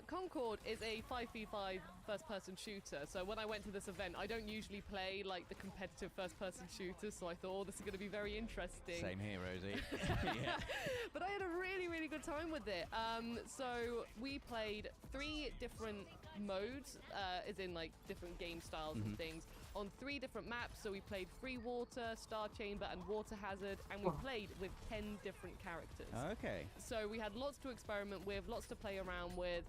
Concord is a 5v5 first-person shooter. So when I went to this event, I don't usually play like the competitive first-person shooters. So I thought, oh, this is going to be very interesting. Same here, Rosie. Yeah. But I had a really, really good time with it. So we played 3 different modes, as in like different game styles and things, on 3 different maps. So we played Free Water, Star Chamber, and Water Hazard, and we played with 10 different characters. Okay. So we had lots to experiment with, lots to play around with.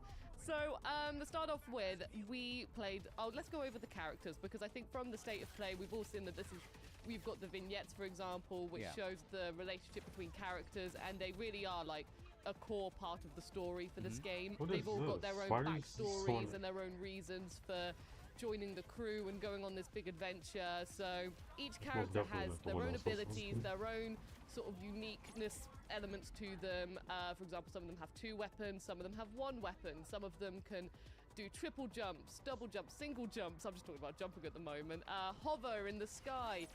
So to start off with, we played... Oh, let's go over the characters, because I think from the state of play, we've all seen that this is... We've got the vignettes, for example, which shows the relationship between characters, and they really are like a core part of the story for this game. They've all got their own backstories and their own reasons for joining the crew and going on this big adventure. So each character has their own abilities, their own sort of uniqueness elements to them. For example, some of them have 2 weapons, some of them have 1 weapon, some of them can do triple jumps, double jumps, single jumps. I'm just talking about jumping at the moment. Hover in the sky.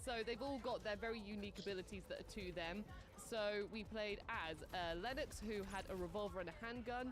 So they've all got their very unique abilities that are to them. So we played as Lennox, who had a revolver and a handgun,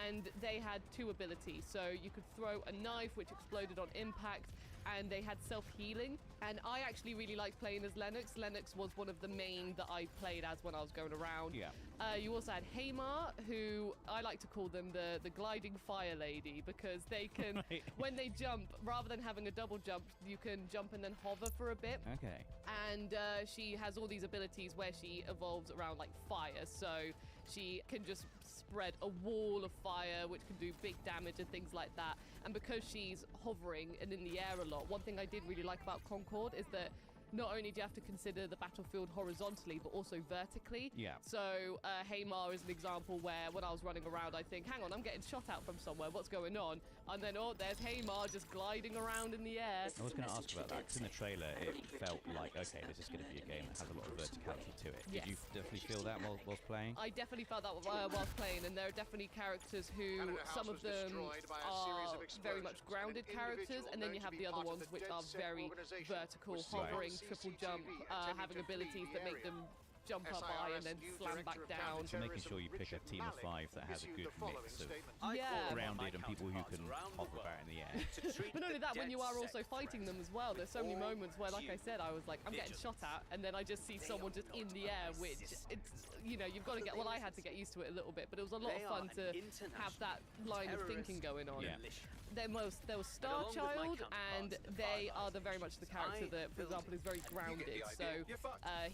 and they had 2 abilities. So you could throw a knife, which exploded on impact, and they had self-healing. And I actually really liked playing as Lennox. Lennox was one of the main that I played as when I was going around. Yeah. You also had Hamar, who I like to call them the gliding fire lady, because they can, when they jump, rather than having a double jump, you can jump and then hover for a bit. Okay. And she has all these abilities where she evolves around like fire. So she can just spread a wall of fire, which can do big damage and things like that. And because she's hovering and in the air a lot, one thing I did really like about Concord is that not only do you have to consider the battlefield horizontally, but also vertically. Yeah. So Hamar is an example where when I was running around, I think, hang on, I'm getting shot at from somewhere. What's going on? And then, oh, there's Hamar just gliding around in the air. I was going to ask about that, because in the trailer, it felt like, okay, this is going to be a game that has a lot of verticality to it. Yes. Did you definitely feel that whilst playing? I definitely felt that whilst playing, and there are definitely characters who, some of them are very much grounded characters, and then you have the other ones which are very vertical, hovering, triple jump, having abilities that make them jump up high and then slam back down. So making sure you pick a team of 5 that has a good mix of Yeah. grounded and people who can hover about in the air. But not only that, when you are also fighting them as well, there's so many moments where, like I said, I was like, I'm getting shot at, and then I just see someone just in the air, which, it's, you know, you've got to get, well, I had to get used to it a little bit, but it was a lot of fun to have that line of thinking going on. Yeah. There was Starchild, and they are very much the character that, for example, is very grounded. So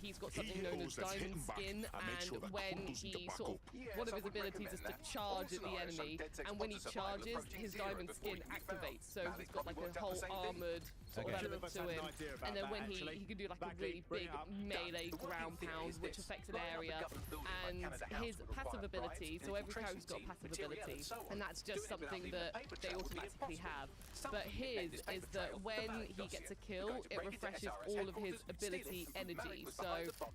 he's got something known as diamond skin, and when he sort of, one of his abilities is to charge at the enemy, and when he charges, his diamond skin activates. So he's got like a whole armored sort of element to him. And then when he can do like a really big melee ground pound, which affects an area, and his passive ability, so every character's got a passive ability, and that's just something that they automatically have. But his is that when he gets a kill, it refreshes all of his ability energy. So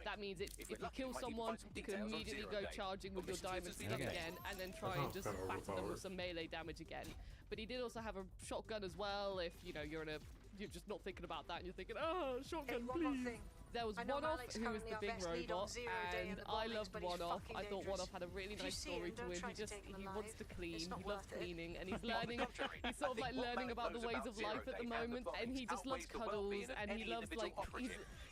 that means if you kill someone, you can immediately go charging with your diamond skin again, and then try and just batter them with some melee damage again. But he did also have a shotgun as well, if, you know, you're just not thinking about that and you're thinking, oh, shotgun, please. There was One-Off, who was the big robot, and I loved One-Off. I thought One-Off had a really nice story to him. He wants to clean, he loves cleaning, and he's learning, he's sort of like learning about the ways of life at the moment, and he just loves cuddles, and he loves, like,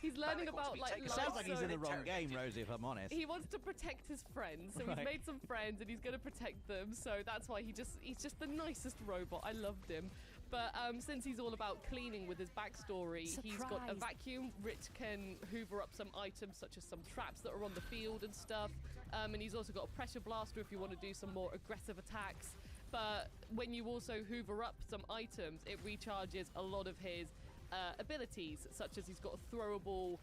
he's learning about, like, life. Sounds like he's in the wrong game, Rosie, if I'm honest. He wants to protect his friends, so he's made some friends, and he's going to protect them, so that's why he's just the nicest robot. I loved him. But since he's all about cleaning with his backstory, he's got a vacuum which can hoover up some items such as some traps that are on the field and stuff. And he's also got a pressure blaster if you want to do some more aggressive attacks. But when you also hoover up some items, it recharges a lot of his abilities, such as he's got a throwable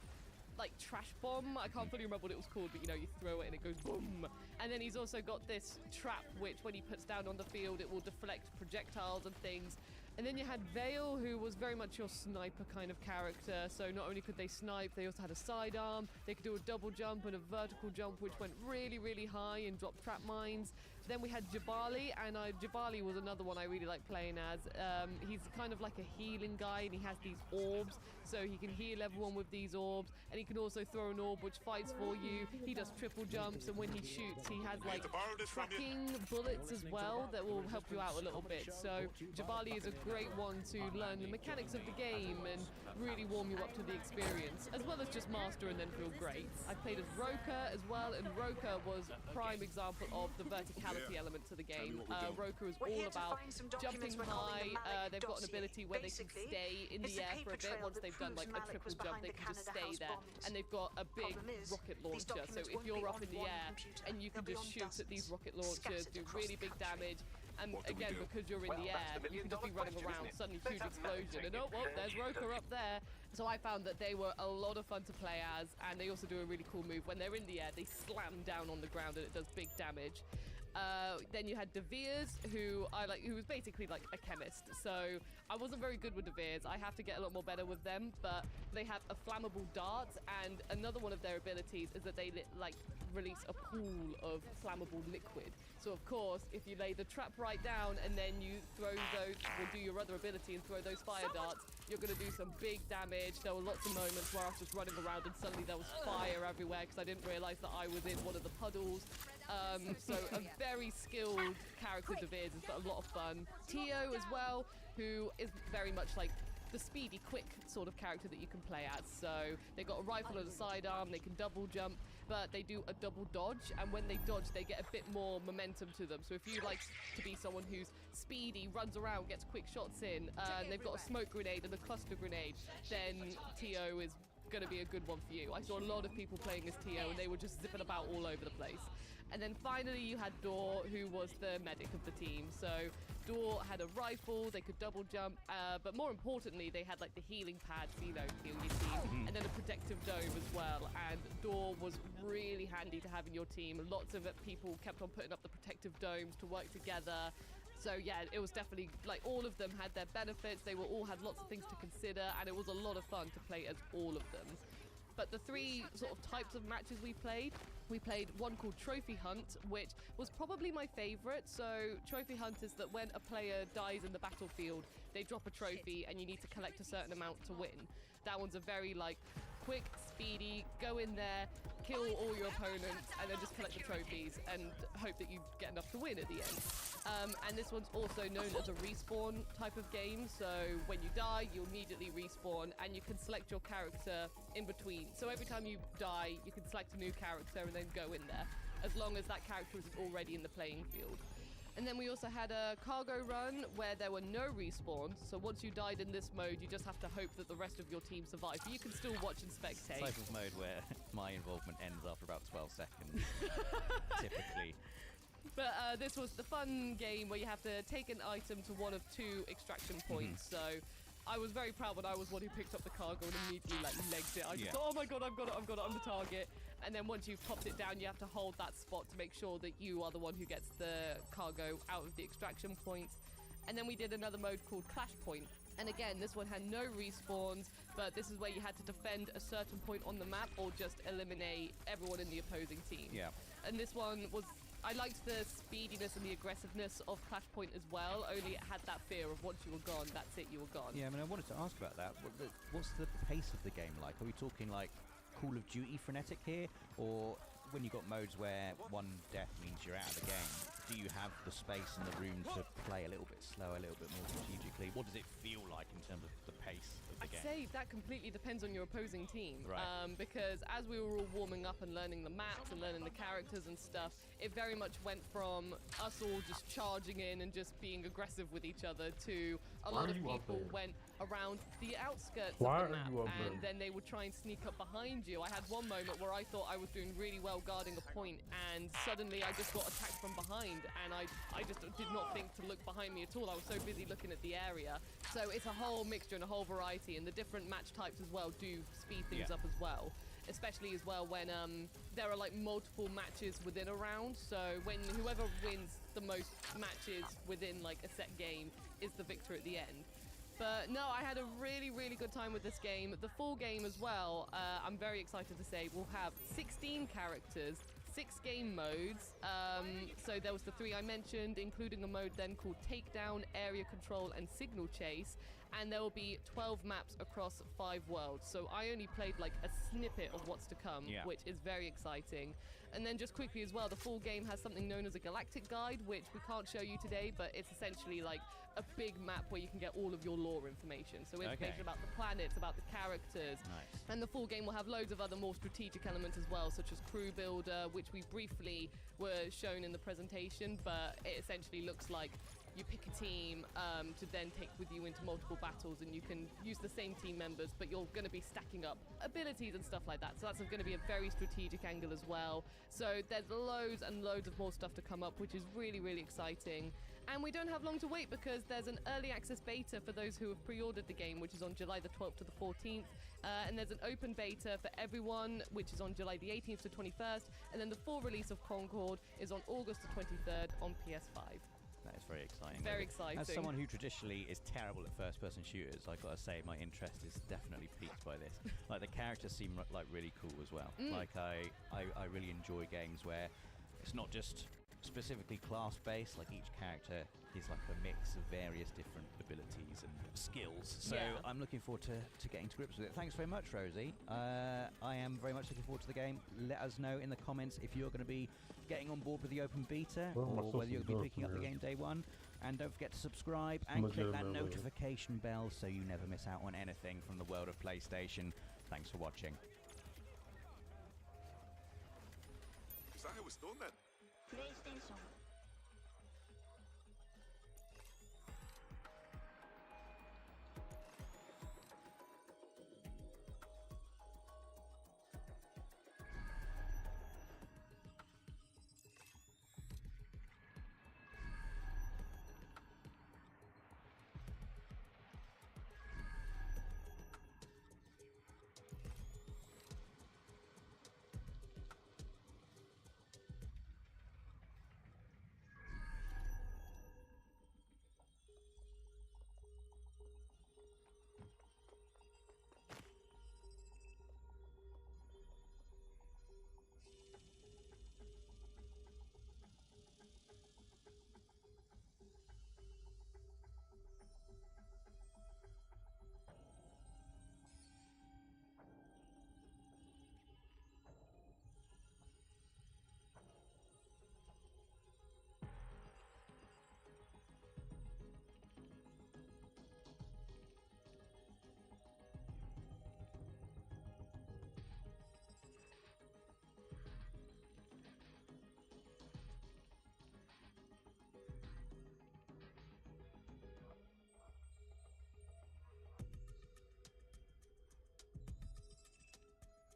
like trash bomb. I can't fully remember what it was called, but you know, you throw it and it goes boom. And then he's also got this trap which when he puts down on the field, it will deflect projectiles and things. And then you had Vale, who was very much your sniper kind of character. So not only could they snipe, they also had a sidearm. They could do a double jump and a vertical jump, which went really, really high and dropped trap mines. Then we had Jabali, and Jabali was another one I really like playing as. He's kind of like a healing guy, and he has these orbs, so he can heal everyone with these orbs, and he can also throw an orb which fights for you. He does triple jumps, and when he shoots, he has like tracking bullets as well that will help you out a little bit. So Jabali is a great one to learn the mechanics of the game and really warm you up to the experience, as well as just master and then feel great. I played as Roka as well, and Roka was a prime example of the verticality element to the game. Roka is all about jumping high. They've got an ability where they can stay in the air for a bit. Once they've done like a triple jump, they can just stay there. And they've got a big rocket launcher, so if you're up in the air and you can just shoot at these rocket launchers, do really big damage. And again, because you're in the air, you can just be running around, suddenly huge explosion, and oh, well, there's Roka up there. So I found that they were a lot of fun to play as, and they also do a really cool move. When they're in the air, they slam down on the ground and it does big damage. Then you had De Beers, who was basically like a chemist. So I wasn't very good with De Beers. I have to get a lot more better with them, but they have a flammable dart, and another one of their abilities is that they release a pool of flammable liquid. So of course, if you lay the trap right down and then you throw those, or do your other ability and throw those fire darts, you're going to do some big damage. There were lots of moments where I was just running around and suddenly there was fire everywhere because I didn't realize that I was in one of the puddles. So a very skilled character, De Beers, is a lot of fun. Tio as well, who is very much like the speedy, quick sort of character that you can play as. So they've got a rifle and a sidearm, they can double jump, but they do a double dodge, and when they dodge, they get a bit more momentum to them. So if you like to be someone who's speedy, runs around, gets quick shots in, and they've got a smoke grenade and a cluster grenade, then Tio is going to be a good one for you. I saw a lot of people playing as Tio, and they were just zipping about all over the place. And then finally you had Door, who was the medic of the team. So Door had a rifle, they could double jump, but more importantly, they had like the healing pads, heal your team, and then a protective dome as well. And Door was really handy to have in your team. Lots of people kept on putting up the protective domes to work together. So yeah, it was definitely like all of them had their benefits. They all had lots of things to consider, and it was a lot of fun to play as all of them. But the three sort of types of matches we played one called Trophy Hunt, which was probably my favorite. So Trophy Hunt is that when a player dies in the battlefield, they drop a trophy and you need to collect a certain amount to win. That one's a very like quick, speedy, go in there, kill all your opponents, and then just collect the trophies and hope that you get enough to win at the end. And this one's also known as a respawn type of game. So when you die, you immediately respawn, and you can select your character in between. So every time you die, you can select a new character and then go in there, as long as that character is already in the playing field. And then we also had a cargo run where there were no respawns. So once you died in this mode, you just have to hope that the rest of your team survive. But you can still watch and spectate. Type of mode where my involvement ends after about 12 seconds, typically. But this was the fun game where you have to take an item to one of two extraction points. So I was very proud when I was one who picked up the cargo and immediately legged it. I just thought, oh my god, I've got it, I'm the target. And then once you've popped it down, you have to hold that spot to make sure that you are the one who gets the cargo out of the extraction point. And then we did another mode called Clash Point. And again, this one had no respawns, but this is where you had to defend a certain point on the map or just eliminate everyone in the opposing team. Yeah. And this one was... I liked the speediness and the aggressiveness of Clash Point as well, only it had that fear of once you were gone, that's it, you were gone. Yeah, I mean, I wanted to ask about that. What's the pace of the game like? Are we talking like Call of Duty frenetic here? Or when you've got modes where one death means you're out of the game, do you have the space and the room to play a little bit slower, a little bit more strategically? What does it feel like in terms of the pace of the game? I'd say that completely depends on your opposing team. Right. Because as we were all warming up and learning the maps and learning the characters and stuff, it very much went from us all just charging in and just being aggressive with each other to a lot of people went around the outskirts of the map and then they would try and sneak up behind you. I had one moment where I thought I was doing really well guarding a point, and suddenly I just got attacked from behind, and I just did not think to look behind me at all. I was so busy looking at the area. So it's a whole mixture and a whole variety, and the different match types as well do speed things up as well. Especially as well when there are like multiple matches within a round. So when whoever wins the most matches within like a set game is the victor at the end. But no, I had a really, really good time with this game. The full game as well, I'm very excited to say, will have 16 characters, 6 game modes. So there was the 3 I mentioned, including a mode then called Takedown, Area Control, and Signal Chase. And there will be 12 maps across 5 worlds. So I only played like a snippet of what's to come, which is very exciting. And then just quickly as well, the full game has something known as a Galactic Guide, which we can't show you today, but it's essentially like a big map where you can get all of your lore information. So information about the planets, about the characters. Nice. And the full game will have loads of other more strategic elements as well, such as Crew Builder, which we briefly were shown in the presentation, but it essentially looks like you pick a team to then take with you into multiple battles, and you can use the same team members, but you're going to be stacking up abilities and stuff like that. So that's going to be a very strategic angle as well. So there's loads and loads of more stuff to come up, which is really, really exciting. And we don't have long to wait because there's an early access beta for those who have pre-ordered the game, which is on July the 12th to the 14th. And there's an open beta for everyone, which is on July the 18th to 21st. And then the full release of Concord is on August the 23rd on PS5. That is very exciting. Very exciting. As someone who traditionally is terrible at first-person shooters, I've got to say my interest is definitely piqued by this. Like, the characters seem like really cool as well. Like, I really enjoy games where it's not just specifically class-based, like each character is like a mix of various different abilities and skills. So I'm looking forward to getting to grips with it. Thanks very much, Rosie. I am very much looking forward to the game. Let us know in the comments if you're going to be getting on board with the open beta or whether you're going to be picking up the game day one. And don't forget to subscribe and click that notification bell so you never miss out on anything from the world of PlayStation. Thanks for watching. Is that how it's done then? PlayStation.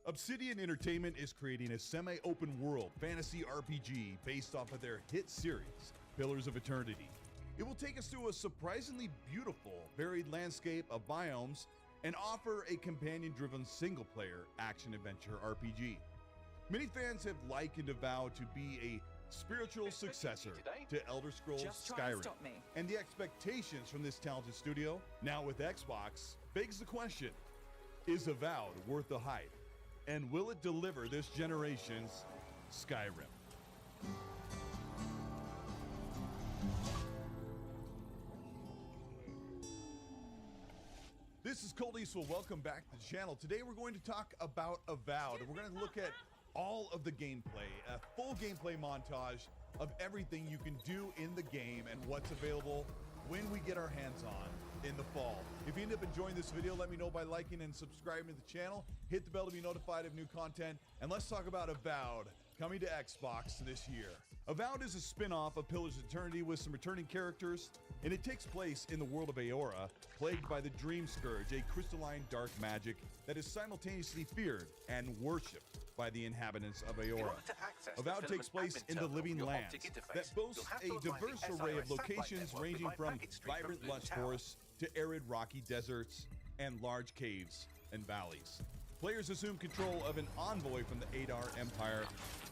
Obsidian Entertainment is creating a semi-open world fantasy RPG based off of their hit series, Pillars of Eternity. It will take us to a surprisingly beautiful, varied landscape of biomes and offer a companion-driven single-player action-adventure RPG. Many fans have likened Avowed to be a spiritual successor to Elder Scrolls Skyrim, and the expectations from this talented studio, now with Xbox, begs the question, is Avowed worth the hype? And will it deliver this generation's Skyrim? This is Colt Eastwood. Welcome back to the channel. Today we're going to talk about Avowed, and we're going to look at all of the gameplay, a full gameplay montage of everything you can do in the game and what's available when we get our hands on in the fall. If you end up enjoying this video, let me know by liking and subscribing to the channel. Hit the bell to be notified of new content. And let's talk about Avowed, coming to Xbox this year. Avowed is a spin-off of Pillars of Eternity with some returning characters, and it takes place in the world of Eora, plagued by the Dream Scourge, a crystalline dark magic that is simultaneously feared and worshipped by the inhabitants of Eora. Avowed takes place in the Living Lands that boasts a diverse array of locations ranging from vibrant lush forests to arid rocky deserts and large caves and valleys. Players assume control of an envoy from the Adar Empire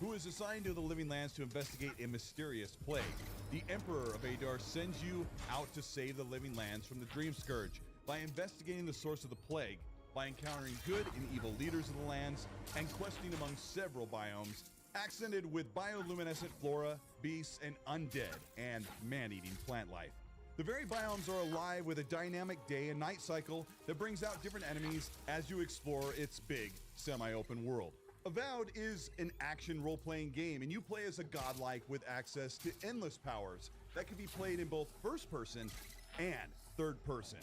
who is assigned to the Living Lands to investigate a mysterious plague. The Emperor of Adar sends you out to save the Living Lands from the Dream Scourge by investigating the source of the plague, by encountering good and evil leaders of the lands, and questing among several biomes accented with bioluminescent flora, beasts, and undead and man-eating plant life. The very biomes are alive with a dynamic day and night cycle that brings out different enemies as you explore its big, semi-open world. Avowed is an action role-playing game, and you play as a godlike with access to endless powers that can be played in both first person and third person.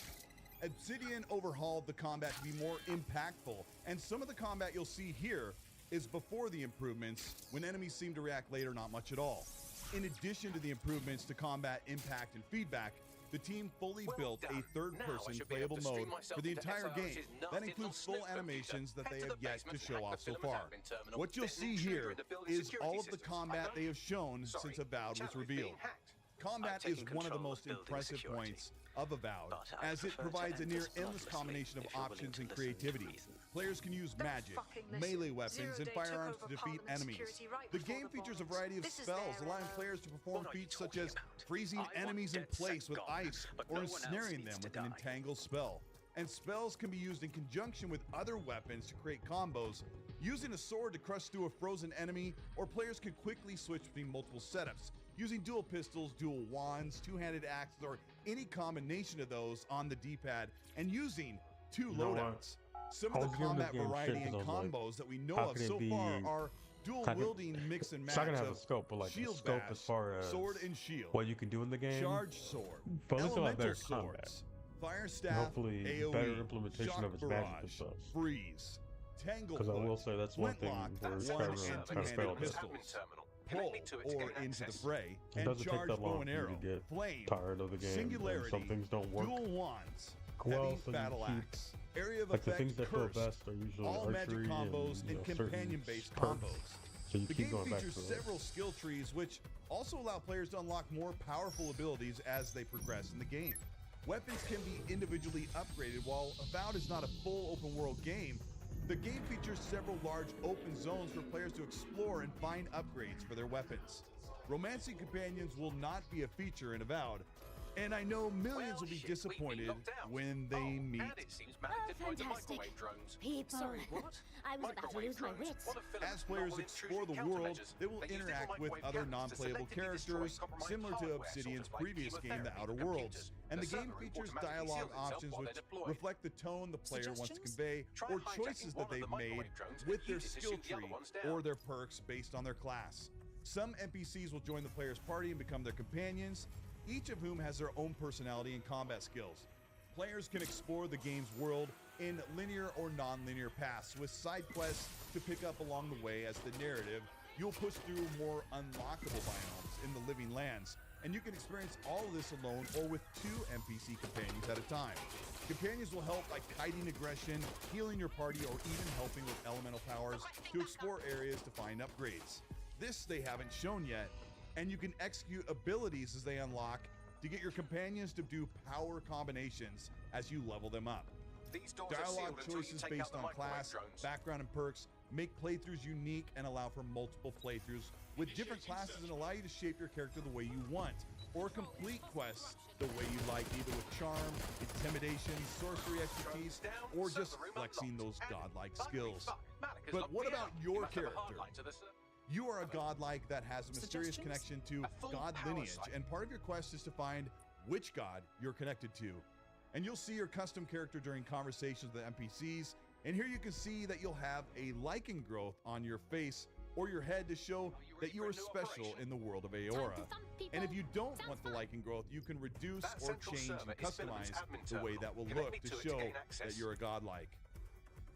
Obsidian overhauled the combat to be more impactful, and some of the combat you'll see here is before the improvements, when enemies seem to react later not much at all. In addition to the improvements to combat impact and feedback, the team fully built a third-person playable mode for the entire game that includes full animations that they have yet to show off so far. What you'll see here is all of the combat they have shown since Avowed was revealed. Combat is one of the most impressive points of Avowed, as it provides a near endless combination of options and creativity. Players can use magic, melee weapons, and firearms to defeat enemies. The game features a variety of spells, allowing players to perform feats such as freezing enemies in place with ice or ensnaring them with an entangle spell. And spells can be used in conjunction with other weapons to create combos, using a sword to crush through a frozen enemy, or players can quickly switch between multiple setups, using dual pistols, dual wands, two-handed axes, or any combination of those on the D-pad, and using two loadouts. Some of the combat variety and combos that we know of so far are dual-wielding mix and match. It's not gonna have a scope, but like a scope as far as sword and shield, what you can do in the game, charge sword, but at least you'll have better elemental combat, swords, fire staff, hopefully AoE, better implementation shock of its magic and barrage, stuff. freeze, tangle Because I will foot, say that's one thing flintlock, where one Skyrim and has two-handed failed at. pistols, pull or into the fray, It and doesn't take charge that bow long and for you arrow, to get flame, tired of the game, and singularity, some things don't work. dual wands, Well, heavy so you battle keep- axe, area of Like the effect, things that feel curse, best are usually all magic archery combos and, and certain companion-based perks. combos. So you The keep game going back features to it. several skill trees, which also allow players to unlock more powerful abilities as they progress in the game. Weapons can be individually upgraded. While Avowed is not a full open world game, the game features several large open zones for players to explore and find upgrades for their weapons. Romancing companions will not be a feature in Avowed, and I know millions will be disappointed when they meet. Fantastic. People. Sorry, what? I was about to lose my wits. As players explore the world, they will interact with other non-playable characters, similar to Obsidian's previous game, The Outer Worlds. And the game features dialogue options which reflect the tone the player wants to convey, or choices that they've made with their skill tree or their perks based on their class. Some NPCs will join the player's party and become their companions, each of whom has their own personality and combat skills. Players can explore the game's world in linear or non-linear paths, with side quests to pick up along the way. As the narrative, you'll push through more unlockable biomes in the Living Lands, and you can experience all of this alone or with two NPC companions at a time. Companions will help by kiting aggression, healing your party, or even helping with elemental powers to explore areas to find upgrades. This they haven't shown yet, and you can execute abilities as they unlock to get your companions to do power combinations as you level them up. Dialogue choices based on class, background, and perks make playthroughs unique and allow for multiple playthroughs with different classes, and allow you to shape your character the way you want, or complete quests the way you like, either with charm, intimidation, sorcery expertise, or just flexing those godlike skills. But what about your character? You are a godlike that has a mysterious connection to god lineage, and part of your quest is to find which god you're connected to. And you'll see your custom character during conversations with NPCs, and here you can see that you'll have a lichen growth on your face or your head to show that you are special in the world of Aeora. And if you don't want the lichen growth, you can reduce or change and customize the way that will look to show that you're a godlike.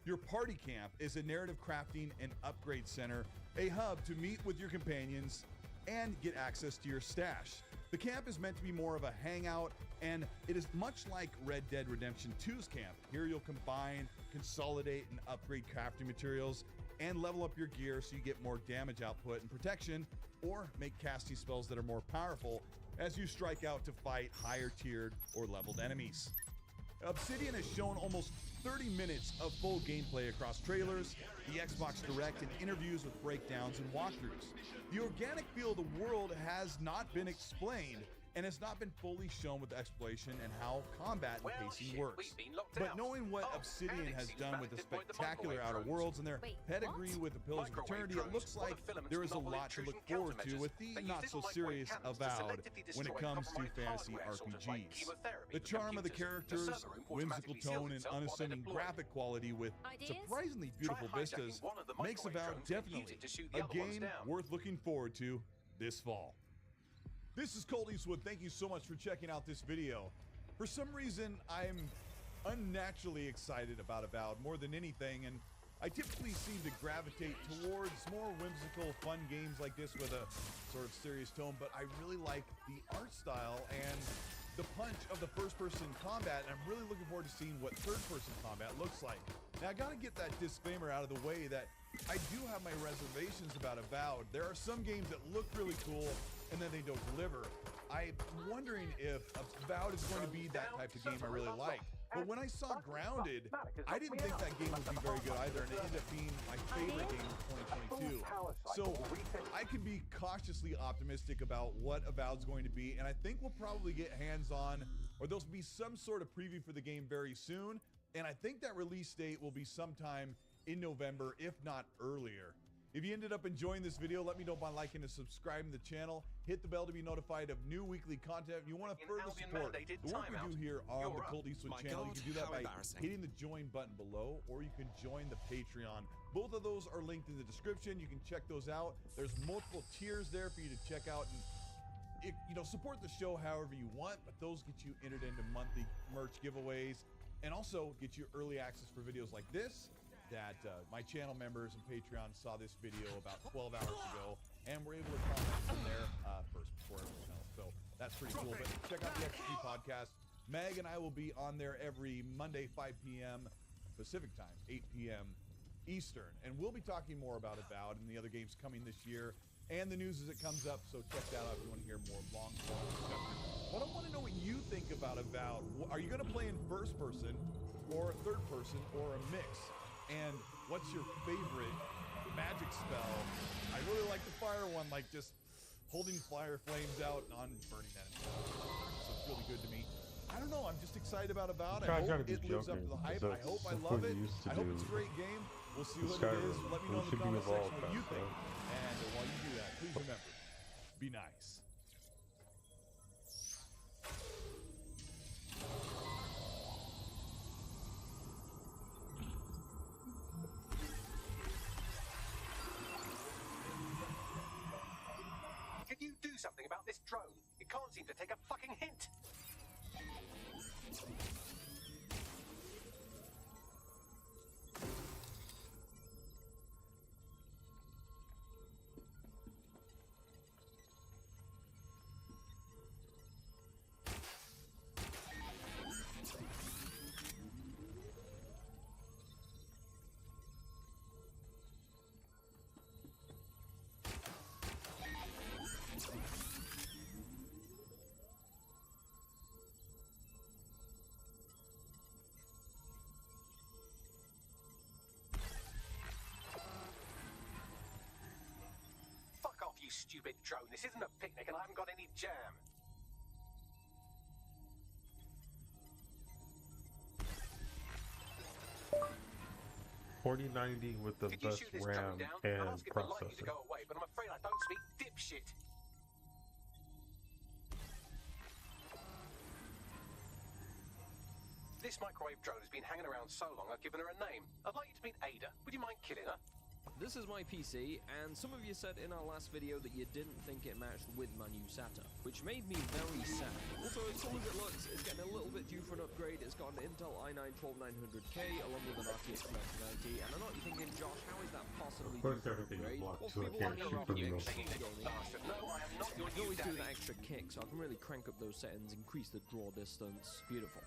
Your party camp is a narrative crafting and upgrade center, a hub to meet with your companions and get access to your stash. The camp is meant to be more of a hangout, and it is much like Red Dead Redemption 2's camp. Here you'll combine, consolidate, and upgrade crafting materials and level up your gear so you get more damage output and protection, or make casting spells that are more powerful as you strike out to fight higher tiered or leveled enemies. Obsidian has shown almost 30 minutes of full gameplay across trailers, the Xbox Direct, and interviews with breakdowns and walkthroughs. The organic feel of the world has not been explained, and has not been fully shown with exploration and how combat and pacing works. But knowing what Obsidian has done with the spectacular Outer Worlds and their pedigree with the Pillars of Eternity, it looks like there is a lot to look forward to with the not-so-serious Avowed when it comes to fantasy RPGs. The charm of the characters, whimsical tone, and unassuming graphic quality with surprisingly beautiful vistas makes Avowed definitely a game worth looking forward to this fall. This is Colt Eastwood. Thank you so much for checking out this video. For some reason, I'm unnaturally excited about Avowed more than anything, and I typically seem to gravitate towards more whimsical, fun games like this with a sort of serious tone, but I really like the art style and the punch of the first-person combat, and I'm really looking forward to seeing what third-person combat looks like. Now, I gotta get that disclaimer out of the way that I do have my reservations about Avowed. There are some games that look really cool, and then they don't deliver. I'm wondering if Avowed is going to be that type of game I really like. But when I saw Grounded, I didn't think that game would be very good either, and it ended up being my favorite game of 2022. So I can be cautiously optimistic about what Avowed's going to be, and I think we'll probably get hands-on, or there'll be some sort of preview for the game very soon, and I think that release date will be sometime in November, if not earlier. If you ended up enjoying this video, let me know by liking and subscribing to the channel. Hit the bell to be notified of new weekly content. If you want to further support the work we do here on the Colt Eastwood channel, you can do that by hitting the join button below, or you can join the Patreon. Both of those are linked in the description. You can check those out. There's multiple tiers there for you to check out and support the show however you want, but those get you entered into monthly merch giveaways and also get you early access for videos like this that my channel members and Patreon saw this video about 12 hours ago and were able to comment from there first before everyone else. So that's pretty cool. But check out the XP podcast. Meg and I will be on there every Monday, 5 p.m. Pacific time, 8 p.m. Eastern. And we'll be talking more about Avowed and the other games coming this year and the news as it comes up. So check that out if you want to hear more long-form discussion. But I want to know what you think about Avowed. Are you going to play in first person or third person or a mix? And what's your favorite magic spell? I really like the fire one, like just holding fire flames out and burning that. So it's really good to me. I don't know. I'm just excited about Avowed. I hope it lives up to the hype. I hope I love it. I hope it's a great game. We'll see what it is. Let me know in the comment section what you think. And while you do that, please remember, be nice. Can you do something about this drone? It can't seem to take a fucking hint. You stupid drone. This isn't a picnic and I haven't got any jam. $4090 with the best RAM and processor. To go away, but I'm afraid I don't speak dipshit. This microwave drone has been hanging around so long I've given her a name. I'd like you to meet Ada. Would you mind killing her? This is my PC, and some of you said in our last video that you didn't think it matched with my new SATA, which made me very sad. Also, as cool as it looks, it's getting a little bit due for an upgrade. It's got an Intel i9 12900K along with an RTX 3090, and I know you're thinking, Josh, how is that possibly due for an upgrade? Well, for people like me who are gaming, you can always do that extra kick, so I can really crank up those settings, increase the draw distance. Beautiful.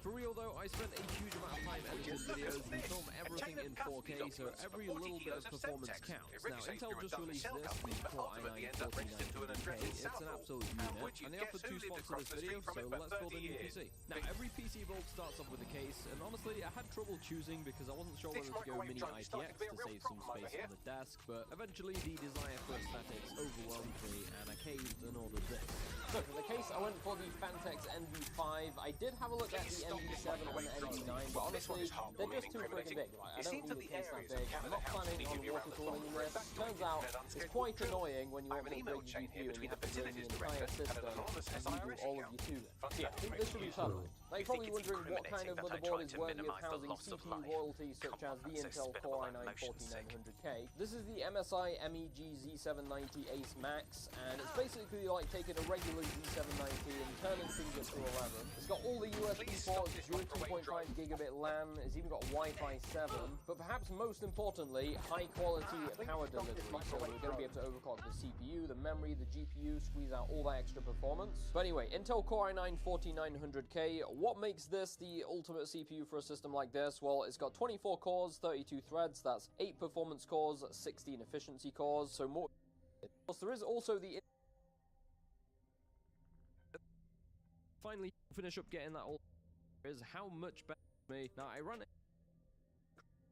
For real though, I spent a huge amount of time editing videos. We film everything in 4K, so every little bit of performance counts. Now, Intel just released this, the Core i9-4900K. It's an absolute unit, and they offered two spots for this video, so let's build a new PC. Now, every PC build starts off with a case, and honestly, I had trouble choosing because I wasn't sure whether to go mini ITX to save some space on the desk, but eventually the desire for aesthetics overwhelmed me, and I caved and ordered this. So for the case, I went for the Fantex NV5. I did have a look at the NV7 and the NV9, but honestly, they're just too freaking big. Like, I don't need a case that big. I'm not planning on water cooling this. Turns out, it's quite annoying when you want to upgrade your GPU and you have to bring the entire system and redo all of your tooling. Yeah, I think this should be perfect. Now you're probably wondering what kind of motherboard is worthy of housing CPU royalties such as the Intel Core i9-4900K. This is the MSI MEG Z790 Ace Max, and it's basically like taking a regular Z790 and turning things up to 11. It's got all the USB ports, dual 2.5 gigabit LAN, it's even got Wi-Fi 7, but perhaps most importantly, high quality power delivery. So we're going to be able to overclock the CPU, the memory, the GPU, squeeze out all that extra performance. But anyway, Intel Core i9-4900K, what makes this the ultimate CPU for a system like this? Well, it's got 24 cores, 32 threads, that's 8 performance cores, 16 efficiency cores, so more. Plus, there is also the finally finish up getting that all is how much better for me. Now I run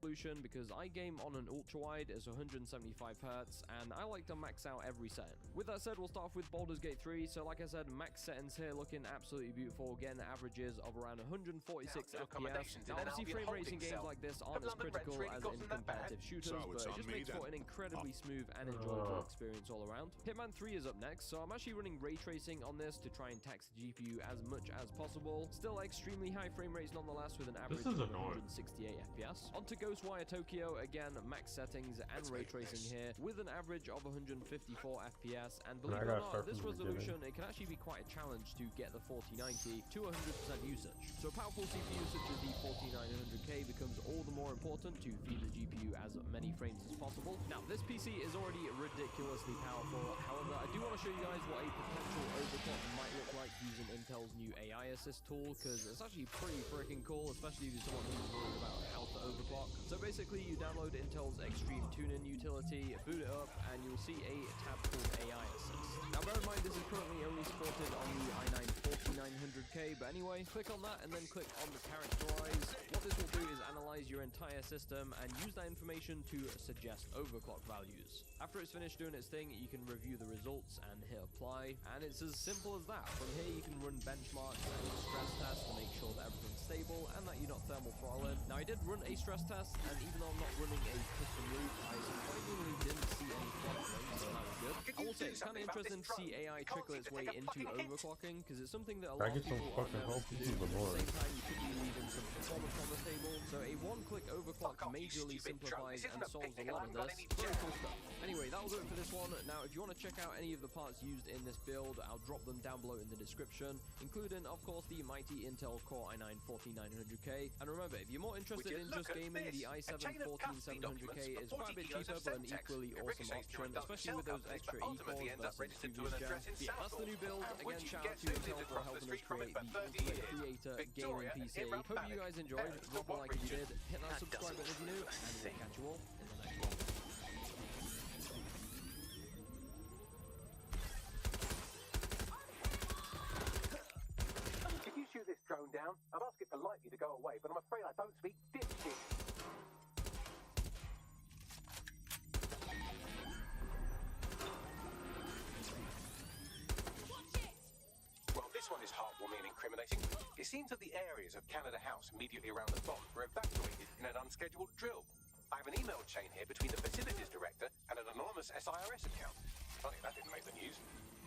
resolution because I game on an ultra-wide, it's 175 Hz, and I like to max out every setting. With that said, we'll start off with Baldur's Gate 3, so like I said, max settings here looking absolutely beautiful, getting averages of around 146 FPS. Now obviously frame rates in games like this aren't as critical as in competitive shooters, but it just makes for an incredibly smooth and enjoyable experience all around. Hitman 3 is up next, so I'm actually running ray tracing on this to try and tax the GPU as much as possible. Still extremely high frame rates nonetheless with an average of 168 FPS. On to Ghostwire Tokyo, again max settings and ray tracing here with an average of 154 FPS, and believe it or not, this resolution it can actually be quite a challenge to get the 4090 to 100% usage. So a powerful CPU such as the 4900K becomes all the more important to feed the GPU as many frames as possible. Now this PC is already ridiculously powerful, however I do want to show you guys what a potential overclock might look like using Intel's new AI Assist tool, because it's actually pretty freaking cool, especially if you're someone who's worried about how to overclock. So basically you download Intel's Extreme Tuning utility, boot it up, and you'll see a tab called AI Assist. Now bear in mind this is currently only supported on the i9-4900K, but anyway, click on that and then click on the characterize. What this will do is analyze your entire system and use that information to suggest overclock values. After it's finished doing its thing, you can review the results and hit apply, and it's as simple as that. From here you can run benchmarks and stress tests to make sure that everything's stable and that you're not thermal throttling. Now I did run a stress test, and even though I'm not running a custom loop, I surprisingly didn't see any throttling, so that was good. I will say it's kind of interesting to see AI trickle its way into overclocking, because it's something that a lot of people aren't nervous to do, but at the same time you could be leaving some performance on the table. So a one-click overclock majorly simplifies and solves a lot of this. Very cool stuff. Anyway, that'll do it for this one. Now if you want to check out any of the parts used in this build, I'll drop them down below in the description, including of course the mighty Intel Core i9-4900K. And remember, if you're more interested in just gaming, the i7-14700K is quite a bit cheaper but an equally awesome option, especially with those extra E-cores versus previous gen. Yeah, that's the new build. Again, shout out to Intel for helping us create the ultimate creator gaming PC. Hope you guys enjoyed. Drop a like if you did, hit that subscribe button if you're new, and we'll catch you all in the next one. If you shoot this drone down, I'd ask it politely to go away, but I'm afraid I don't speak dipshit. Well, this one is heartwarming and incriminating. It seems that the areas of Canada House immediately around the bomb were evacuated in an unscheduled drill. I have an email chain here between the facilities director and an anonymous SIRS account. Funny, that didn't make the news.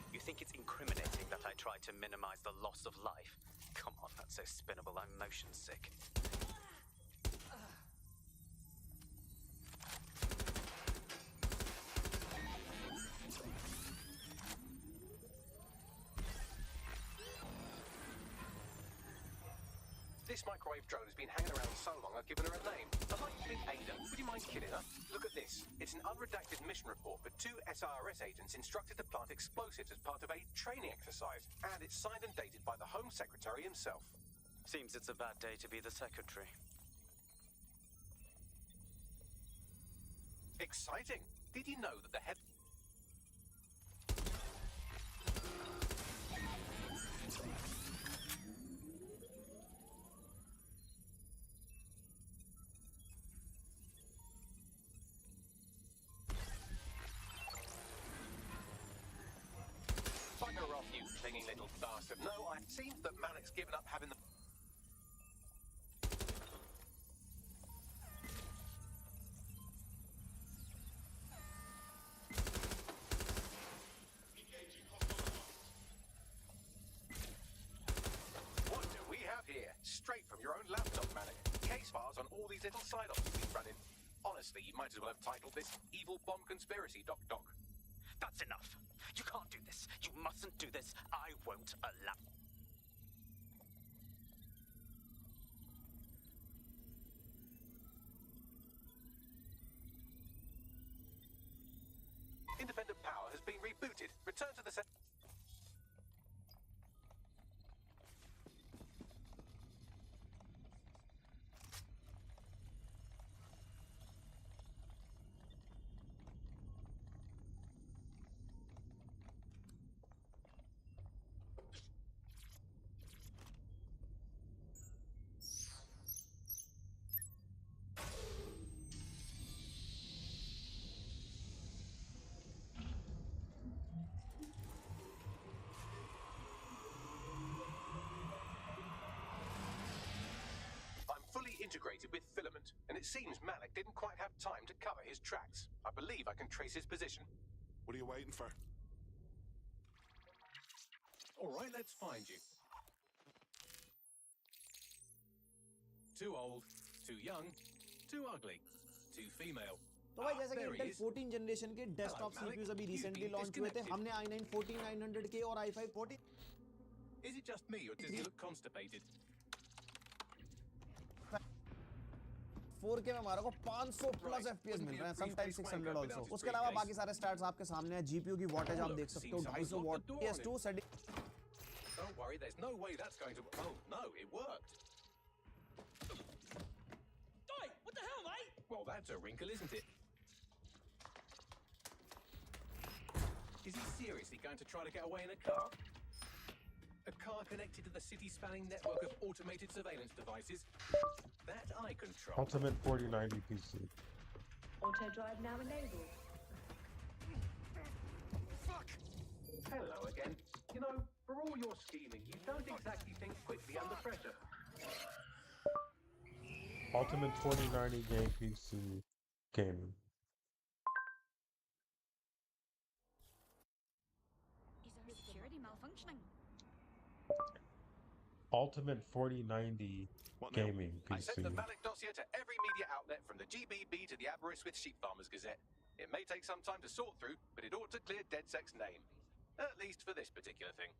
You think it's incriminating that I tried to minimize the loss of life? Come on, that's so spinnable, I'm motion sick. This microwave drone has been hanging around so long I've given her a name. I'd like to meet Ada. Would you mind killing her? Look at this. It's an unredacted mission report for 2 SIRS agents instructed to plant explosives as part of a training exercise. And it's signed and dated by the Home Secretary himself. Seems it's a bad day to be the secretary. Exciting! Did you know that the head... Bugger off, you clinging little bastard. No, it seems that Malik's given up having the... What do we have here? Straight from your own laptop, Malik. Case files on all these little side-offs you've been running. Honestly, you might as well have titled this Evil Bomb Conspiracy, Doc. That's enough. You can't do this. You mustn't do this. I won't allow... Independent power has been rebooted. Return to the set... integrated with Filament, and it seems Malik didn't quite have time to cover his tracks. I believe I can trace his position. What are you waiting for? All right, let's find you. Too old, too young, too ugly, too female. तो भाई जैसे कि Intel 14 generation के desktop CPUs अभी recently launch हुए थे, हमने i9 14900K और i5 40. Is it just me or does he look constipated? 4K में हमारे को 500 प्लस FPS मिल रहे हैं, sometimes 600 also. उसके अलावा बाकी सारे स्टैट्स आपके सामने हैं. GPU की वॉटेज आप देख सकते हो 250 what. PS2 setting. Don't worry, there's no way that's going to... Oh, no, it worked. Oi, what the hell, mate? Well, that's a wrinkle, isn't it? Is he seriously going to try to get away in a car? A car connected to the city-spanning network of automated surveillance devices that I control. Ultimate 4090 PC. Auto drive now enabled. Fuck! Hello again. You know, for all your scheming, you don't exactly think quickly under pressure. Ultimate 4090 game PC gaming. Is our security malfunctioning? Ultimate 4090 gaming PC. I sent the Malik dossier to every media outlet from the GBB to the Aberystwyth Sheep Farmers Gazette. It may take some time to sort through, but it ought to clear DedSec's name. At least for this particular thing.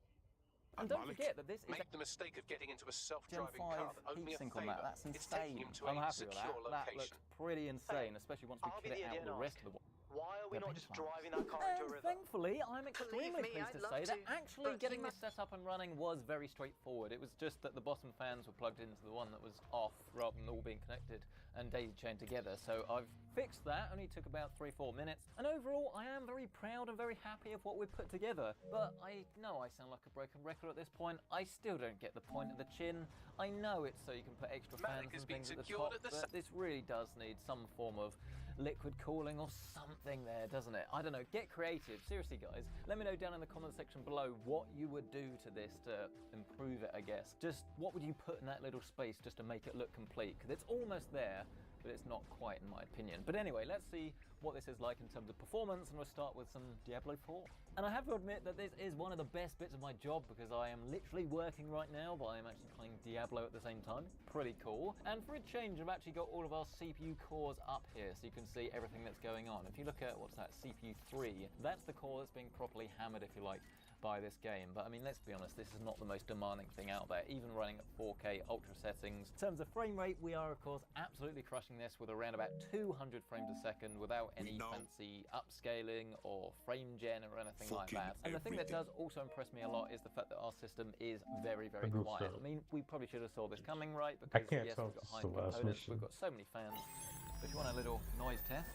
And don't forget that this is Make the mistake of getting into a Gen 5 self-driving car that owed me a heatsink favor. on that. That's It's taking insane. him to I'm a happy with secure that. That location. looks pretty insane, especially once we clear out the rest of the... Why are we not just driving that car into a river? Thankfully, I'm extremely me, pleased I'd to love say that to, actually but getting you this set up and running was very straightforward. It was just that the bottom fans were plugged into the one that was off rather than all being connected and daisy-chained together. So I've fixed that, only took about 3-4 minutes. And overall, I am very proud and very happy of what we've put together. But I know I sound like a broken record at this point. I still don't get the point of the chin. I know it's so you can put extra fans and things at the top, but this really does need some form of liquid cooling or something there, doesn't it? I don't know, get creative. Seriously guys, let me know down in the comment section below what you would do to this to improve it, I guess. Just what would you put in that little space just to make it look complete? Because it's almost there, but it's not quite in my opinion. But anyway, let's see what this is like in terms of performance, and we'll start with some Diablo 4. And I have to admit that this is one of the best bits of my job because I am literally working right now, but I am actually playing Diablo at the same time. Pretty cool. And for a change, I've actually got all of our CPU cores up here so you can see everything that's going on. If you look at, what's that, CPU 3, that's the core that's being properly hammered, if you like. buy this game, but I mean, let's be honest, this is not the most demanding thing out there, even running at 4K ultra settings. In terms of frame rate, we are of course absolutely crushing this with around about 200 frames a second without any fancy upscaling or frame gen or anything like that. And the thing that does also impress me a lot is the fact that our system is very, very quiet. I mean, we probably should have saw this coming, right? Because yes, we've got high components, we've got so many fans. But if you want a little noise test,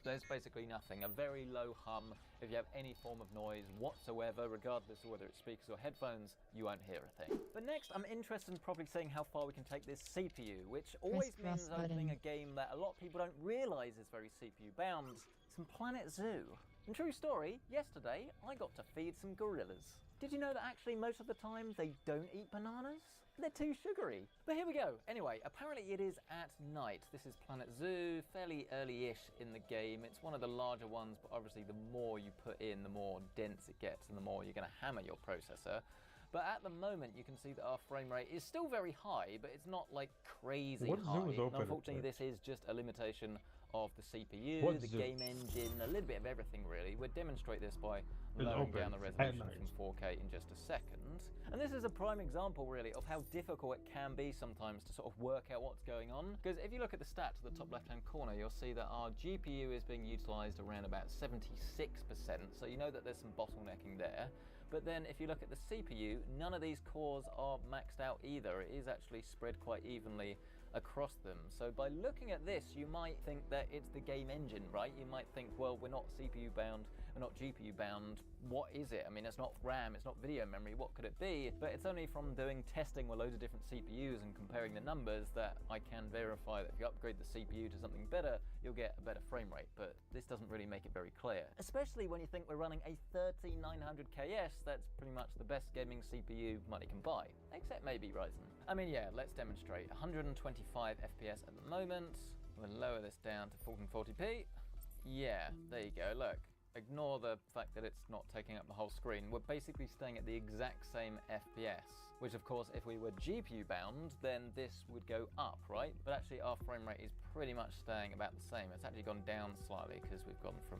there's basically nothing, a very low hum. If you have any form of noise whatsoever, regardless of whether it's speakers or headphones, you won't hear a thing. But next, I'm interested in probably seeing how far we can take this CPU, which always means opening a game that a lot of people don't realize is very CPU bound, some Planet Zoo. And true story, yesterday I got to feed some gorillas. Did you know that actually most of the time they don't eat bananas? They're too sugary. But here we go. Anyway, apparently it is at night. This is Planet Zoo, fairly early-ish in the game. It's one of the larger ones, but obviously the more you put in, the more dense it gets and the more you're going to hammer your processor. But at the moment, you can see that our frame rate is still very high, but it's not like crazy high. And unfortunately, this is just a limitation of the CPU, the game engine, a little bit of everything really. We'll demonstrate this by lowering down the resolution from 4K in just a second. And this is a prime example really of how difficult it can be sometimes to sort of work out what's going on. Because if you look at the stats at the top left hand corner, you'll see that our GPU is being utilized around about 76%. So you know that there's some bottlenecking there. But then if you look at the CPU, none of these cores are maxed out either. It is actually spread quite evenly across them. So by looking at this, you might think that it's the game engine, right? You might think, well, we're not CPU bound, we're not GPU bound. What is it? I mean, it's not RAM, it's not video memory, what could it be? But it's only from doing testing with loads of different CPUs and comparing the numbers that I can verify that if you upgrade the CPU to something better, you'll get a better frame rate. But this doesn't really make it very clear. Especially when you think we're running a 13900KS, that's pretty much the best gaming CPU money can buy. Except maybe Ryzen. I mean, yeah, let's demonstrate. 125 FPS at the moment. We'll lower this down to 1440p. Yeah, there you go, look. Ignore the fact that it's not taking up the whole screen. We're basically staying at the exact same FPS, which of course, if we were GPU bound, then this would go up, right? But actually our frame rate is pretty much staying about the same. It's actually gone down slightly because we've gone from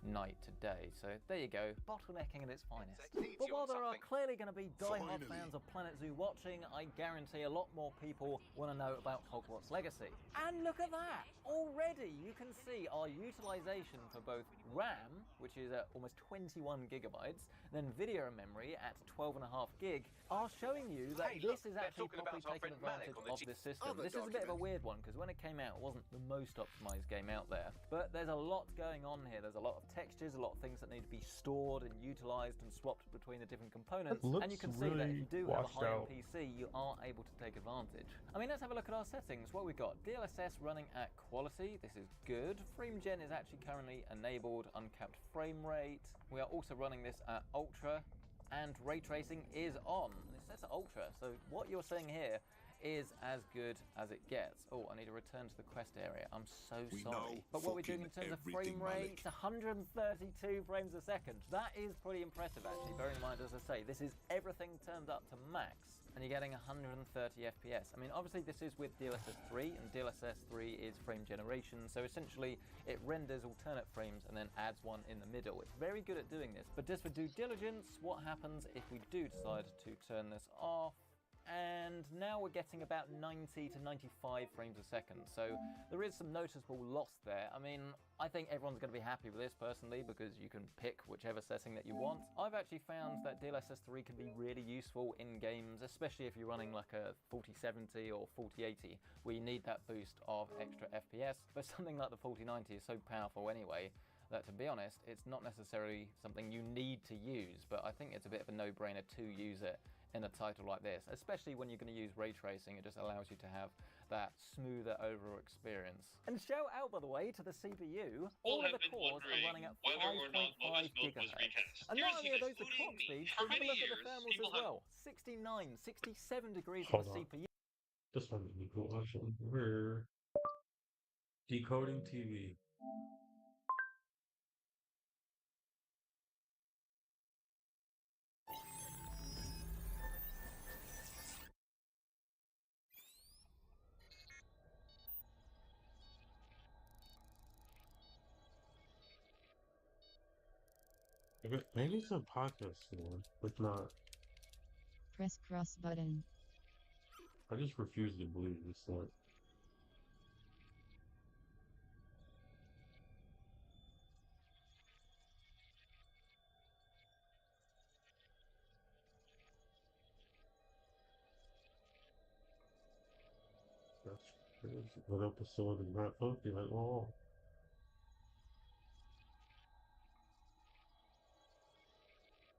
night to day. So there you go, bottlenecking at its finest. But while there are clearly going to be die-hard fans of Planet Zoo watching, I guarantee a lot more people want to know about Hogwarts Legacy. And look at that! Already you can see our utilization for both RAM, which is at almost 21 gigabytes, then video memory at 12.5 gig, are showing you that this is actually properly taking advantage of this system. This is a bit of a weird one, because when it came out, it wasn't the most optimized game out there. But there's a lot going on here. There's a lot of textures, a lot of things that need to be stored and utilized and swapped between the different components. And you can see that if you do have a high-end PC, you are able to take advantage. I mean, let's have a look at our settings. What we've got, DLSS running at quality. This is good. FrameGen is actually currently enabled, uncapped frame rate. We are also running this at ultra, and ray tracing is on. And it says ultra, so what you're seeing here is as good as it gets. Oh, I need to return to the quest area. I'm so sorry. But what we're doing in terms of frame rate, 132 frames a second. That is pretty impressive, actually. Bearing in mind, as I say, this is everything turned up to max, and you're getting 130 FPS. I mean, obviously this is with DLSS 3, and DLSS 3 is frame generation, so essentially it renders alternate frames and then adds one in the middle. It's very good at doing this, but just for due diligence, what happens if we do decide to turn this off? And now we're getting about 90 to 95 frames a second, so there is some noticeable loss there. I mean, I think everyone's going to be happy with this personally, because you can pick whichever setting that you want. I've actually found that DLSS 3 can be really useful in games, especially if you're running like a 4070 or 4080, where you need that boost of extra FPS. But something like the 4090 is so powerful anyway, that to be honest, it's not necessarily something you need to use, but I think it's a bit of a no-brainer to use it in a title like this, especially when you're going to use ray tracing. It just allows you to have that smoother overall experience. And shout out, by the way, to the CPU, all of the cores are running at 5.5 gigahertz. And not only are those the clock speeds, but have a look at the thermals as well. 69, 67 degrees on the CPU. This one's really cool, actually. We're decoding TV. Maybe it's a podcast one, but not. Press cross button. I just refuse to believe it's not. That's crazy. What episode is not up? You're like, oh.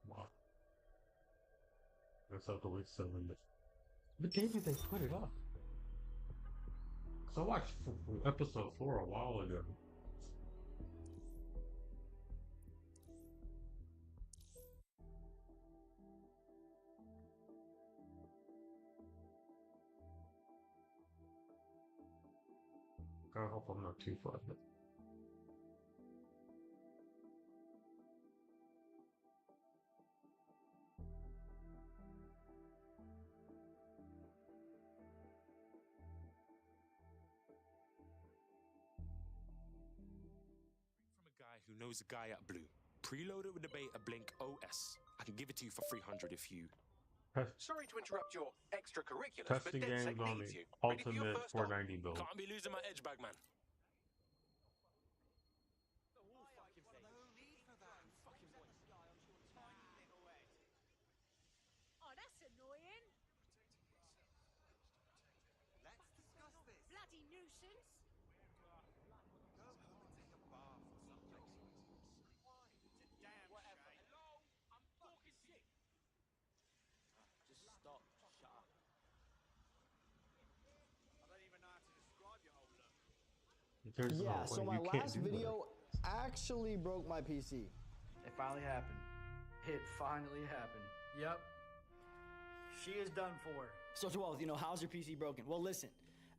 Wow. That's have to wait 7 minutes. But maybe they put it up. So I watched episode 4 a while ago. I hope I'm not too far. Who knows a guy at Blue. Preload it with the beta Blink OS. I can give it to you for 300 if you... Sorry to interrupt your extracurriculars, Testing but games DedSec on needs the you. ultimate 490 build. Can't be losing my edge bag, man. Oh, that's annoying. Let's discuss this. Bloody nuisance. Yeah, so my last video actually broke my PC. It finally happened. It finally happened. Yep. She is done for. So, Twelve, how's your PC broken? Well, listen.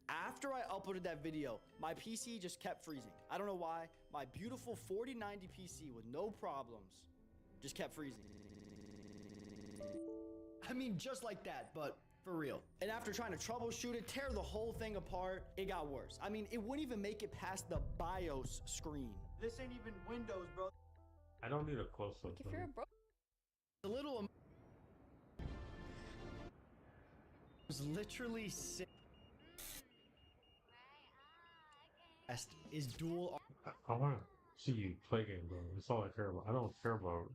After I uploaded that video, my PC just kept freezing. I don't know why. My beautiful 4090 PC with no problems just kept freezing. I mean, just like that, but for real. And after trying to troubleshoot it, tear the whole thing apart, it got worse. I mean, it wouldn't even make it past the BIOS screen. This ain't even Windows, bro. I don't need a close-up. If you're A little... It was literally sick. Is dual... I want to see you play games, bro. That's all I care about. I don't care about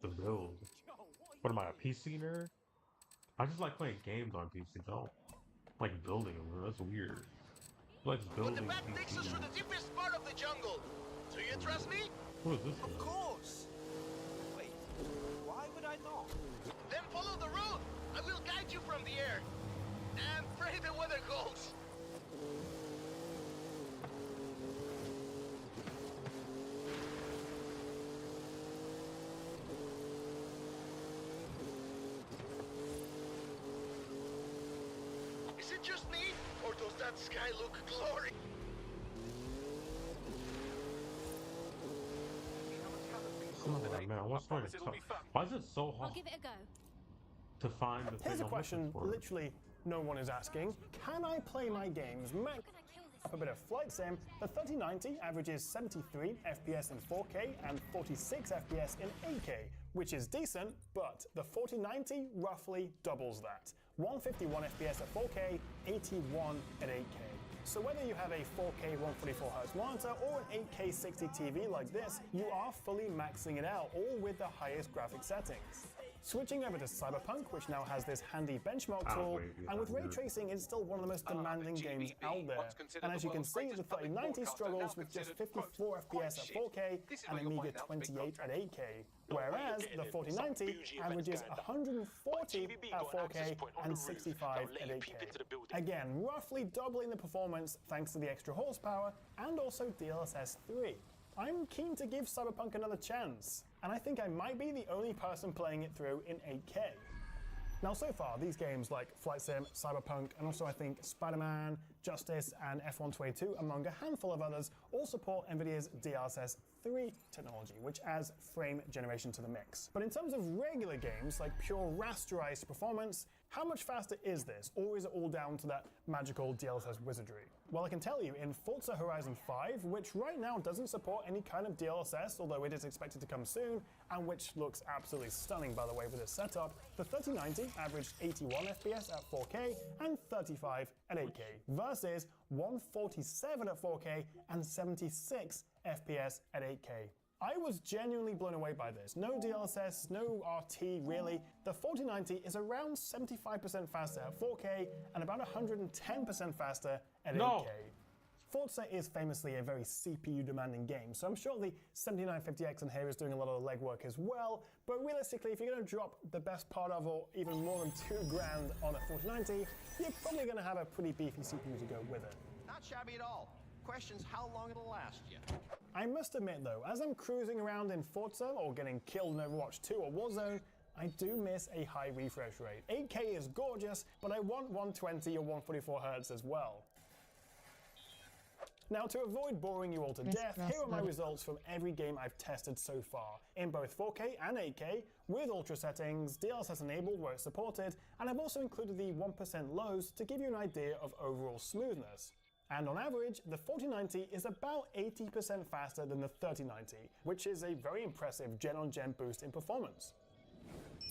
the build. What am I, a PC nerd? I just like playing games on PC. I don't like building them. That's weird. I like building. But the path takes us through the deepest part of the jungle. Do you trust me? What is this? Of course. Wait, why would I not? Then follow the road. I will guide you from the air. And pray the weather holds. Is it just me, or does that sky look glorious? Oh, man, what's going to Why is it so hard? I'll give it a go. To find the Here's a thing question literally no one is asking. Can I play my games max up a bit of Flight Sim? The 3090 averages 73 FPS in 4K and 46 FPS in 8K, which is decent, but the 4090 roughly doubles that. 151 FPS at 4K, 81 at 8K. So whether you have a 4K 144Hz monitor or an 8K 60 TV like this, you are fully maxing it out, all with the highest graphic settings. Switching over to Cyberpunk, which now has this handy benchmark tool, and with ray tracing, it's still one of the most demanding games out there. And as you can see, the 3090 struggles with just 54 FPS at 4K and a meager 28 at 8K, whereas the 4090 averages 140 at 4K and 65 at 8K. Again, roughly doubling the performance thanks to the extra horsepower and also DLSS 3. I'm keen to give Cyberpunk another chance, and I think I might be the only person playing it through in 8K. Now, so far, these games like Flight Sim, Cyberpunk, and also I think Spider-Man, Justice, and F122, among a handful of others, all support NVIDIA's DLSS 3 technology, which adds frame generation to the mix. But in terms of regular games, like pure rasterized performance, how much faster is this, or is it all down to that magical DLSS wizardry? Well, I can tell you, in Forza Horizon 5, which right now doesn't support any kind of DLSS, although it is expected to come soon, and which looks absolutely stunning, by the way, with this setup, the 3090 averaged 81 FPS at 4K and 35 at 8K, versus 147 at 4K and 76 FPS at 8K. I was genuinely blown away by this. No DLSS, no RT really. The 4090 is around 75% faster at 4K and about 110% faster at 8K. Forza is famously a very CPU-demanding game, so I'm sure the 7950X in here is doing a lot of the legwork as well, but realistically, if you're going to drop the best part of, or even more than $2,000 on a 4090, you're probably going to have a pretty beefy CPU to go with it. Not shabby at all. Question's how long it'll last you. I must admit though, as I'm cruising around in Forza or getting killed in Overwatch 2 or Warzone, I do miss a high refresh rate. 8K is gorgeous, but I want 120 or 144 Hz as well. Now, to avoid boring you all to death, here are my results from every game I've tested so far, in both 4K and 8K, with ultra settings, DLSS enabled where it's supported, and I've also included the 1% lows to give you an idea of overall smoothness. And on average, the 4090 is about 80% faster than the 3090, which is a very impressive gen-on-gen boost in performance.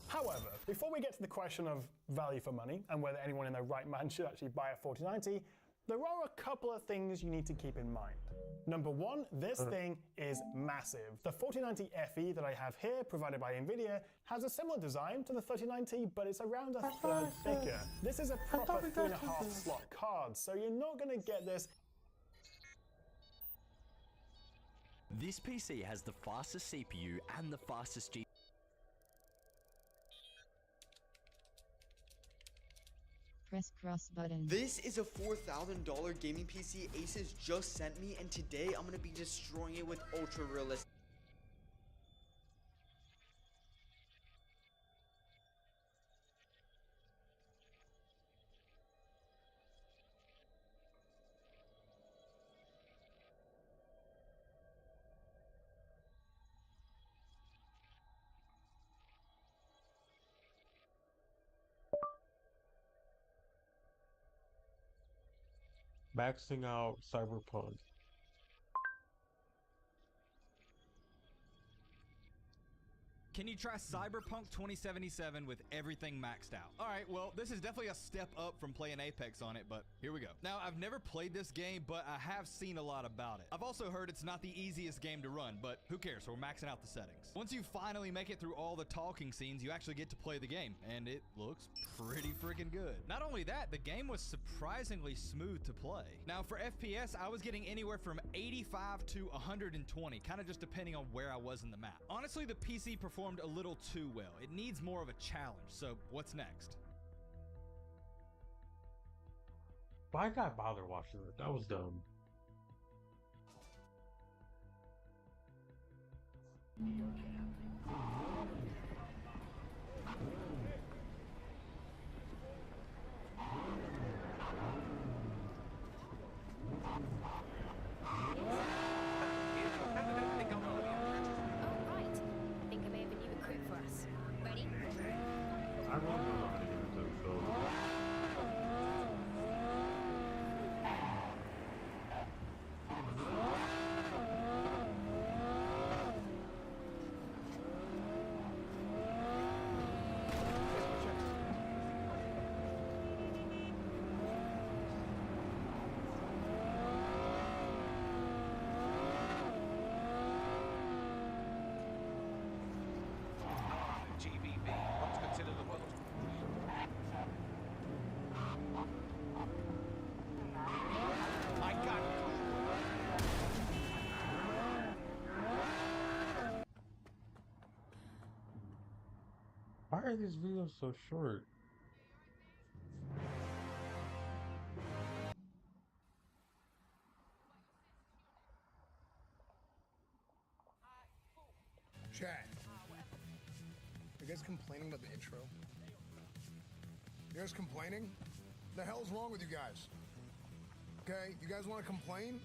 However, before we get to the question of value for money and whether anyone in their right mind should actually buy a 4090, there are a couple of things you need to keep in mind. Number one, this thing is massive. The 4090 FE that I have here, provided by Nvidia, has a similar design to the 3090, but it's around a third thicker. This is a proper 3.5 slot card, so you're not going to get this. This PC has the fastest CPU and the fastest GPU. Press cross button. This is a $4,000 gaming PC Asus just sent me, and today I'm gonna be destroying it with ultra realistic. Maxing out Cyberpunk. Can you try Cyberpunk 2077 with everything maxed out? All right, well, this is definitely a step up from playing Apex on it, but here we go. Now, I've never played this game, but I have seen a lot about it. I've also heard it's not the easiest game to run, but who cares? We're maxing out the settings. Once you finally make it through all the talking scenes, you actually get to play the game, and it looks pretty freaking good. Not only that, the game was surprisingly smooth to play. Now, for FPS, I was getting anywhere from 85 to 120, kind of just depending on where I was in the map. Honestly, the PC performed a little too well. It needs more of a challenge, so what's next? Why did I bother watching it? That was dumb. I really don't know how to get into it, so. GBB, what's considered the world? I got it. Why are these videos so short? Chat. You guys complaining about the intro? You guys complaining? The hell's wrong with you guys? Okay, you guys want to complain?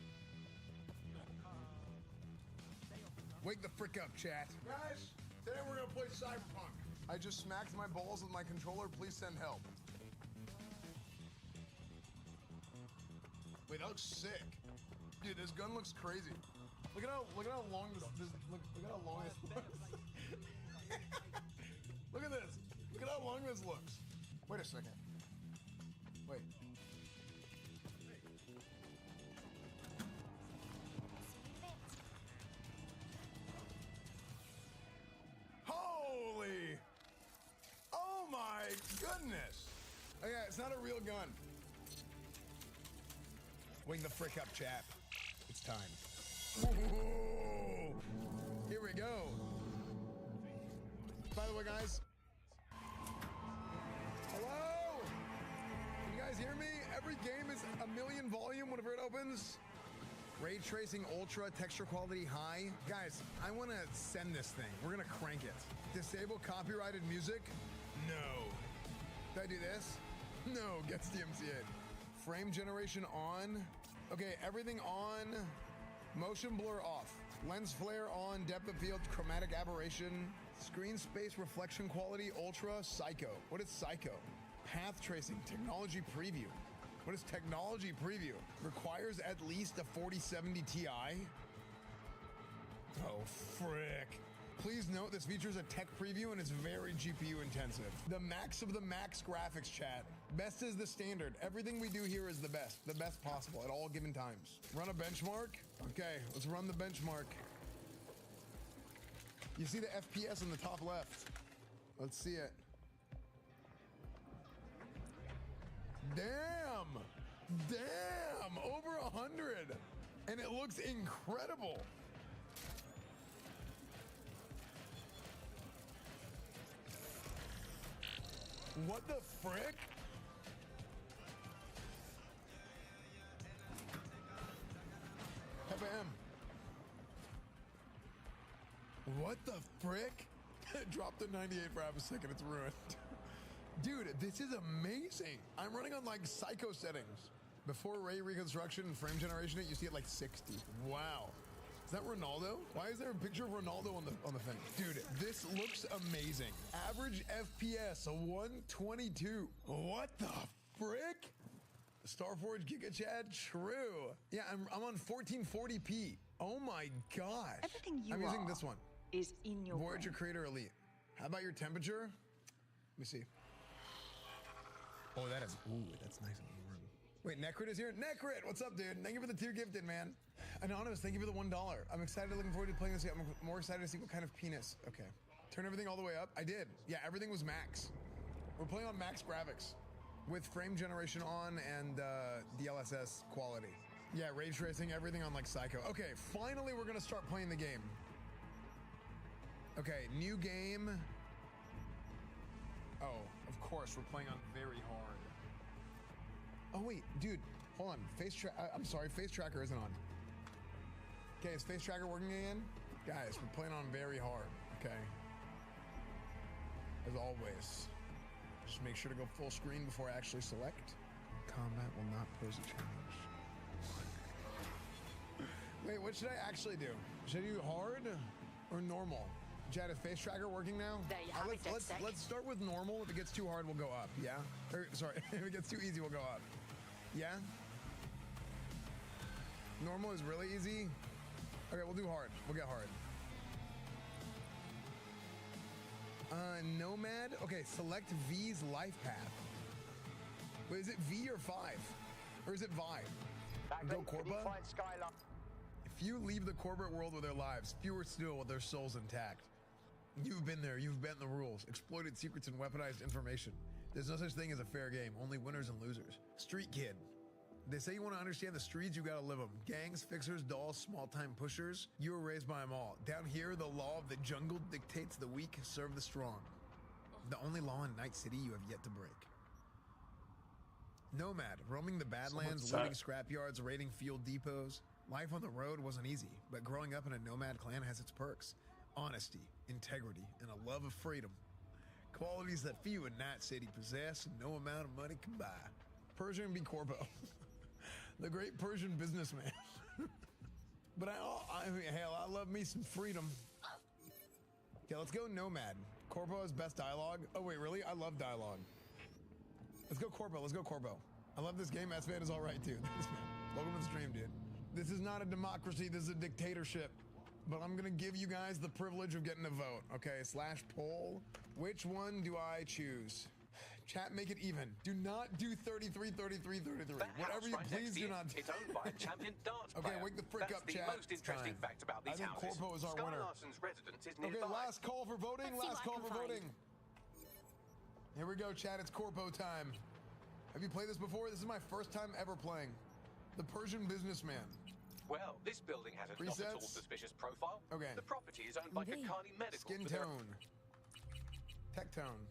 Wake the frick up, chat. Guys, today we're gonna play Cyberpunk. I just smacked my balls with my controller. Please send help. Wait, that looks sick. Dude, this gun looks crazy. Look at how long this look at how long this looks. Look at this. Look at how long this looks. Wait a second. Wait. Holy! Oh my goodness! Oh yeah, it's not a real gun. Wake the frick up, chap. It's time. Whoa. Here we go. By the way, guys. Hello? Can you guys hear me? Every game is a million volume whenever it opens. Ray tracing ultra, texture quality high. Guys, I want to send this thing. We're going to crank it. Disable copyrighted music? No. Did I do this? No, gets DMCA'd. Frame generation on. Okay, everything on. Motion blur off. Lens flare on. Depth of field, chromatic aberration. Screen space reflection quality, ultra, psycho. What is psycho? Path tracing, technology preview. What is technology preview? Requires at least a 4070 Ti. Oh, frick. Please note this features a tech preview and it's very GPU intensive. The max of the max graphics, chat. Best is the standard. Everything we do here is the best possible at all given times. Run a benchmark? Okay, let's run the benchmark. You see the FPS in the top left. Let's see it. Damn! Damn! Over 100! And it looks incredible. What the frick? Bam. What the frick? Dropped to 98 for half a second, it's ruined. Dude, this is amazing. I'm running on like psycho settings. Before ray reconstruction and frame generation, you see it like 60. Wow. Is that Ronaldo? Why is there a picture of Ronaldo on the thing? Dude, this looks amazing. Average FPS, a 122. What the frick? Starforge Giga Chad? True. Yeah, I'm on 1440p. Oh my gosh. Everything you I'm using are this one. Is in your Voyager brain. Creator Elite. How about your temperature? Let me see. Oh, that is, ooh, that's nice and warm. Wait, Necrit is here? Necrit, what's up, dude? Thank you for the 2 gifted, man. Anonymous, thank you for the $1. I'm excited, looking forward to playing this game. I'm more excited to see what kind of penis. Okay. Turn everything all the way up. I did. Yeah, everything was max. We're playing on max graphics with frame generation on and DLSS quality. Yeah, ray tracing, everything on like psycho. Okay, finally we're gonna start playing the game. Okay, new game. Oh, of course, we're playing on very hard. Oh wait, dude, hold on. I'm sorry, face tracker isn't on. Okay, is face tracker working again? Guys, we're playing on very hard, okay? As always. Just make sure to go full screen before I actually select. Combat will not pose a challenge. Wait, what should I actually do? Should I do hard or normal? Chad, is face tracker working now? There you have it, let's start with normal. If it gets too hard, we'll go up, yeah? Or, sorry, if it gets too easy, we'll go up. Yeah? Normal is really easy? Okay, we'll do hard. We'll get hard. Nomad? Okay, select V's life path. Wait, is it V or 5? Or is it Vi? Go Corba? If you leave the corporate world with their lives, fewer still with their souls intact. You've been there, you've bent the rules, exploited secrets and weaponized information. There's no such thing as a fair game, only winners and losers. Street kid. They say you want to understand the streets, you gotta live them. Gangs, fixers, dolls, small-time pushers. You were raised by them all. Down here, the law of the jungle dictates the weak serve the strong. The only law in Night City you have yet to break. Nomad, roaming the Badlands, looting scrapyards, raiding fuel depots. Life on the road wasn't easy, but growing up in a nomad clan has its perks. Honesty, integrity, and a love of freedom. Qualities that few in Night City possess and no amount of money can buy. Persian B. Corpo. The great Persian businessman. But I mean, hell, I love me some freedom. Okay, let's go Nomad. Corpo has best dialogue. Oh wait, really? I love dialogue. Let's go Corpo, let's go Corpo. I love this game. S-Man is all right too. This man. Welcome to the stream, dude. This is not a democracy, this is a dictatorship. But I'm gonna give you guys the privilege of getting a vote, okay? /poll. Which one do I choose? Chat, make it even. Do not do 33, 33, 33. Whatever you please do not do. It's owned by a champion dance Okay, player. wake the frick up, chat. That's the most interesting fact about these I think houses. Corpo is our Sky winner. Larson's residence is Okay, nearby. last call for voting. Let's see Last what I call can for find. voting. Here we go, chat. It's Corpo time. Have you played this before? This is my first time ever playing. The Persian Businessman. Well, this building has a not at all Presets. suspicious profile. Okay. The property is owned by Kakani Medical. Skin but there are- tone. Tech tone.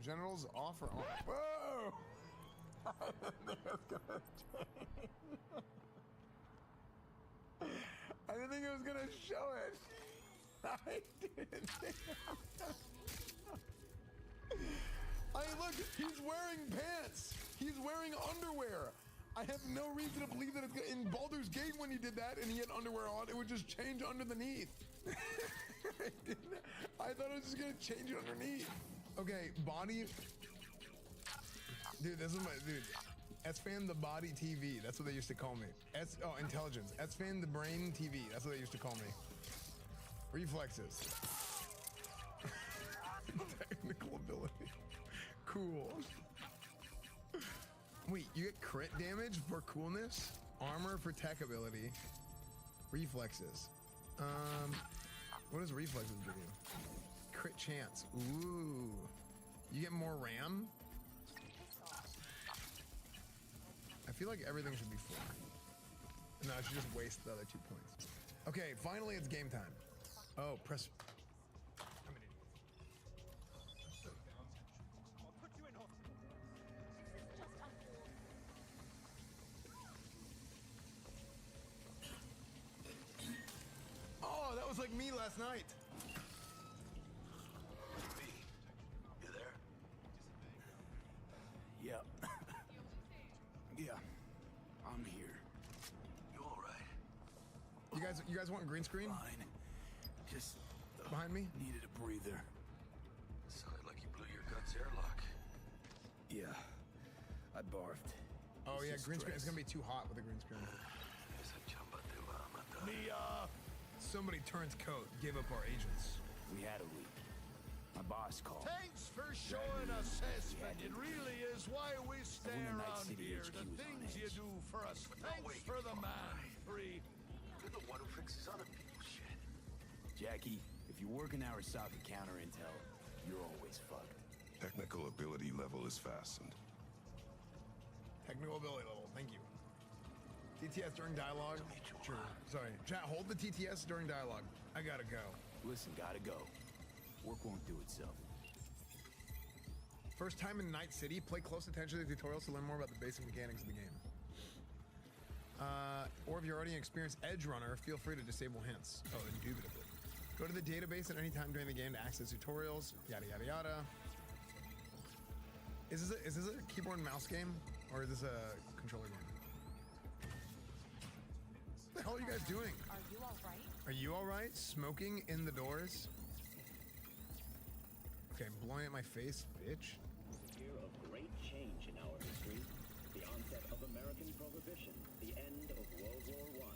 Generals off or on? Whoa! I didn't think it was gonna show it. I didn't think. I mean, look, he's wearing pants. He's wearing underwear. I have no reason to believe that it's gonna, in Baldur's Gate when he did that and he had underwear on, it would just change underneath. I thought it was just gonna change it underneath. Okay, body. Dude, this is my dude. S-Fan the Body TV. That's what they used to call me. Intelligence. S-Fan the Brain TV. That's what they used to call me. Reflexes. Technical ability. Cool. Wait, you get crit damage for coolness, armor for tech ability, reflexes. What does reflexes give you? Crit chance. Ooh. You get more RAM? I feel like everything should be 4. No, I should just waste the other 2 points. Okay, finally it's game time. Oh, press. Oh, that was like me last night. You there? Yeah. Yeah. I'm here. You all right? You guys want green screen? Fine. Just behind me? Needed a breather. Sounded like you blew your guts airlock. Yeah. I barfed. Oh yeah, green screen. It's gonna be too hot with a green screen. Somebody turns coat, gave up our agents. We had a leak. My boss called. Thanks for showing assessment. It really is why we stay around here. The things you do for us. Thanks for the man, Free. You're the one who fixes other people's shit. Jackie, if you work in Arasaka counter intel, you're always fucked. Technical ability level is fastened. Technical ability level, thank you. TTS during dialogue? Sure. Sorry. Chat, hold the TTS during dialogue. I gotta go. Listen, gotta go. Work won't do itself. First time in Night City, play close attention to the tutorials to learn more about the basic mechanics of the game. Or if you're already an experienced Edge runner, feel free to disable hints. Oh, indubitably. Go to the database at any time during the game to access tutorials, yada yada yada. Is this a keyboard and mouse game? Or is this a controller game? What the hell are you guys doing? Are you alright? Are you alright? Smoking in the doors? Okay, blowing at my face, bitch. Year of great change in our history. The onset of American Prohibition, the end of World War I,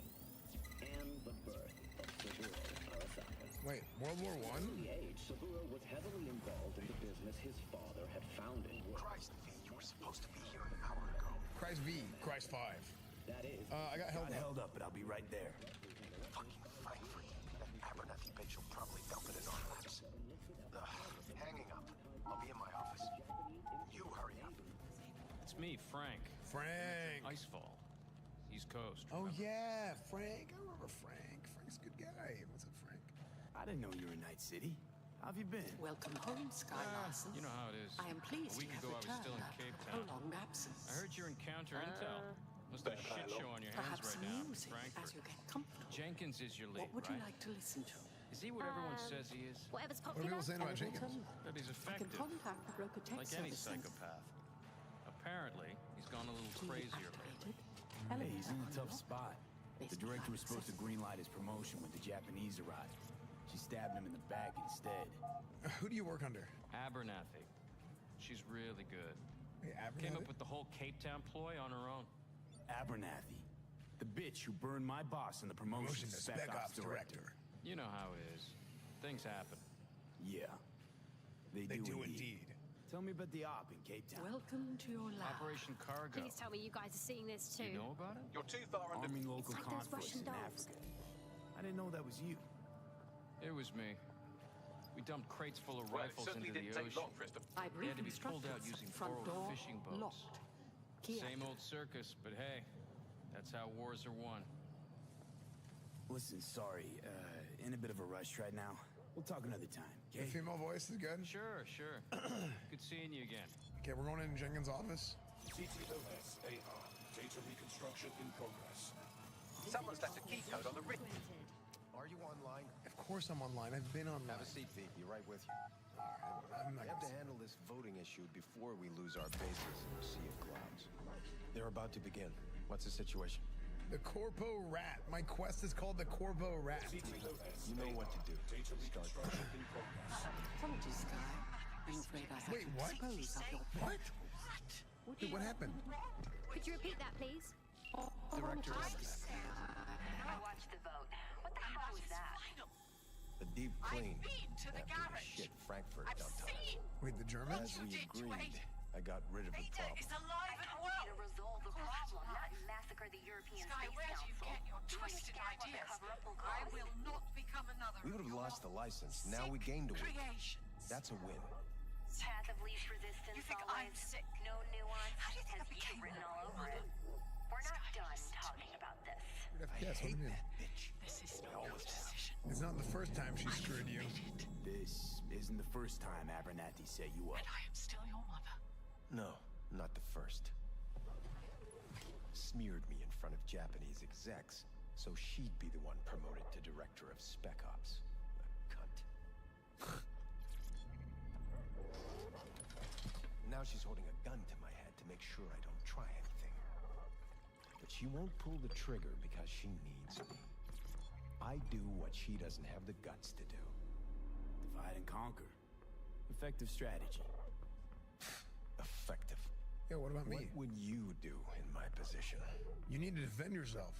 and the birth of Saburo Arasaka. Wait, World War I? At an early age, Saburo was heavily involved in the business his father had founded. Christ, V, you were supposed to be here an hour ago. Christ V, Christ 5. That is. I got held up. But I'll be right there. Fucking fight for you. That Abernathy bitch will probably dump it in our laps. Hanging up. I'll be in my office. You hurry up. It's me, Frank. Frank. Icefall. East Coast. Oh yeah, Frank. I remember Frank. Frank's a good guy. What's up, Frank? I didn't know you were in Night City. How have you been? Welcome home, Sky Larson. You know how it is. I am pleased A week you have ago, I was still in returned Cape after a Town. prolonged absence. I heard you're in counter intel. Must have a shit show on your hands Perhaps right now, music Frankfurt. as you get comfortable. Jenkins is your lead, What would right? you like to listen to? Is he what everyone says he is? Whatever's What are people saying about Jenkins? That he's I can effective, contact the broker tech like any services. psychopath. Apparently, he's gone a little crazier lately. Hey, he's in a tough spot. The director was supposed to greenlight his promotion when the Japanese arrived. She stabbed him in the back instead. Who do you work under? Abernathy. She's really good. Hey, Came Abernathy? up with the whole Cape Town ploy on her own. Abernathy. The bitch who burned my boss in the promotion to Spec Ops Director. You know how it is. Things happen. Yeah. They do indeed. Tell me about the op in Cape Town. Welcome to your lab. Operation Cargo. Please tell me you guys are seeing this too. You know about it? You're too far under. Arming local It's like those conflicts Russian in dolls. Africa. I didn't know that was you. It was me. We dumped crates full of Well, it rifles certainly into the didn't take ocean. long for us to. I've They had to be pulled out reconstructed. using Front borrowed door fishing boats. locked. Key Same active. old circus, but hey, that's how wars are won. Listen, sorry, in a bit of a rush right now. We'll talk another time, The okay? female voice is good. Sure. Good seeing you again. Okay, we're going in Jenkins' office. CTOS-AR. Data reconstruction in progress. Someone's left a key code on the rig. Are you online? Of course I'm online. I've been online. Have a seat, V. Be right with you. I'm not We have gonna to handle this voting issue before we lose our bases in a sea of clouds. They're about to begin. What's the situation? The Corpo Rat. My quest is called the Corpo Rat. You know what to do. Start. Apologies, Sky. I'm afraid I have Wait, to what? dispose of your What? Dude, what happened? Could you repeat that, please? Director I watched the vote. What the hell was that? A deep clean. been to the After garage. shit Frankfurt I've dumped on us. seen Wait, the Germans? As we agreed, I got rid of the Peter problem. is alive and well. To resolve the problem, not massacre the European Sky, Space where do you Council. get your Doing twisted scam on the ideas? cover-up will I cause- will not become another We would of have your lost the license. Now we sick gained a win. creations. That's a win. Path of least resistance You think always. I'm sick? No nuance. How do you think has I became you written that all way, over it. Mother? We're not Sky, done listen to talking about this. FPS, what do you mean? This is not your decision. It's not the first time she screwed you. This isn't the first time Abernathy set you up. And I am still your mother. No, not the first. Smeared me in front of Japanese execs, so she'd be the one promoted to director of Spec Ops. A cunt. Now she's holding a gun to my head to make sure I don't try anything. But she won't pull the trigger because she needs me. I do what she doesn't have the guts to do. Divide and conquer. Effective strategy. Effective. Yeah, what about me? What would you do in my position? You need to defend yourself.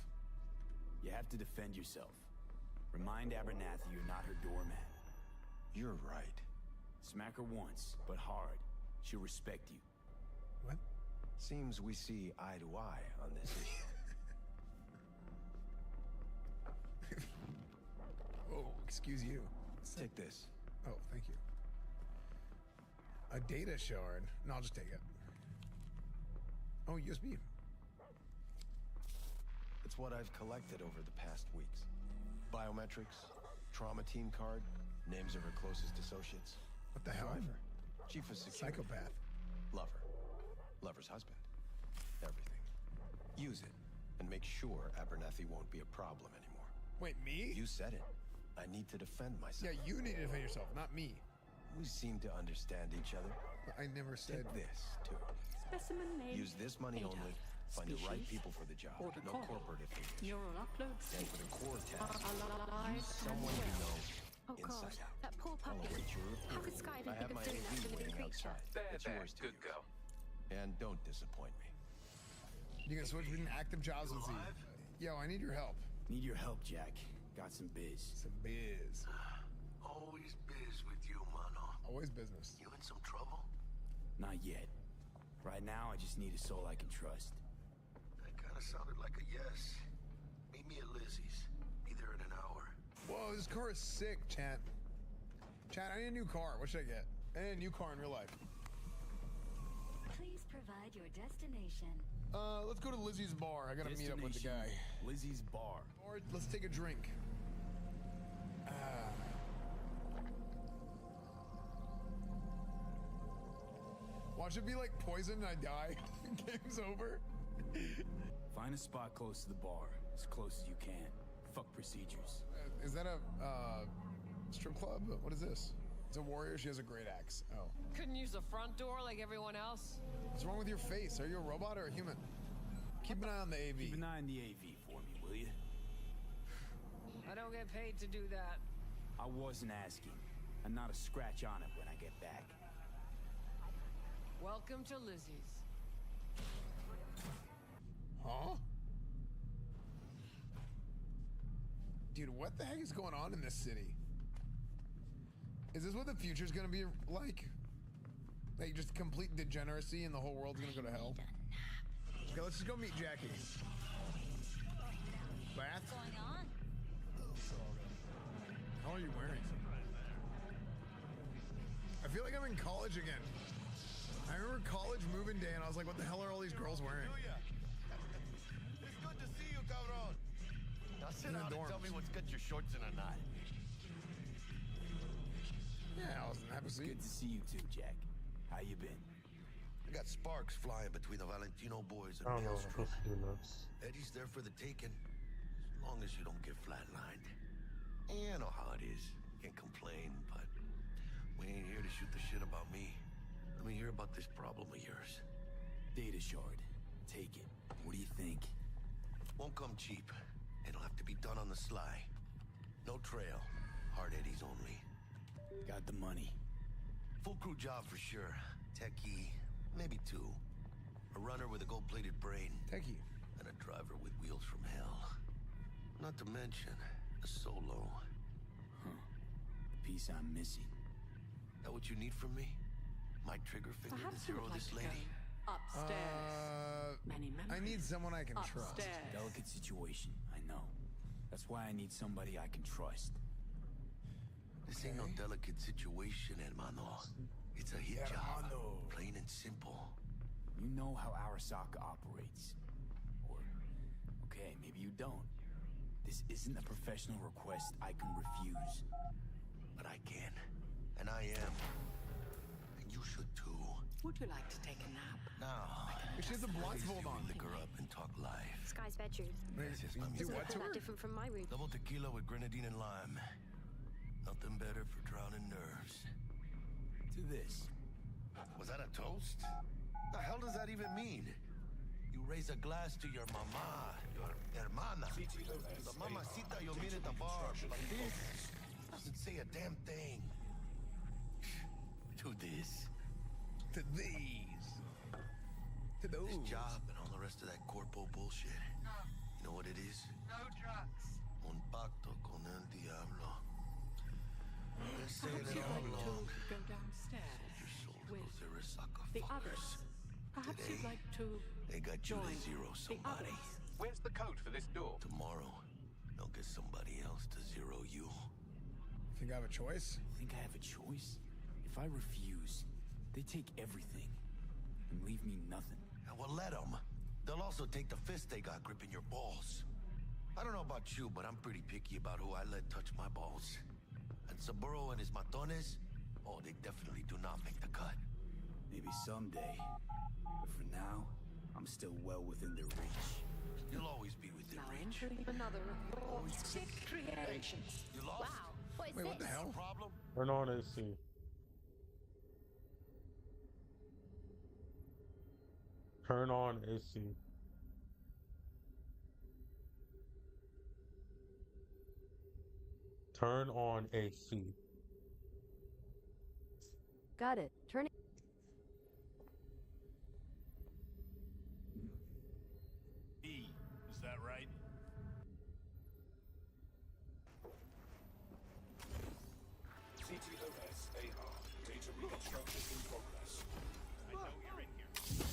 You have to defend yourself. Remind Abernathy you're not her doormat. You're right. Smack her once, but hard. She'll respect you. What? Seems we see eye to eye on this issue. Oh, excuse you. Take this. Oh, thank you. A data shard. No, I'll just take it. Oh, USB. It's what I've collected over the past weeks. Biometrics, trauma team card, names of her closest associates. What the hell? Driver, chief of security. Psychopath. Lover, lover's husband. Everything. Use it and make sure Abernathy won't be a problem anymore. Wait, me? You said it. I need to defend myself. Yeah, you need to defend yourself, not me. We seem to understand each other. I never said Take this, too. Specimen name. Use this money Ada. only. Find the right Species. people for the job. Order No call. corporate affiliation. Neural uploads. And for the core task, Alive use someone you know Oh God, inside out. that poor I'll puppy. await your How report. could Sky even I have think my of doing that to AV a living waiting creature? outside. It's yours to good use. girl. And don't disappoint me. You can switch between active jobs and Z. Yo, I need your help. Need your help, Jack. Got some biz. Some biz. Always biz with you, mano. Always business. You in some trouble? Not yet. Right now, I just need a soul I can trust. That kind of sounded like a yes. Meet me at Lizzie's. Be there in an hour. Whoa, this car is sick, Chat. Chat, I need a new car. What should I get? I need a new car in real life. Please provide your destination. Let's go to Lizzie's bar. I gotta meet up with the guy. Lizzie's bar. Or let's take a drink. Watch it be like poison and I die. Game's over. Find a spot close to the bar. As close as you can. Fuck procedures. Is that a strip club? What is this? It's a warrior. She has a great axe. Oh. Couldn't use the front door like everyone else? What's wrong with your face? Are you a robot or a human? Keep an eye on the AV. Keep an eye on the AV for me, will you? I don't get paid to do that. I wasn't asking. And not a scratch on it when I get back. Welcome to Lizzie's. Huh? Huh? Dude, what the heck is going on in this city? Is this what the future's gonna be like? Like just complete degeneracy and the whole world's gonna go to hell? Okay, let's just go meet Jackie. Bath? What's going on? How are you wearing? I feel like I'm in college again. I remember college moving day and I was like, what the hell are all these girls wearing? It's good to see you, cabron. Now sit down and tell me what's got your shorts in a knot. Yeah, Allison, have a seat. Good to see you too, Jack. How you been? I got sparks flying between the Valentino boys and I don't know what Maelstrom. I'm supposed to do next. Eddie's there for the taking, as long as you don't get flatlined. Yeah, I know how it is. Can't complain, but we ain't here to shoot the shit about me. Let me hear about this problem of yours. Data shard. Take it. What do you think? Won't come cheap. It'll have to be done on the sly. No trail. Hard Eddies only. Got the money. Full crew job for sure. Techie, maybe 2. A runner with a gold-plated brain. Techie. And a driver with wheels from hell. Not to mention a solo. Huh. The piece I'm missing. That what you need from me? My trigger finger to Perhaps you zero would like this to lady? go upstairs. Many I need memories. someone I can trust. Upstairs. Delicate situation, I know. That's why I need somebody I can trust. This ain't no delicate situation, hermano. It's a hit job. Plain and simple. You know how Arasaka operates. Or, okay, maybe you don't. This isn't a professional request I can refuse. But I can. And I am. And you should too. Would you like to take a nap? Now, She has a blindfold on. liquor up and talk live. Sky's bedroom. Gracias, Do mamita. what to her? That different from my room. Double tequila with grenadine and lime. Nothing better for drowning nerves. To this. Was that a toast? The hell does that even mean? You raise a glass to your mama, your hermana. The mamacita you meet at the bar. But this doesn't say a damn thing. To this. To these. To those. This job and all the rest of that corpo bullshit. You know what it is? No drugs. Un pacto con el diablo. They say Perhaps it you'd all like to along. go downstairs with the others. Perhaps you'd like to They got you join to zero the somebody. others. Where's the code for this door? Tomorrow, they'll get somebody else to zero you. Think I have a choice? Think I have a choice? If I refuse, they take everything and leave me nothing. Yeah, well, let them. They'll also take the fist they got gripping your balls. I don't know about you, but I'm pretty picky about who I let touch my balls. And Saburo and his matones, oh, they definitely do not make the cut. Maybe someday. But for now, I'm still well within their reach. You'll always be within Now reach. entering another of your sick creations. You lost? Wow. What is Wait, this? what the hell? Problem? Turn on AC. Turn on AC. Turn on AC. Got it. Turn it. E, is that right? CTOS AR. Data reconstruction in progress. I know you're in here.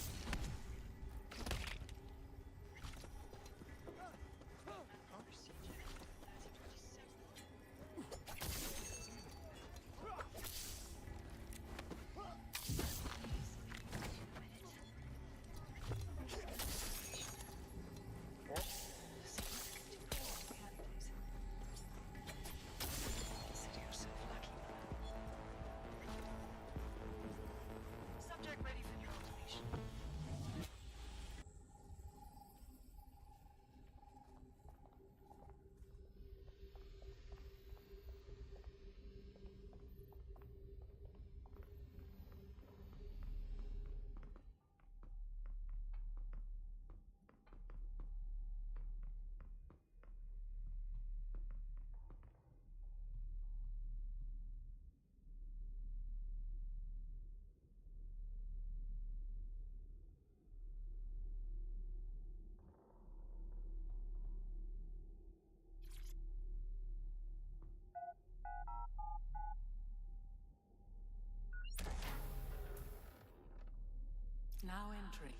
Now entering.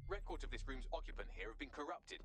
Records of this room's occupant here have been corrupted.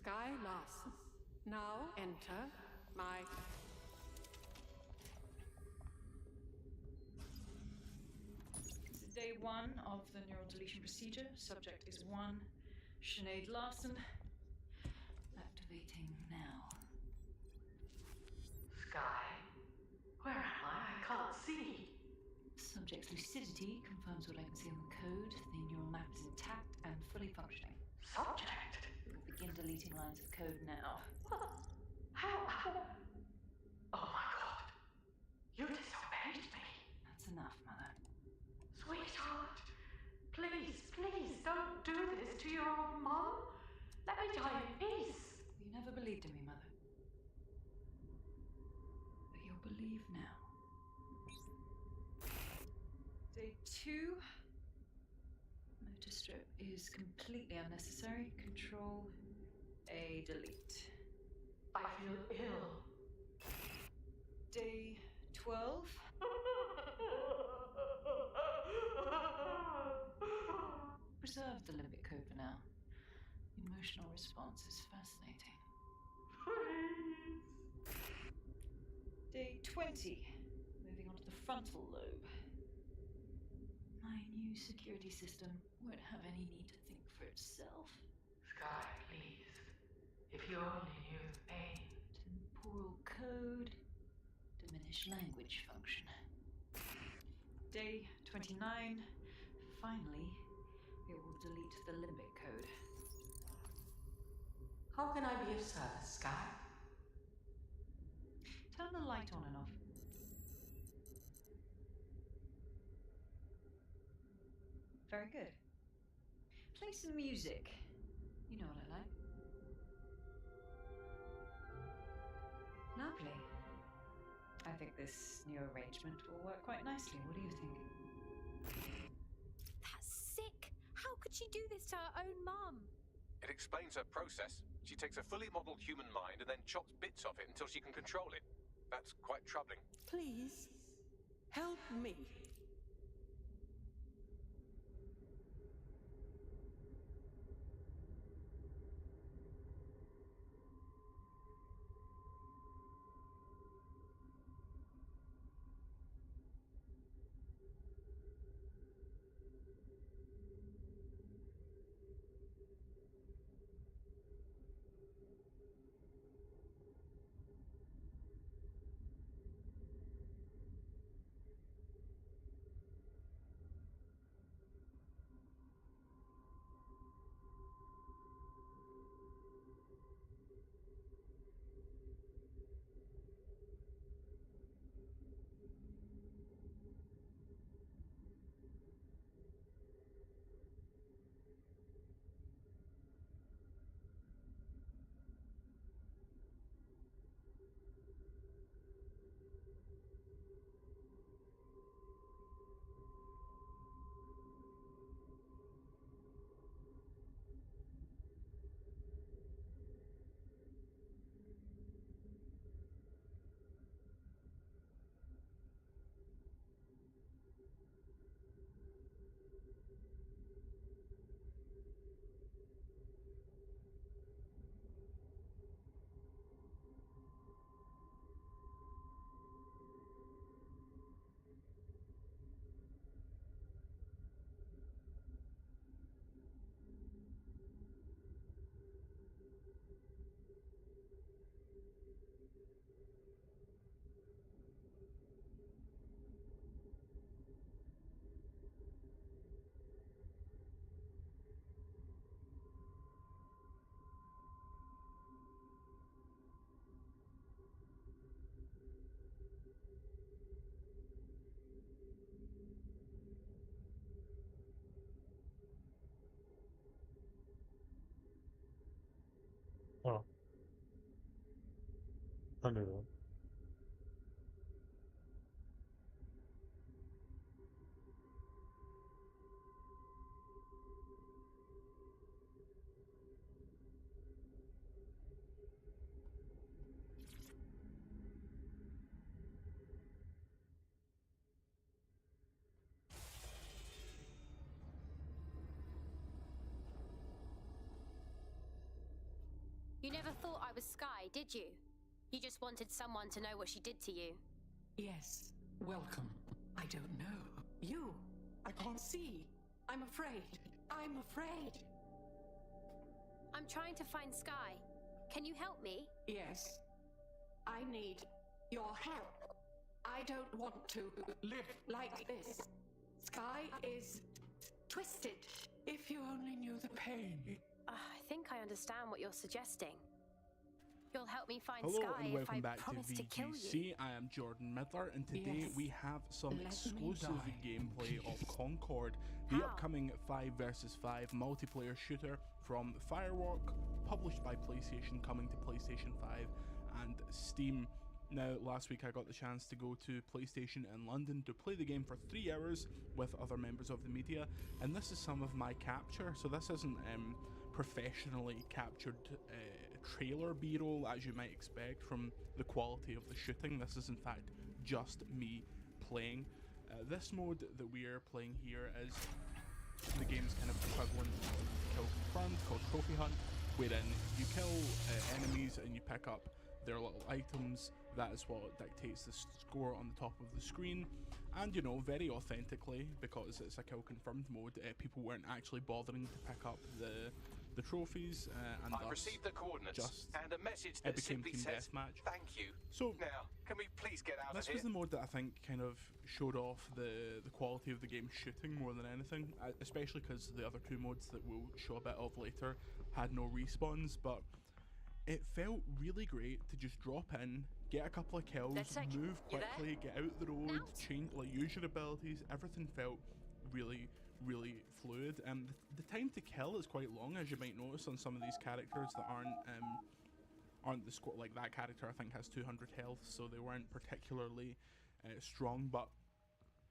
Sky Larson. Now enter my... This is day 1 of the neural deletion procedure. Subject is 1, Sinead Larson. Activating now. Sky? Where am I? I can't see. Subject's lucidity confirms what I can see on the code. The neural map is intact and fully functioning. Subject? We will begin deleting lines of code now. What? How? Oh my god. You disobeyed me. That's enough, Mother. Sweetheart, please, please don't do this to your own mom. Let me die in peace. You never believed in me, Mother. But you'll believe now. Day 2. Motor strip is completely unnecessary. Control A, delete. I feel ill. Day 12. Preserve the limbic code for now. The emotional response is fascinating. Day 20. Moving on to the frontal lobe. My new security system won't have any need to think for itself. Sky, please. If you only knew the pain. Temporal code. Diminish language function. Day 29. Finally, it will delete the limbic code. How can I be of service, Sky? Turn the light on and off. Very good. Play some music. You know what I like. Lovely. I think this new arrangement will work quite nicely. What do you think? That's sick! How could she do this to her own mum? It explains her process. She takes a fully modeled human mind and then chops bits of it until she can control it. That's quite troubling. Please, help me. Oh. I knew that. You never thought I was Sky, did you? You just wanted someone to know what she did to you. Yes. Welcome. I don't know. You. I can't see. I'm afraid. I'm afraid. I'm trying to find Sky. Can you help me? Yes. I need your help. I don't want to live like this. Sky is twisted. If you only knew the pain. I think I understand what you're suggesting. You'll help me find Hello Sky and if I welcome back to promise to kill you. VGC. I am Jordan Midler, and today Yes. we have some Let exclusive me die, gameplay please. of Concord, the upcoming 5 vs 5 multiplayer shooter from Firewalk, published by PlayStation, coming to PlayStation 5 and Steam. Now, last week I got the chance to go to PlayStation in London to play the game for 3 hours with other members of the media, and this is some of my capture. So this isn't professionally captured trailer b-roll as you might expect from the quality of the shooting. This is in fact just me playing. This mode that we are playing here is the game's kind of equivalent of Kill Confirmed, called Trophy Hunt, wherein you kill enemies and you pick up their little items. That is what dictates the score on the top of the screen. And you know, very authentically, because it's a Kill Confirmed mode, people weren't actually bothering to pick up the trophies, and I've thus received the coordinates just and a message it that became simply team says deathmatch. thank you. So now, can we please get out of this here? was the mode that I think kind of showed off the quality of the game shooting more than anything, especially because the other 2 modes that we'll show a bit of later had no respawns. But it felt really great to just drop in, get a couple of kills, move quickly, get out the road, change, like, use your abilities. Everything felt really fluid. The time to kill is quite long, as you might notice on some of these characters that aren't the squad. Like that character I think has 200 health, so they weren't particularly strong, but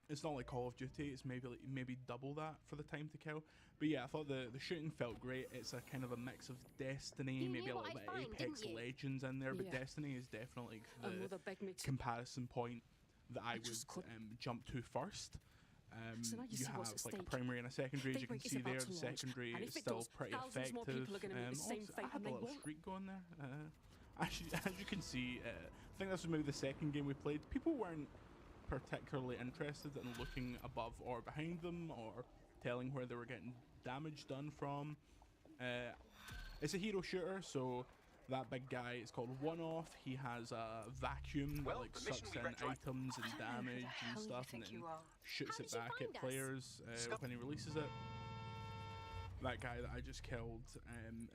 it's not like Call of Duty. It's maybe double that for the time to kill. But yeah, I thought the shooting felt great. It's a kind of a mix of Destiny, maybe a little bit of Apex Legends in there, but Destiny is definitely the comparison point that I would jump to first. You have like a primary and a secondary, as you can see there. The secondary is still pretty effective. I had a little streak going there. As you can see, I think this was maybe the second game we played. People weren't particularly interested in looking above or behind them or telling where they were getting damage done from. It's a hero shooter, so that big guy is called One-Off. He has a vacuum that like sucks in items and damage and stuff, and then shoots it back at players when he releases it. That guy that I just killed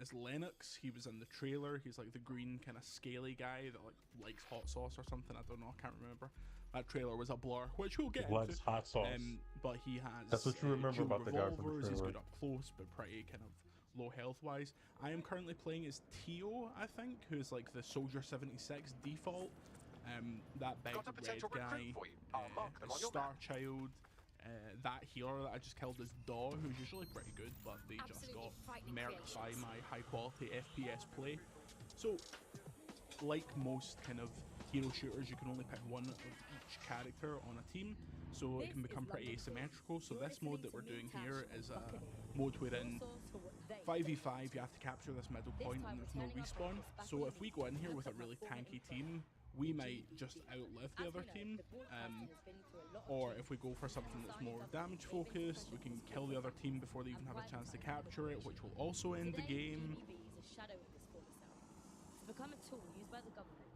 is Lennox. He was in the trailer. He's like the green kind of scaly guy that like likes hot sauce or something. I don't know. I can't remember. That trailer was a blur, which we'll get into. Hot sauce. But he has. That's what you remember about the guy from the trailer. He's good up close, but pretty kind of low health wise. I am currently playing as Tio, I think, who's like the Soldier 76 default. That big red guy, Star Child. That healer that I just killed is Daw, who's usually pretty good, but they just got murked by my high quality FPS play. So, like most kind of hero shooters, you can only pick one of each character on a team, so it can become pretty asymmetrical. So this mode that we're doing here is a mode wherein 5v5 you have to capture this middle point and there's no respawn. So if we go in here with a really tanky team, we might just outlive the other team, or if we go for something that's more damage focused, we can kill the other team before they even have a chance to capture it, which will also end the game.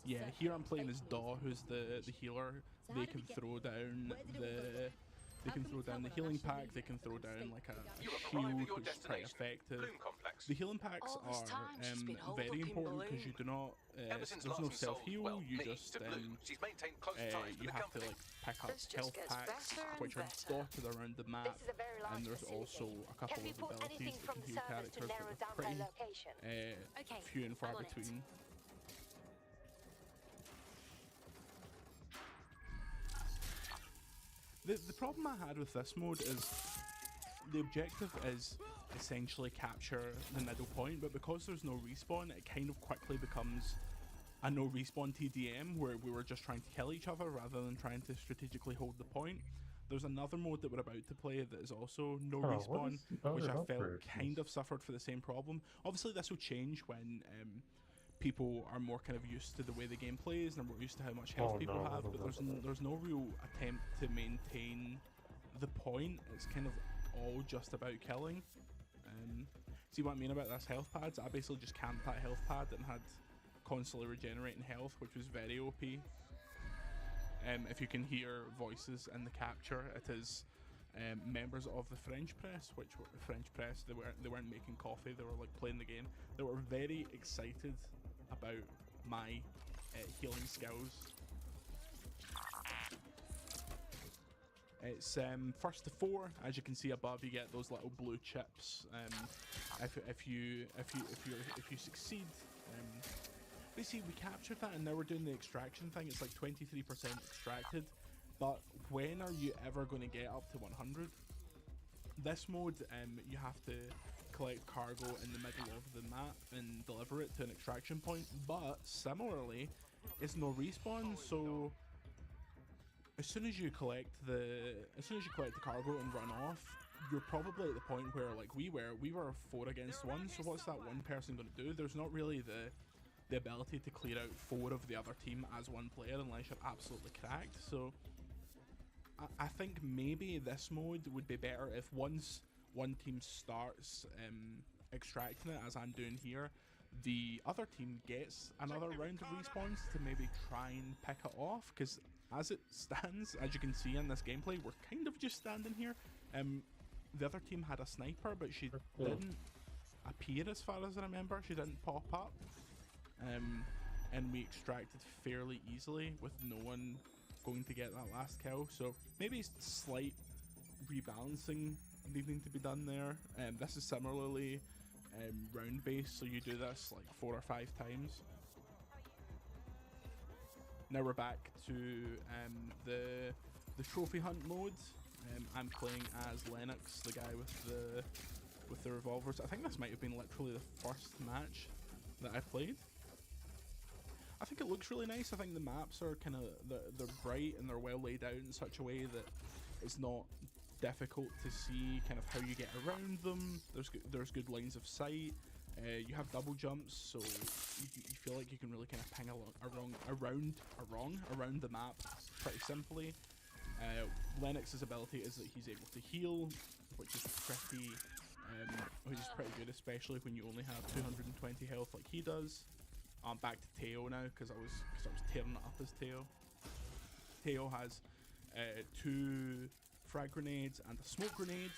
Yeah, here I'm playing as Daw, who's the healer. They can throw down They can throw down the healing pack, they can throw down like a shield, which is pretty effective. The healing packs are very important because you do not, there's no self-heal, you just, you have to like pick up health packs, which are dotted around the map, and there's also a couple of abilities that can heal characters that are pretty few and far between. The problem I had with this mode is the objective is essentially capture the middle point, but because there's no respawn, it kind of quickly becomes a no respawn TDM where we were just trying to kill each other rather than trying to strategically hold the point. There's another mode that we're about to play that is also no respawn, which I felt kind of suffered for the same problem. Obviously this will change when people are more kind of used to the way the game plays and are more used to how much health people have, but there's no real attempt to maintain the point. It's kind of all just about killing. See what I mean about this health pads? I basically just camped that health pad and had constantly regenerating health, which was very OP. If you can hear voices in the capture, it is members of the French press, which were French press. They weren't making coffee. They were like playing the game. They were very excited about my healing skills. It's first to 4. As you can see above, you get those little blue chips. If you succeed. Basically, we captured that, and now we're doing the extraction thing. It's like 23% extracted. But when are you ever going to get up to 100? This mode, you have to collect cargo in the middle of the map and deliver it to an extraction point. But similarly, it's no respawn. So as soon as you collect the cargo and run off, you're probably at the point where, like we were 4 against 1. So what's that one person going to do? There's not really the ability to clear out 4 of the other team as one player unless you're absolutely cracked. So I think maybe this mode would be better if once one team starts extracting it, as I'm doing here, the other team gets another round of respawns to maybe try and pick it off, because as it stands, as you can see in this gameplay, we're kind of just standing here. The other team had a sniper, but she didn't appear as far as I remember. She didn't pop up. And we extracted fairly easily with no one going to get that last kill. So maybe slight rebalancing needing to be done there. This is similarly round based, so you do this like 4 or 5 times. Now we're back to the trophy hunt mode. I'm playing as Lennox, the guy with the revolvers. I think this might have been literally the first match that I played. I think it looks really nice. I think the maps are kind of they're bright and they're well laid out in such a way that it's not difficult to see kind of how you get around them. There's good lines of sight. You have double jumps, so you feel like you can really kind of ping around the map pretty simply. Lennox's ability is that he's able to heal, which is pretty good, especially when you only have 220 health like he does. I'm back to Teo now because I was tearing it up as Teo. Teo has 2 frag grenades and a smoke grenade.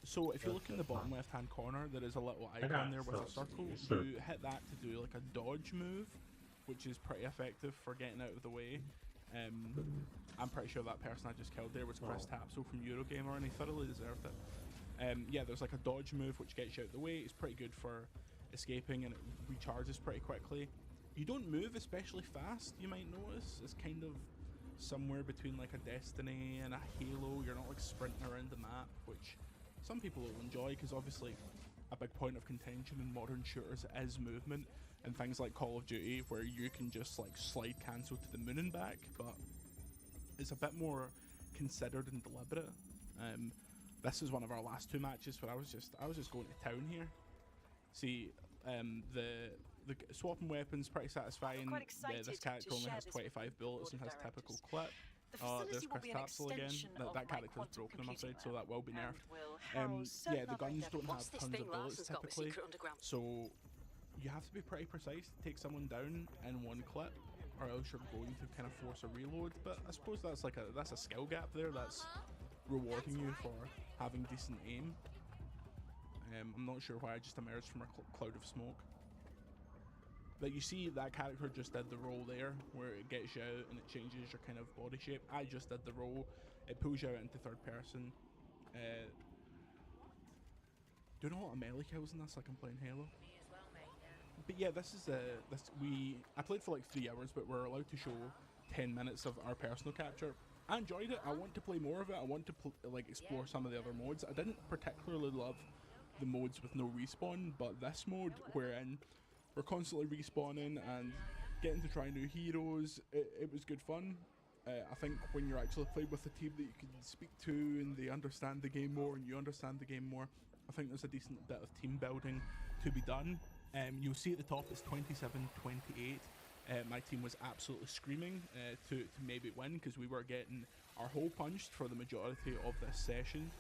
So if you look in the bottom left hand corner, there is a little icon there with a circle. You hit that to do like a dodge move, which is pretty effective for getting out of the way. I'm pretty sure that person I just killed there was Chris Tapsel from Eurogamer, and he thoroughly deserved it. Yeah, there's like a dodge move which gets you out of the way. It's pretty good for escaping, and it recharges pretty quickly. You don't move especially fast, you might notice. It's kind of somewhere between like a Destiny and a Halo. You're not like sprinting around the map, which some people will enjoy, because obviously a big point of contention in modern shooters is movement, and things like Call of Duty where you can just like slide cancel to the moon and back, but it's a bit more considered and deliberate. This is one of our last 2 matches where I was just going to town here. See, the swapping weapons pretty satisfying. This character only has 25 bullets and has typical clip. There's Chris Tapsel again. That character's broken, I'm afraid, so that will be nerfed. Yeah, the guns don't have tons of bullets typically, so you have to be pretty precise to take someone down in one clip. or else you're going to kind of force a reload. But I suppose that's like a skill gap there. That's rewarding you for having decent aim. I'm not sure why I just emerged from a cloud of smoke. But you see that character just did the roll there, where it gets you out and it changes your kind of body shape. I just did the roll. It pulls you out into third person. Do you know what a melee kills in this? Like I'm playing Halo. But yeah, this is I played for like 3 hours, but we're allowed to show 10 minutes of our personal capture. I enjoyed it. I want to play more of it. I want to like explore some of the other modes. I didn't particularly love the modes with no respawn, but this mode wherein we're constantly respawning and getting to try new heroes, it was good fun. I think when you're actually playing with a team that you can speak to and they understand the game more and you understand the game more, I think there's a decent bit of team building to be done. You'll see at the top it's 27-28. My team was absolutely screaming to maybe win, because we were getting our hole punched for the majority of this session.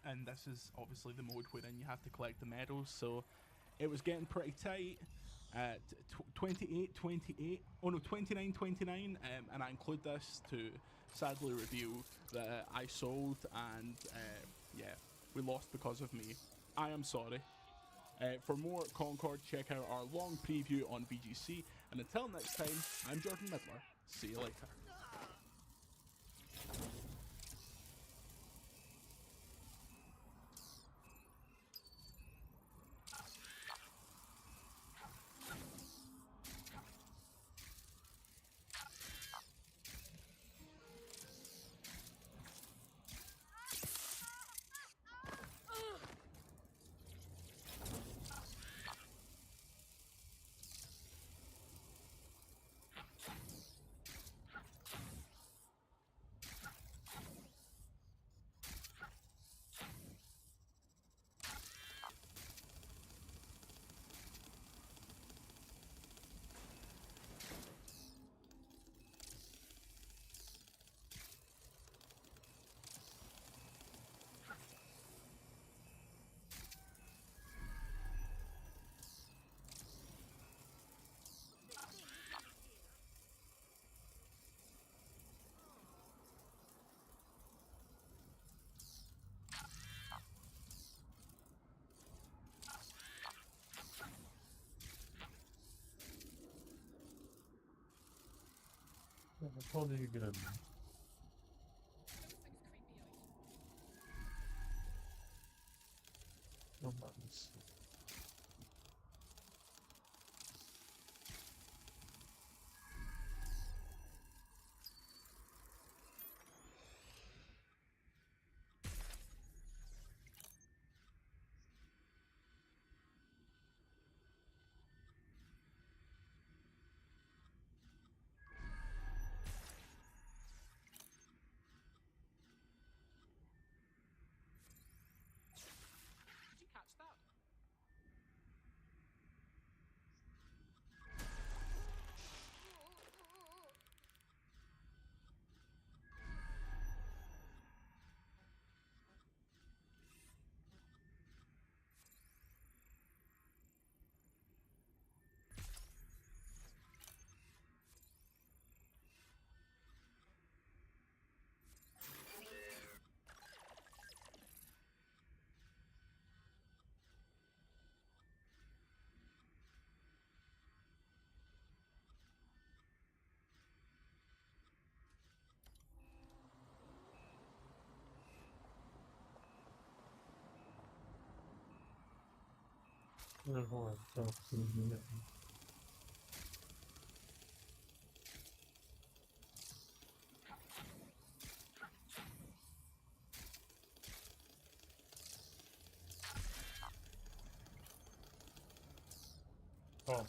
And this is obviously the mode wherein you have to collect the medals, so it was getting pretty tight at 28-28, oh no, 29-29, and I include this to sadly reveal that I sold, and yeah, we lost because of me. I am sorry. For more Concord, check out our long preview on VGC, and until next time, I'm Jordan Midler. See you later. I told you you're gonna. No buttons. Did you catch that? Oh.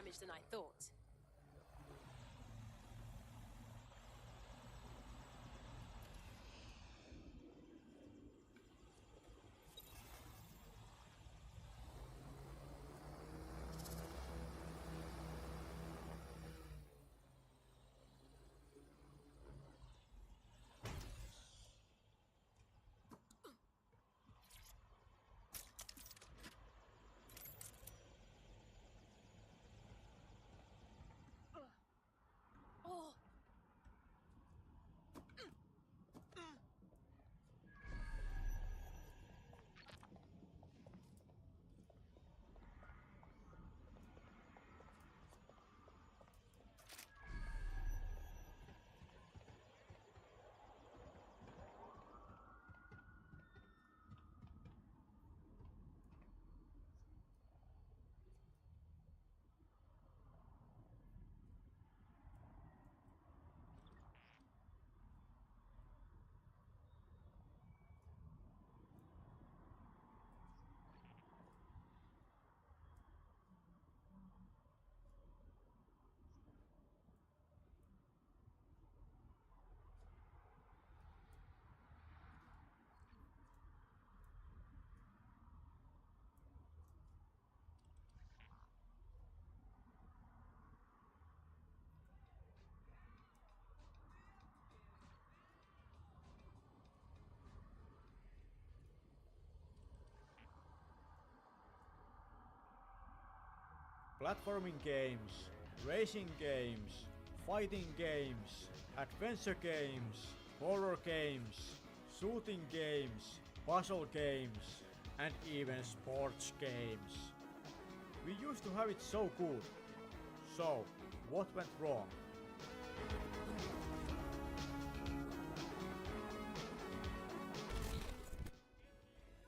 damage than I thought. Platforming games, racing games, fighting games, adventure games, horror games, shooting games, puzzle games, and even sports games. We used to have it so good. So, what went wrong?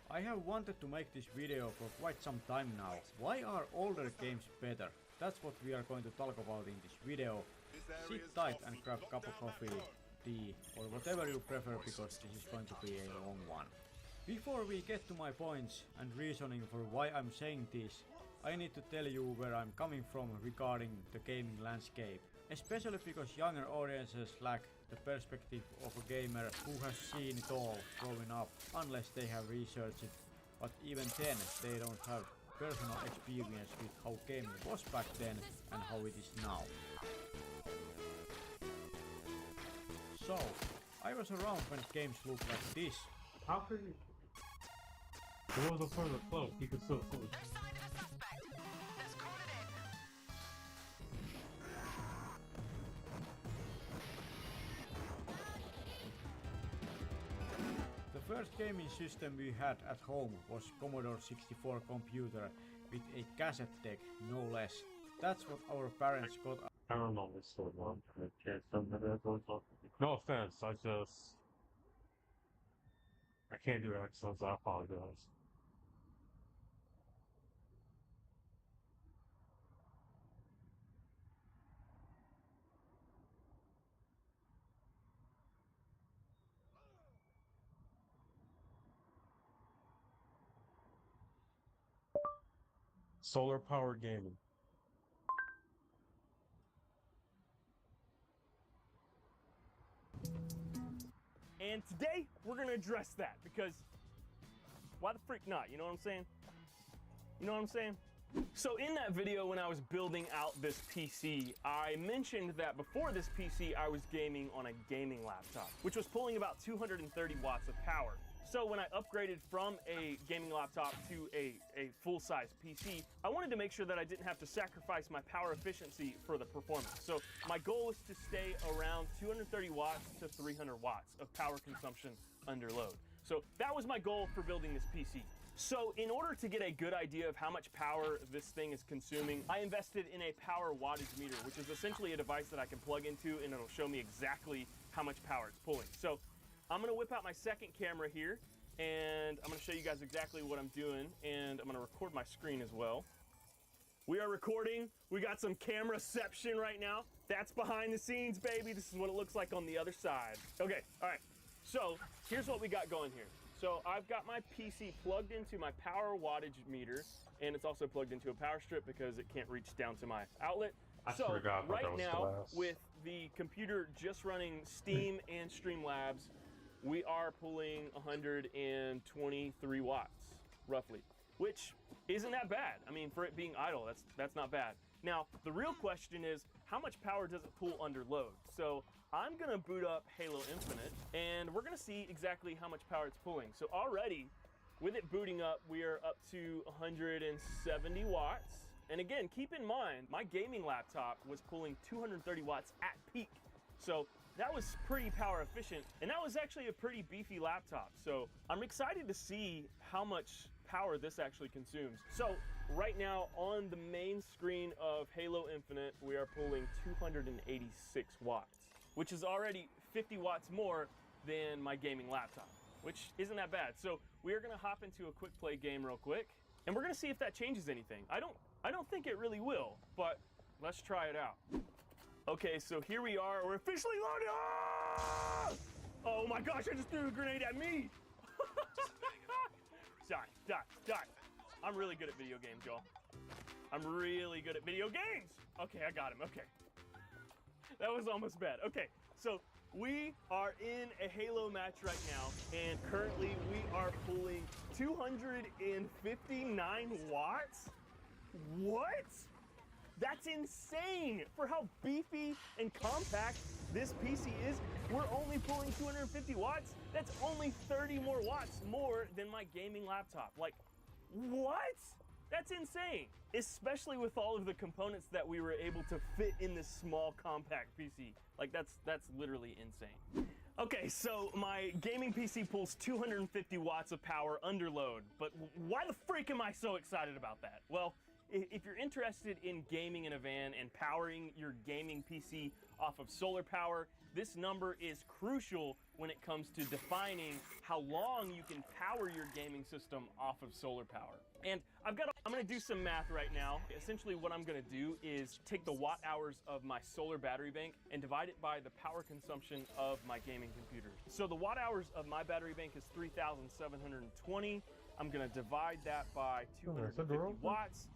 I have wanted to make this video for quite some time now. Why are older games better? That's what we are going to talk about in this video. Sit tight and grab a cup of coffee, tea, or whatever you prefer, because this is going to be a long one. Before we get to my points and reasoning for why I'm saying this, I need to tell you where I'm coming from regarding the gaming landscape. Especially because younger audiences lack the perspective of a gamer who has seen it all growing up, unless they have researched it. But even then, they don't have personal experience with how gaming was back then and how it is now. So, I was around when games looked like this. How could you? What was the point of the club? He could still close. The first gaming system we had at home was Commodore 64 computer with a cassette deck, no less. That's what our parents got. I don't know this so long. I can't remember that going on. No offense, I can't do accents, I apologize. Solar power gaming. And today we're gonna address that, because why the freak not? You know what I'm saying? You know what I'm saying? So in that video when I was building out this PC, I mentioned that before this PC I was gaming on a gaming laptop, which was pulling about 230 watts of power. So when I upgraded from a gaming laptop to a full-size PC, I wanted to make sure that I didn't have to sacrifice my power efficiency for the performance. So my goal was to stay around 230 watts to 300 watts of power consumption under load. So that was my goal for building this PC. So in order to get a good idea of how much power this thing is consuming, I invested in a power wattage meter, which is essentially a device that I can plug into and it'll show me exactly how much power it's pulling. So I'm gonna whip out my second camera here and I'm gonna show you guys exactly what I'm doing, and I'm gonna record my screen as well. We are recording. We got some cameraception right now. That's behind the scenes, baby. This is what it looks like on the other side. Okay, all right. So here's what we got going here. So I've got my PC plugged into my power wattage meter, and it's also plugged into a power strip because it can't reach down to my outlet. So right now, with the computer just running Steam and Streamlabs, we are pulling 123 watts, roughly, which isn't that bad. I mean, for it being idle, that's not bad. Now, the real question is, how much power does it pull under load? So I'm gonna boot up Halo Infinite, and we're gonna see exactly how much power it's pulling. So already, with it booting up, we are up to 170 watts. And again, keep in mind, my gaming laptop was pulling 230 watts at peak. So that was pretty power efficient, and that was actually a pretty beefy laptop. So I'm excited to see how much power this actually consumes. So right now on the main screen of Halo Infinite, we are pulling 286 watts, which is already 50 watts more than my gaming laptop, which isn't that bad. So we are gonna hop into a quick play game real quick, and we're gonna see if that changes anything. I don't think it really will, but let's try it out. Okay, so here we are. We're officially loaded. Ah! Oh my gosh, I just threw a grenade at me. Die. I'm really good at video games, y'all. I'm really good at video games. Okay, I got him, okay. That was almost bad. Okay, so we are in a Halo match right now, and currently we are pulling 259 watts? What? That's insane! For how beefy and compact this PC is, we're only pulling 250 watts? That's only 30 more watts more than my gaming laptop. Like, what? That's insane. Especially with all of the components that we were able to fit in this small compact PC. Like, that's literally insane. Okay, so my gaming PC pulls 250 watts of power under load, but why the freak am I so excited about that? Well, if you're interested in gaming in a van and powering your gaming PC off of solar power, this number is crucial when it comes to defining how long you can power your gaming system off of solar power. And I'm gonna do some math right now. Essentially what I'm gonna do is take the watt hours of my solar battery bank and divide it by the power consumption of my gaming computer. So the watt hours of my battery bank is 3,720. I'm gonna divide that by 250 watts.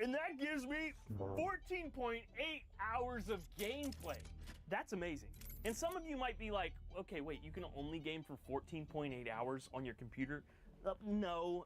And that gives me 14.8 hours of gameplay. That's amazing. And some of you might be like, okay, wait, you can only game for 14.8 hours on your computer? No.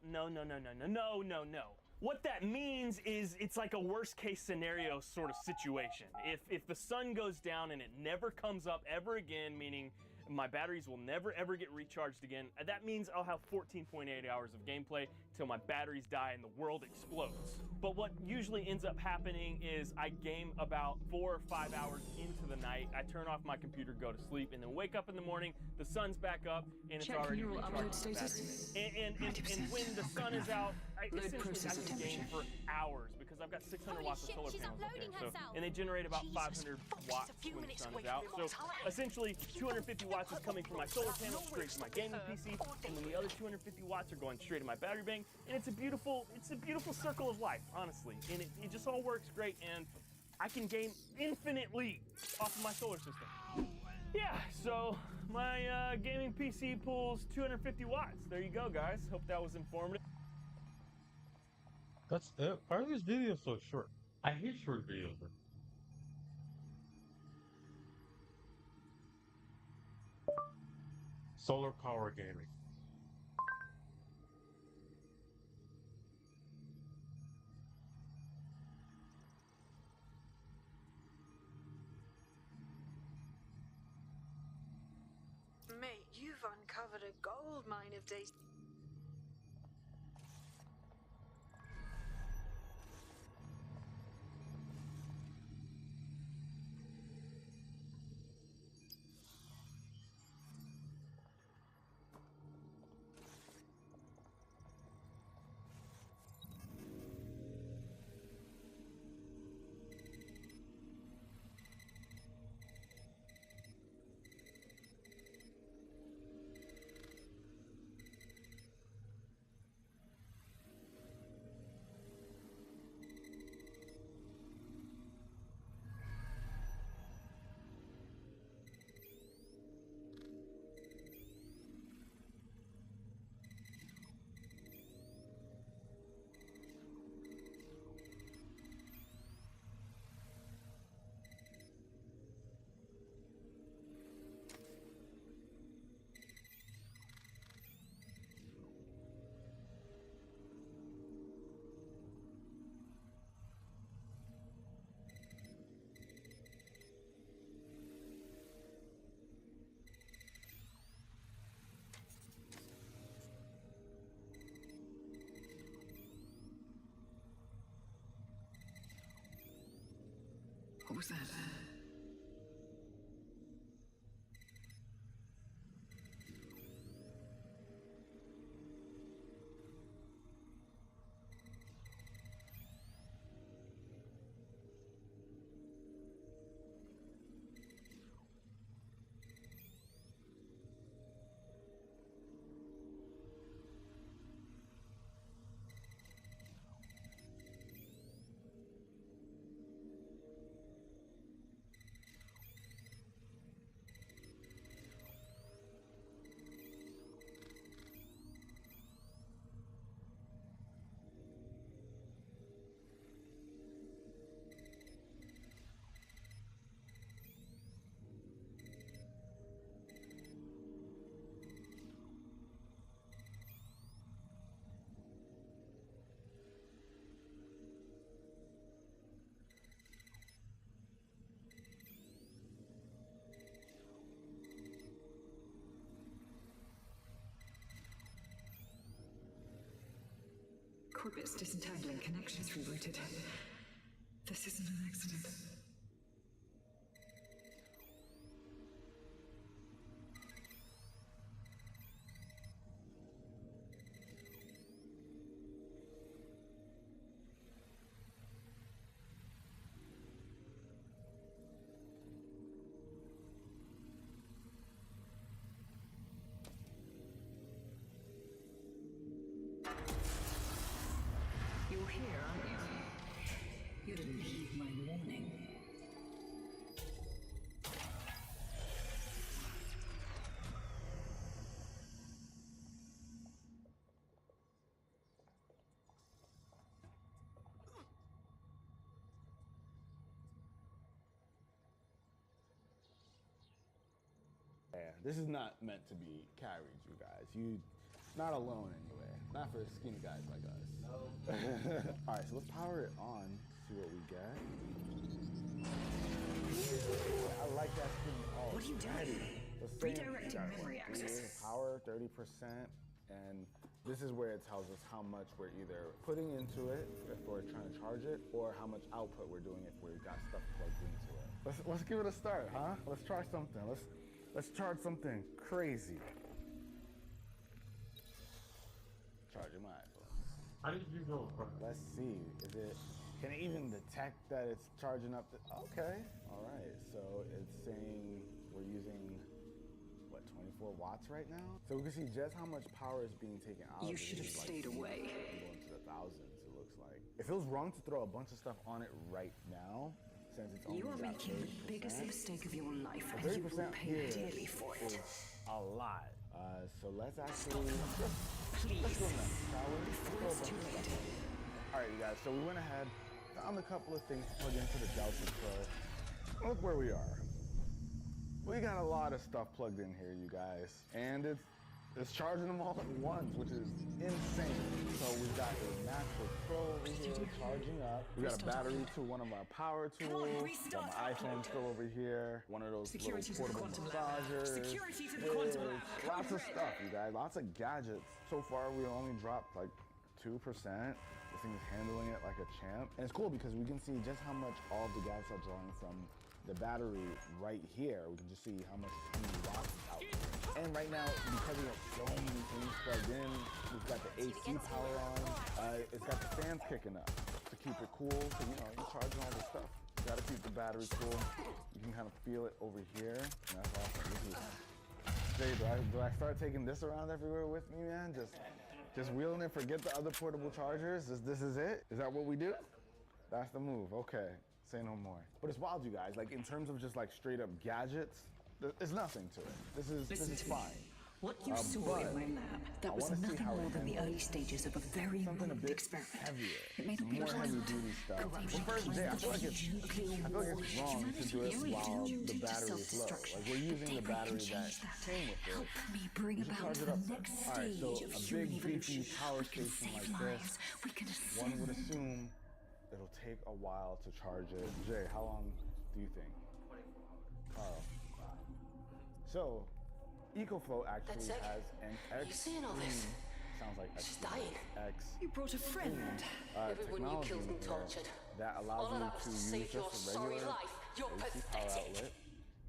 What that means is it's like a worst case scenario sort of situation. If the sun goes down and it never comes up ever again, meaning my batteries will never ever get recharged again, that means I'll have 14.8 hours of gameplay till my batteries die and the world explodes. But what usually ends up happening is I game about 4 or 5 hours into the night, I turn off my computer, go to sleep, and then wake up in the morning, the sun's back up, and it's already recharged my batteries. And when the sun is out, I essentially have to game for hours because I've got 600 watts of solar panels up there. So, and they generate about 500 watts when the sun is out. So essentially 250 watts is coming from my solar panel straight to my gaming PC, and then the other 250 watts are going straight to my battery bank, and it's a beautiful circle of life, honestly. And it just all works great, and I can game infinitely off of my solar system. Yeah, so my gaming PC pulls 250 watts. There you go, guys. Hope that was informative. That's it. Why are these videos so short? I hate short videos. Solar power gaming. Mate, you've uncovered a gold mine of data. was that? Corbet's disentangling connections rerouted. This isn't an accident. You're here, aren't you? You didn't heed my warning. Yeah, this is not meant to be carried, you guys. You're not alone anyway. Not for skinny guys like us. All right, so let's power it on, see what we get. I like that skin already. What are you doing? Redirecting memory access. Power 30%, and this is where it tells us how much we're either putting into it if we're trying to charge it, or how much output we're doing if we've got stuff plugged into it. Let's give it a start, huh? Let's try something. Let's charge something crazy. Charging my iPhone. How did you go from? Let's see. Can it even detect that it's charging up? Okay. All right. So it's saying we're using, what, 24 watts right now? So we can see just how much power is being taken out. You should have stayed away. Going to the thousands, it looks like. It feels wrong to throw a bunch of stuff on it right now, since it's only You are got making 30%. the biggest mistake of your life, So and you will 30% pay here dearly for it. is a lot. So let's actually Please. let's go next, shall we? Before it's too late. All right, you guys. So we went ahead, found a couple of things to plug into the Delta Pro. Look where we are. We got a lot of stuff plugged in here, you guys, and it's charging them all at once, which is insane. So we've got a MacBook Pro over here charging up. We got a battery to one of our power tools. Got my iPhone still over here. One of those little portable massagers. Security to the quantum lab. Lots of stuff, you guys. Lots of gadgets. So far, we only dropped like 2%. This thing is handling it like a champ. And it's cool because we can see just how much all of the gadgets are drawing from the battery right here. We can just see how many watts is out. And right now, because we have so many things plugged in, we've got the AC power on. It's got the fans kicking up to keep it cool. So, you know, you're charging all this stuff. You gotta keep the battery cool. You can kind of feel it over here. And that's awesome. Jay, do I start taking this around everywhere with me, man? Just wheeling it, forget the other portable chargers? This is it? Is that what we do? That's the move, okay. Say no more. But it's wild, you guys. Like, in terms of just like straight up gadgets, there's nothing to it. This is fine. What you saw in my lab, that was nothing more than the early stages of a very rude experiment. It may not be more heavy duty stuff. Well, first, Jay, I feel like it's wrong to do it while the battery is low. Like, we're using the battery that came with it. Help me bring You should about charge it the up. next All right, so stage of a human big beefy evolution. power We can station save like lives. this, We can one would ascend. assume it'll take a while to charge it. Jay, how long do you think? Carl. So, EcoFlow actually That's it. has an X. You seeing all this? Sounds like X. She's dying. X. You brought a friend. Technology Everyone you killed and here tortured. that allows All you of that to was to use save your just a sorry regular life. AC power outlet,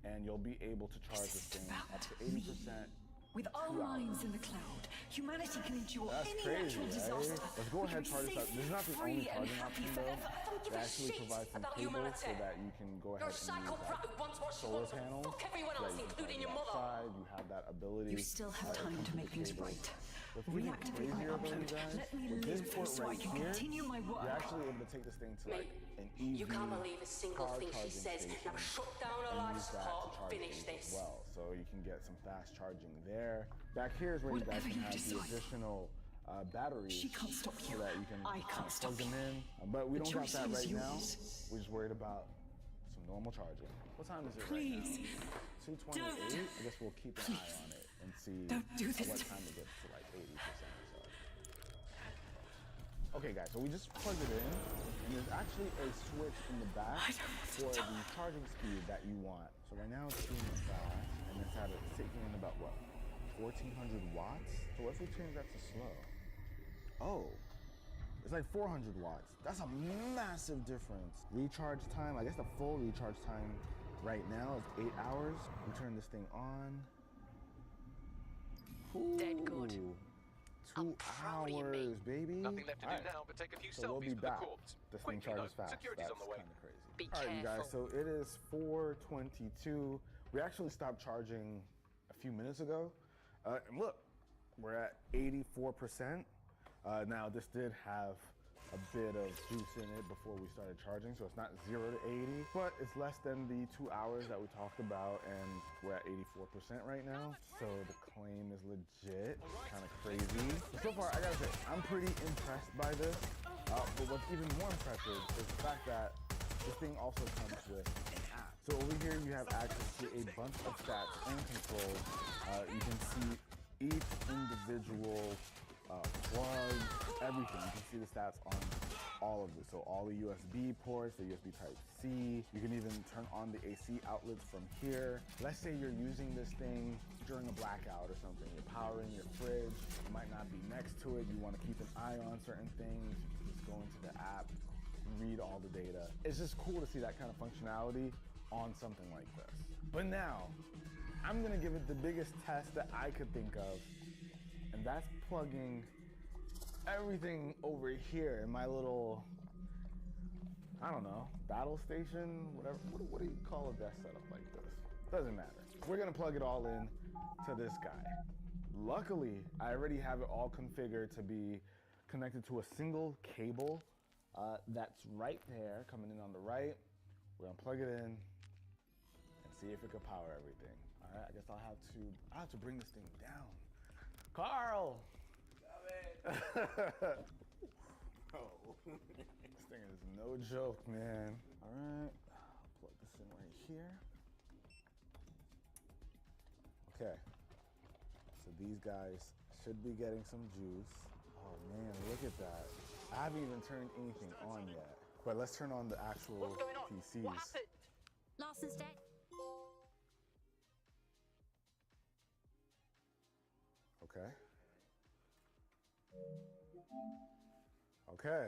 and you'll be able to charge this thing up to 80%. With our minds in the cloud, humanity can endure any crazy, natural right? disaster. Let's go ahead and charge this up. This is not the only charging option though. It actually provides some cables so that you can go ahead and use that solar panel. So that you can charge outside. You have that ability. You still have time to make things right. What's even crazier though, you guys, Let me with this live port so I right can here, continue my work. you're actually able to take this thing to like an EV You can't believe a single car thing she charging says. station Now shut down her and life use that support. to charge Finish things this. as well. So you can get some fast charging there. Back here is where you guys can have the additional batteries She can't stop you. so that you can I can't stop plug them in. But we don't got that right now. We're just worried about some normal charging. What time is it Please. right now? 2:28. I guess we'll keep an eye on it and see Don't do this what to time it gets to like 80% or so. Okay guys, so we just plugged it in, and there's actually a switch in the back for the charging speed that you want. So right now it's doing fast, and it's taking in about what, 1400 watts? So what if we change that to slow? Oh, it's like 400 watts. That's a massive difference. Recharge time, I guess the full recharge time right now is 8 hours. We turn this thing on. Ooh. Dead good. 2 hours, baby. Nothing left to do now but take a few So we'll be selfies for the back. corpse. This thing Quickly charges though, fast. security's That's on the way. kind of crazy. Be All right, you guys. careful. So it is 4:22. We actually stopped charging a few minutes ago, and look, we're at 84%. Now this did have a bit of juice in it before we started charging, so it's not 0 to 80, but it's less than the 2 hours that we talked about, and we're at 84% right now. So the claim is legit, kind of crazy. So far, I gotta say, I'm pretty impressed by this. But what's even more impressive is the fact that this thing also comes with an app. So over here, you have access to a bunch of stats and controls. You can see each individual plug, everything. You can see the stats on all of this. So all the USB ports, the USB Type-C. You can even turn on the AC outlets from here. Let's say you're using this thing during a blackout or something. You're powering your fridge. You might not be next to it. You want to keep an eye on certain things. You just go into the app, read all the data. It's just cool to see that kind of functionality on something like this. But now, I'm gonna give it the biggest test that I could think of, and that's plugging everything over here in my little, I don't know, battle station, whatever. What do you call a desk setup like this? Doesn't matter. We're gonna plug it all in to this guy. Luckily, I already have it all configured to be connected to a single cable that's right there, coming in on the right. We're gonna plug it in and see if it can power everything. All right, I guess I'll have to bring this thing down. Carl! Oh, this thing is no joke, man. All right, I'll plug this in right here. Okay, so these guys should be getting some juice. Oh man, look at that. I haven't even turned anything on yet. But let's turn on the actual PCs. What happened? Larson's dead. Okay. Okay.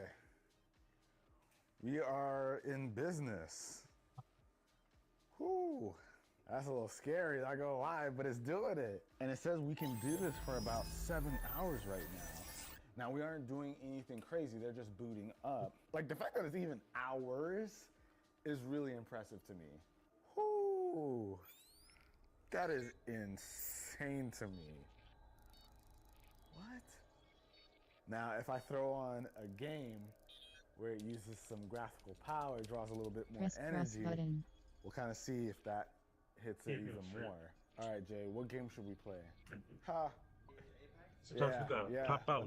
We are in business. Whew. That's a little scary, not gonna lie, but it's doing it. And it says we can do this for about 7 hours right now. Now, we aren't doing anything crazy, they're just booting up. Like, the fact that it's even hours is really impressive to me. Whew. That is insane to me. What? Now, if I throw on a game where it uses some graphical power, draws a little bit more energy, we'll kind of see if that hits it even more. All right, Jay, what game should we play? Ha! Yeah,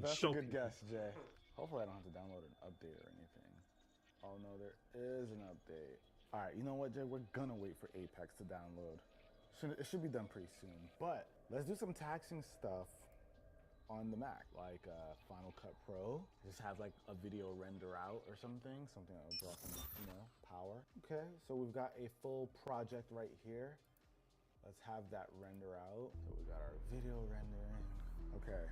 that's a good guess, Jay. Hopefully I don't have to download an update or anything. Oh no, there is an update. All right, you know what, Jay? We're gonna wait for Apex to download. It should be done pretty soon. But let's do some taxing stuff on the Mac, like Final Cut Pro. Just have like a video render out or something that will draw some, power. Okay, so we've got a full project right here. Let's have that render out. So we got our video rendering. Okay,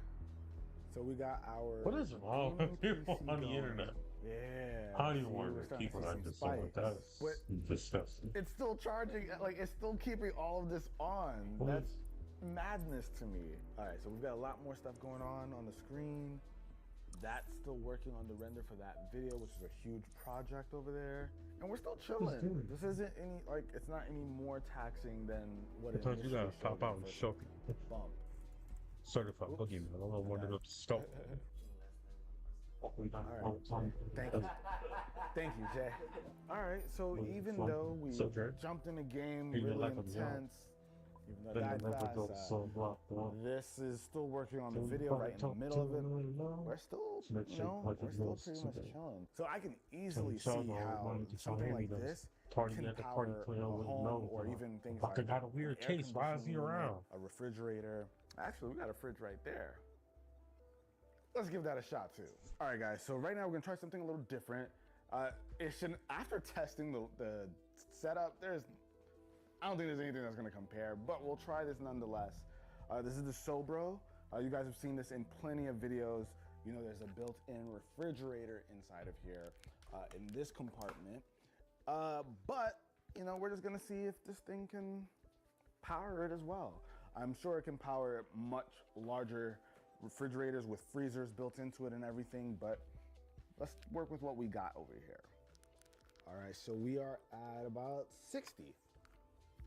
so we got our. What is wrong with people on the internet? Yeah. I don't even see, want we're to starting keep to what see I some just saw. spikes. That's But disgusting. it's still charging, like it's still keeping all of this on. What That's is- madness to me. All right, so we've got a lot more stuff going on the screen. That's still working on the render for that video, which is a huge project over there. And we're still chilling. good. This isn't any, like, it's not any more taxing than what it Sometimes you initially gotta pop showed out me and versus show people. bump. Certified boogeyman. I don't know what it up to stop. All right. Thank you, Jay. All right, so even though we jumped in a game You really like 'em young. intense, even though I died fast, this is still working on the video right in the middle of it. We're still, we're still pretty much chilling. So I can easily see how something like this can power a home or even things like I got a weird air taste. Why is he conditioning unit, around? a refrigerator. Actually, we got a fridge right there. Let's give that a shot too. All right, guys. So right now we're gonna try something a little different. It should, after testing the setup, I don't think there's anything that's gonna compare, but we'll try this nonetheless. This is the Sobro. You guys have seen this in plenty of videos. You know, there's a built-in refrigerator inside of here in this compartment. But you know, we're just gonna see if this thing can power it as well. I'm sure it can power much larger refrigerators with freezers built into it and everything, but let's work with what we got over here. All right, so we are at about 60.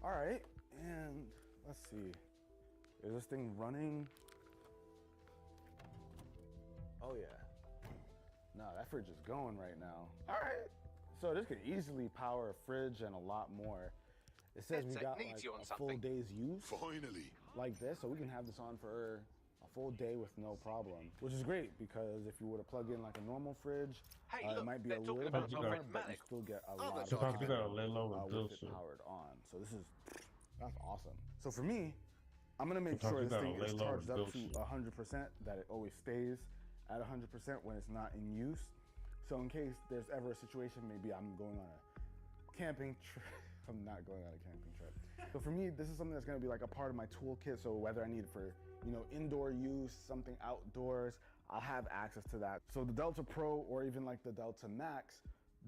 All right, and let's see. Is this thing running? Oh yeah. No, that fridge is going right now. All right, so this could easily power a fridge and a lot more. It says we got like a full day's use. Finally. Like this, so we can have this on for a full day with no problem, which is great because if you were to plug in like a normal fridge, it might be a little bit more, but you still get a lot of Sometimes you gotta lay low and with do it shit. powered on. So that's awesome. So for me, I'm gonna make Sometimes sure you this gotta thing lay is low and charged up build to shit. 100%, that it always stays at 100% when it's not in use. So in case there's ever a situation, maybe I'm going on a camping trip. I'm not going on a camping trip. So for me, this is something that's gonna be like a part of my toolkit. So whether I need it for, you know, indoor use, something outdoors, I'll have access to that. So the Delta Pro or even like the Delta Max,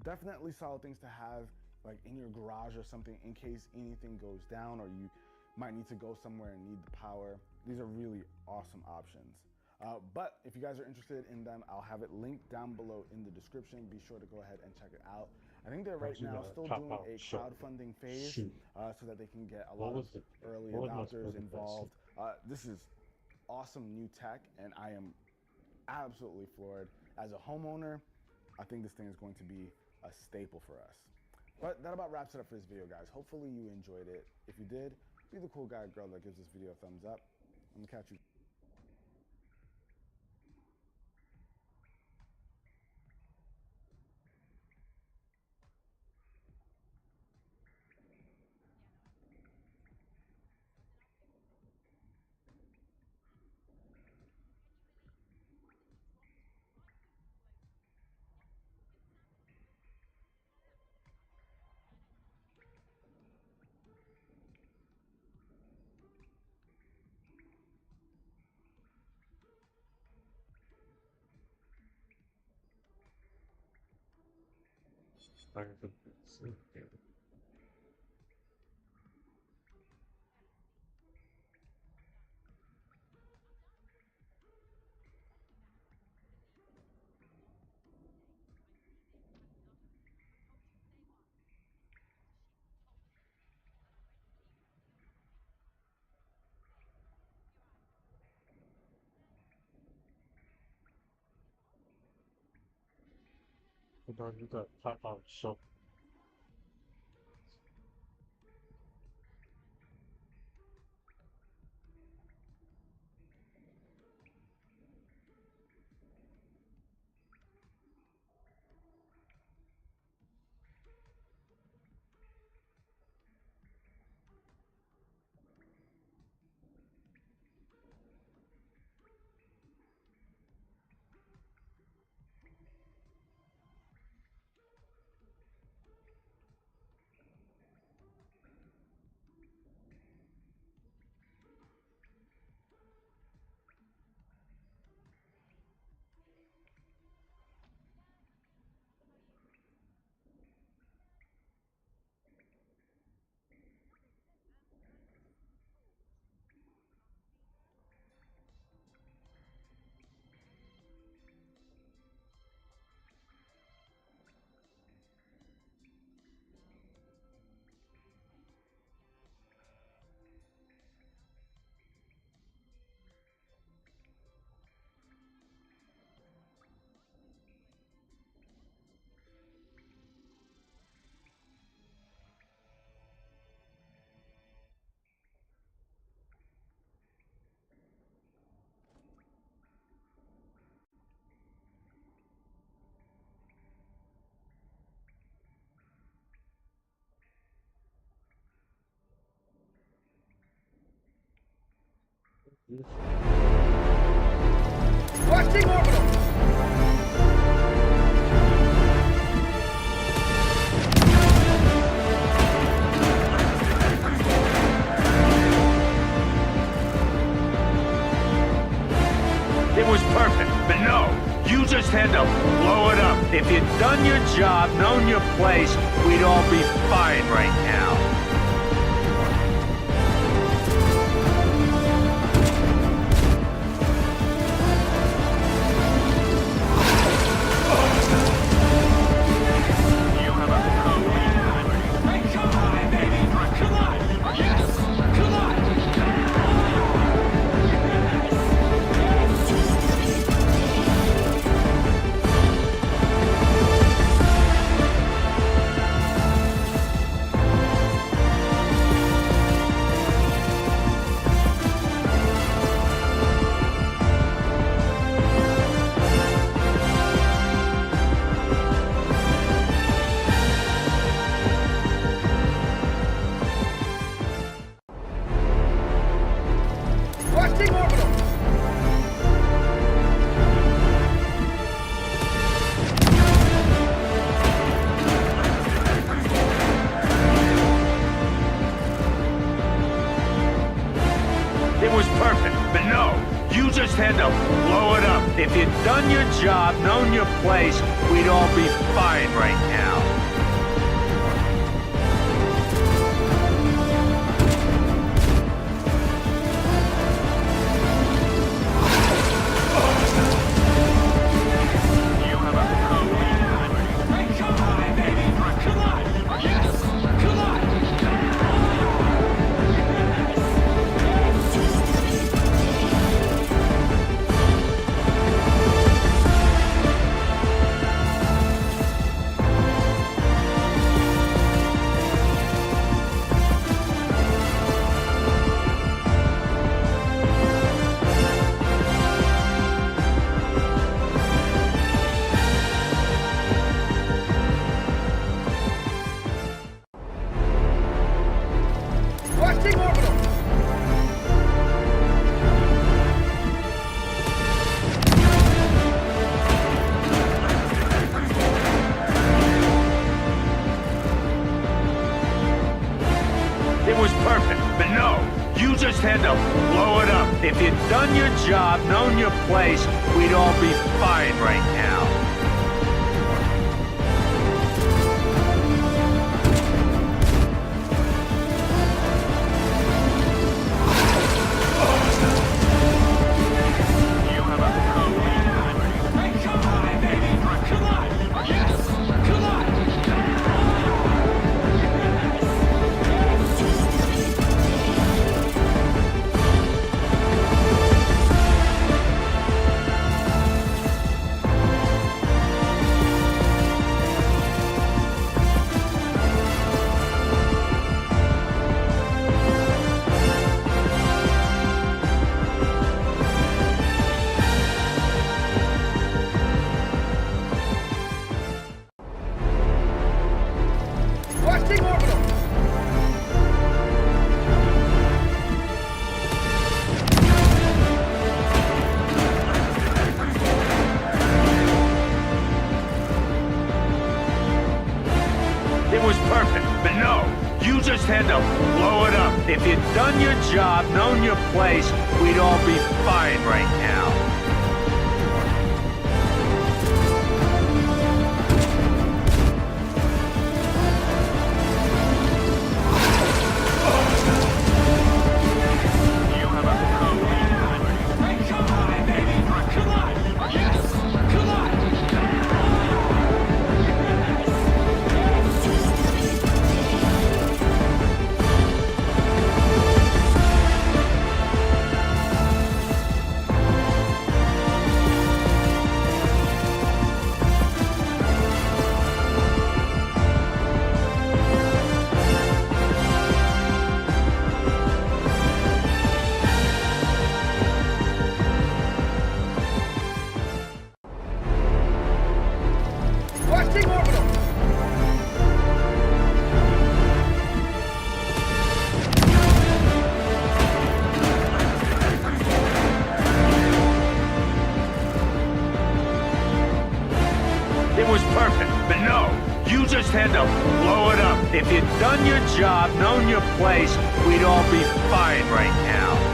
definitely solid things to have like in your garage or something in case anything goes down or you might need to go somewhere and need the power. These are really awesome options. But if you guys are interested in them, I'll have it linked down below in the description. Be sure to go ahead and check it out. I think they're right now still doing a crowdfunding phase so that they can get a lot of early adopters involved. This is awesome new tech, and I am absolutely floored. As a homeowner, I think this thing is going to be a staple for us. But that about wraps it up for this video, guys. Hopefully you enjoyed it. If you did, be the cool guy or girl that gives this video a thumbs up. I'm gonna catch you. I can see. Sometimes you gotta pop out and show. Watching orbital! It was perfect, but no. You just had to blow it up. If you'd done your job, known your place, we'd all be fine right now. Watching orbital! It was perfect, but no. You just had to blow it up. If you'd done your job, known your place, we'd all be fine right now. Watching orbital! It was perfect, but no. You just had to blow it up. If you'd done your job, known your place, we'd all be fine right now. Watching orbital! It was perfect, but no. You just had to blow it up. If you'd done your job, known your place, we'd all be fine right now. It was perfect, but no, you just had to blow it up. If you'd done your job, known your place, we'd all be fine right now.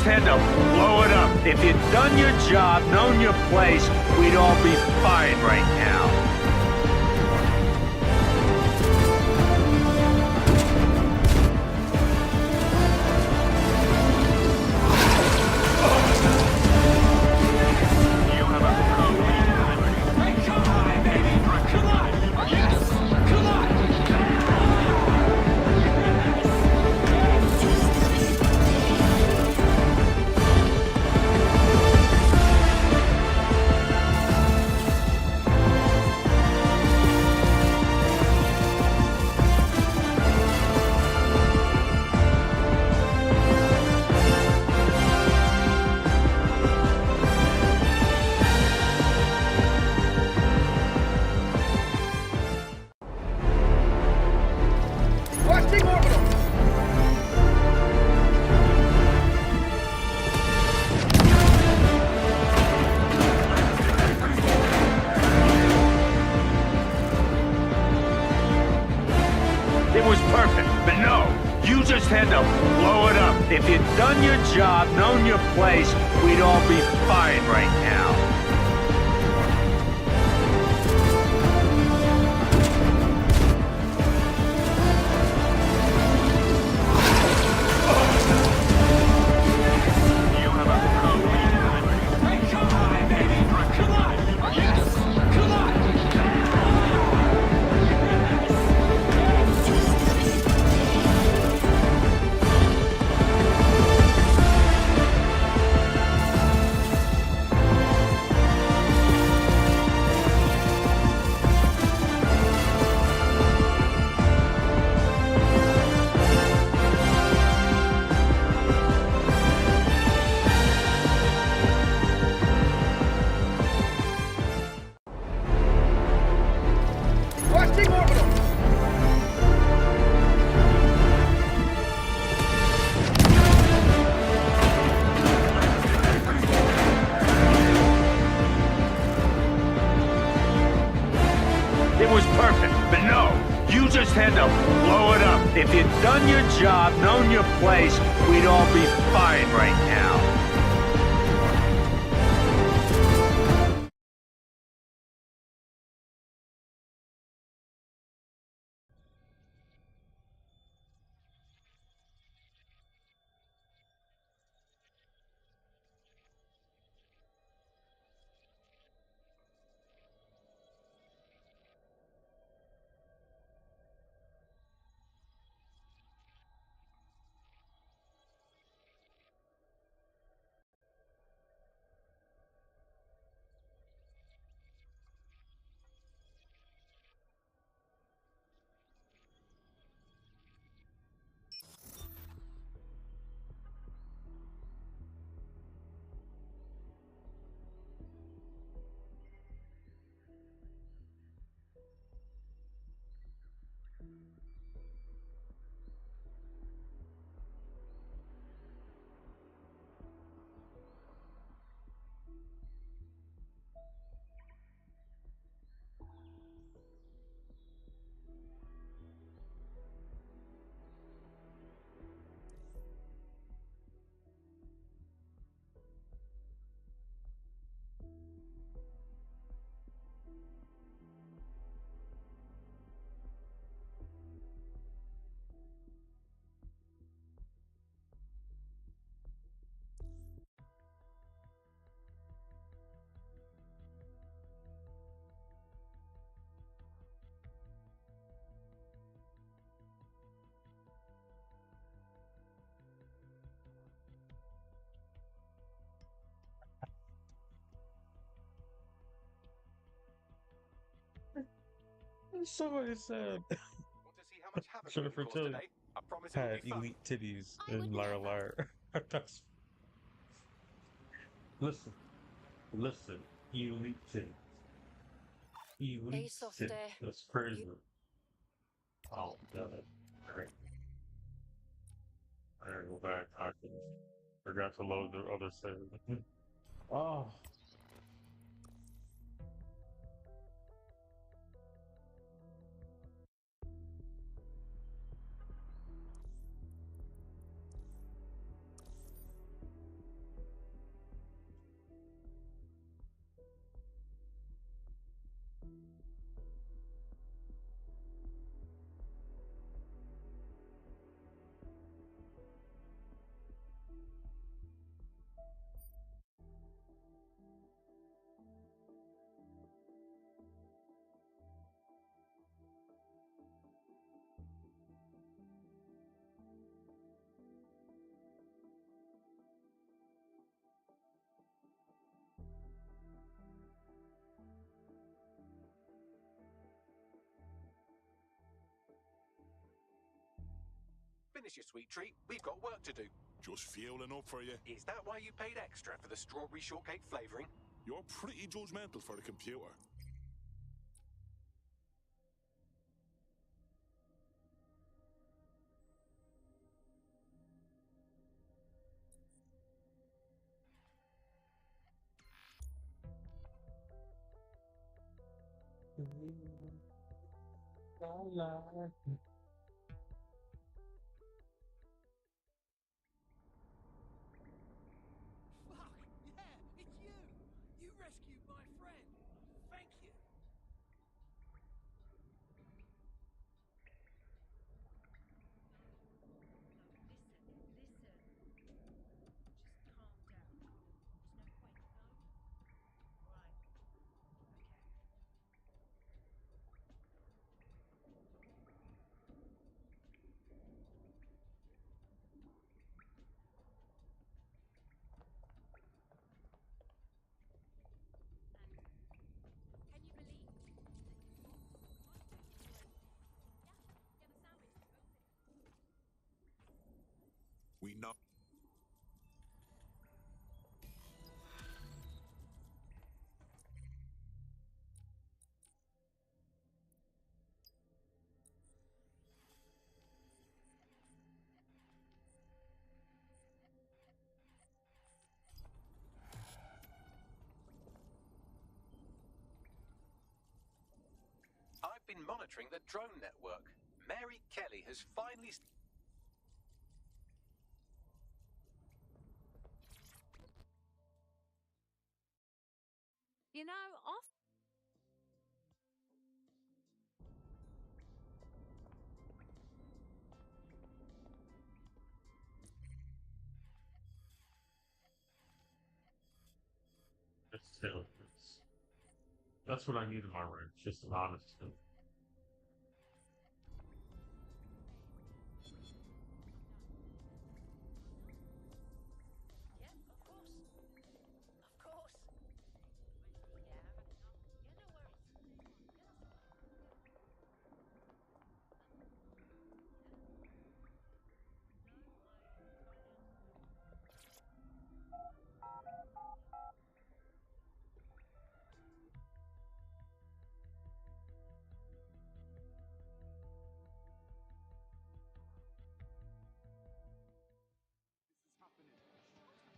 Had to blow it up. If you'd done your job, known your place, we'd all be fine right now. Had to blow it up. If you'd done your job, known your place, we'd all be fine right now. Had to blow it up. If you'd done your job, known your place, we'd all be fine right now. Somebody said Jennifer Tilly had elite titties in Liar Liar. That's listen, elite titties. Elite Ace of titties. the- That's crazy. Oh, God. Great. I gotta go back. I forgot to load the other save. Oh. Finish your sweet treat. We've got work to do. Just fueling up for you. Is that why you paid extra for the strawberry shortcake flavouring? You're pretty judgmental for the computer. Fuck, yeah, it's you! You rescued my friend! Thank you! We know. I've been monitoring the drone network. Mary Kelly has finally... You know, off. That's what I need in my range, just an honest.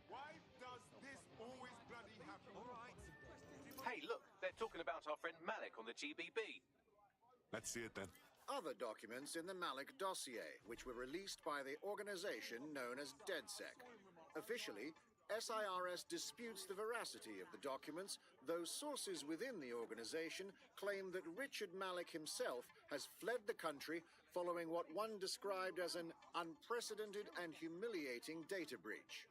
Why does this always bloody happen? All right. Hey, look, they're talking about our friend Malik on the GBB. Let's see it then. Other documents in the Malik dossier, which were released by the organization known as DedSec. Officially, SIRS disputes the veracity of the documents, though sources within the organization claim that Richard Malik himself has fled the country following what one described as an unprecedented and humiliating data breach.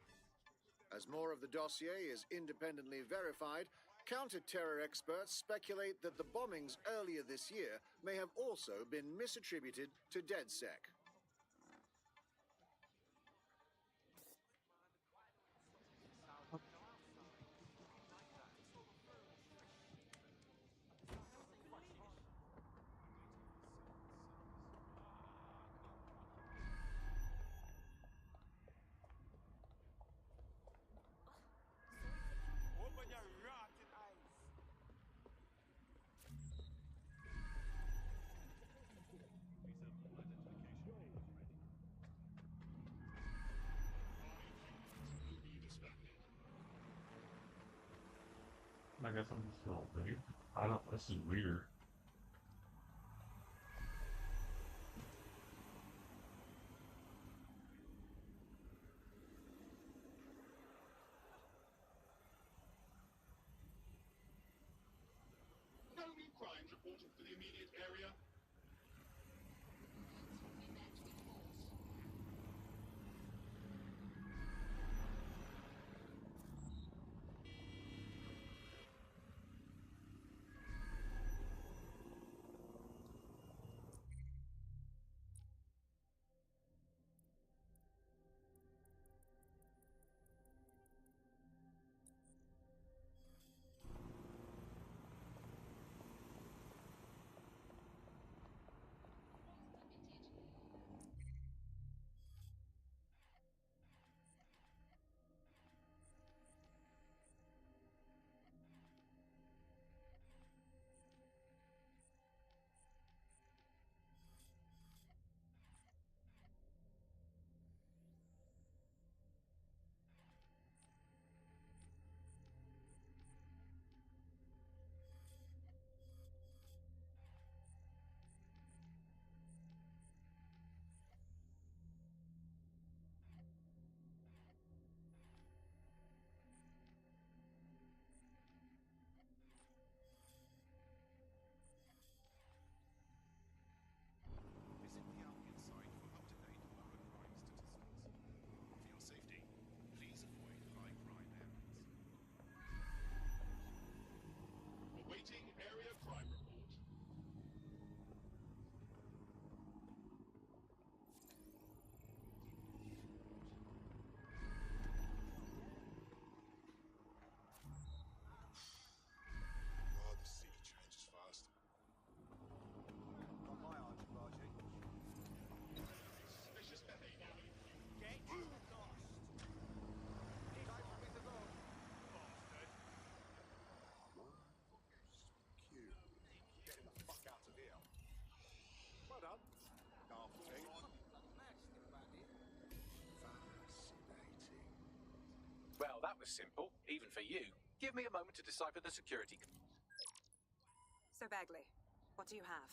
As more of the dossier is independently verified, counter-terror experts speculate that the bombings earlier this year may have also been misattributed to DedSec. I guess I'm just gonna wait. I don't. This is weird. No new crimes reported for the immediate area. Awaiting area crime report. Oh, the city changes fast. Not my archibald. Suspicious behavior. Get lost. Time for me to go. Cute. Getting the fuck out of here. Well done. Half the team. Fascinating. Well, that was simple, even for you. Give me a moment to decipher the security. So, Bagley, what do you have?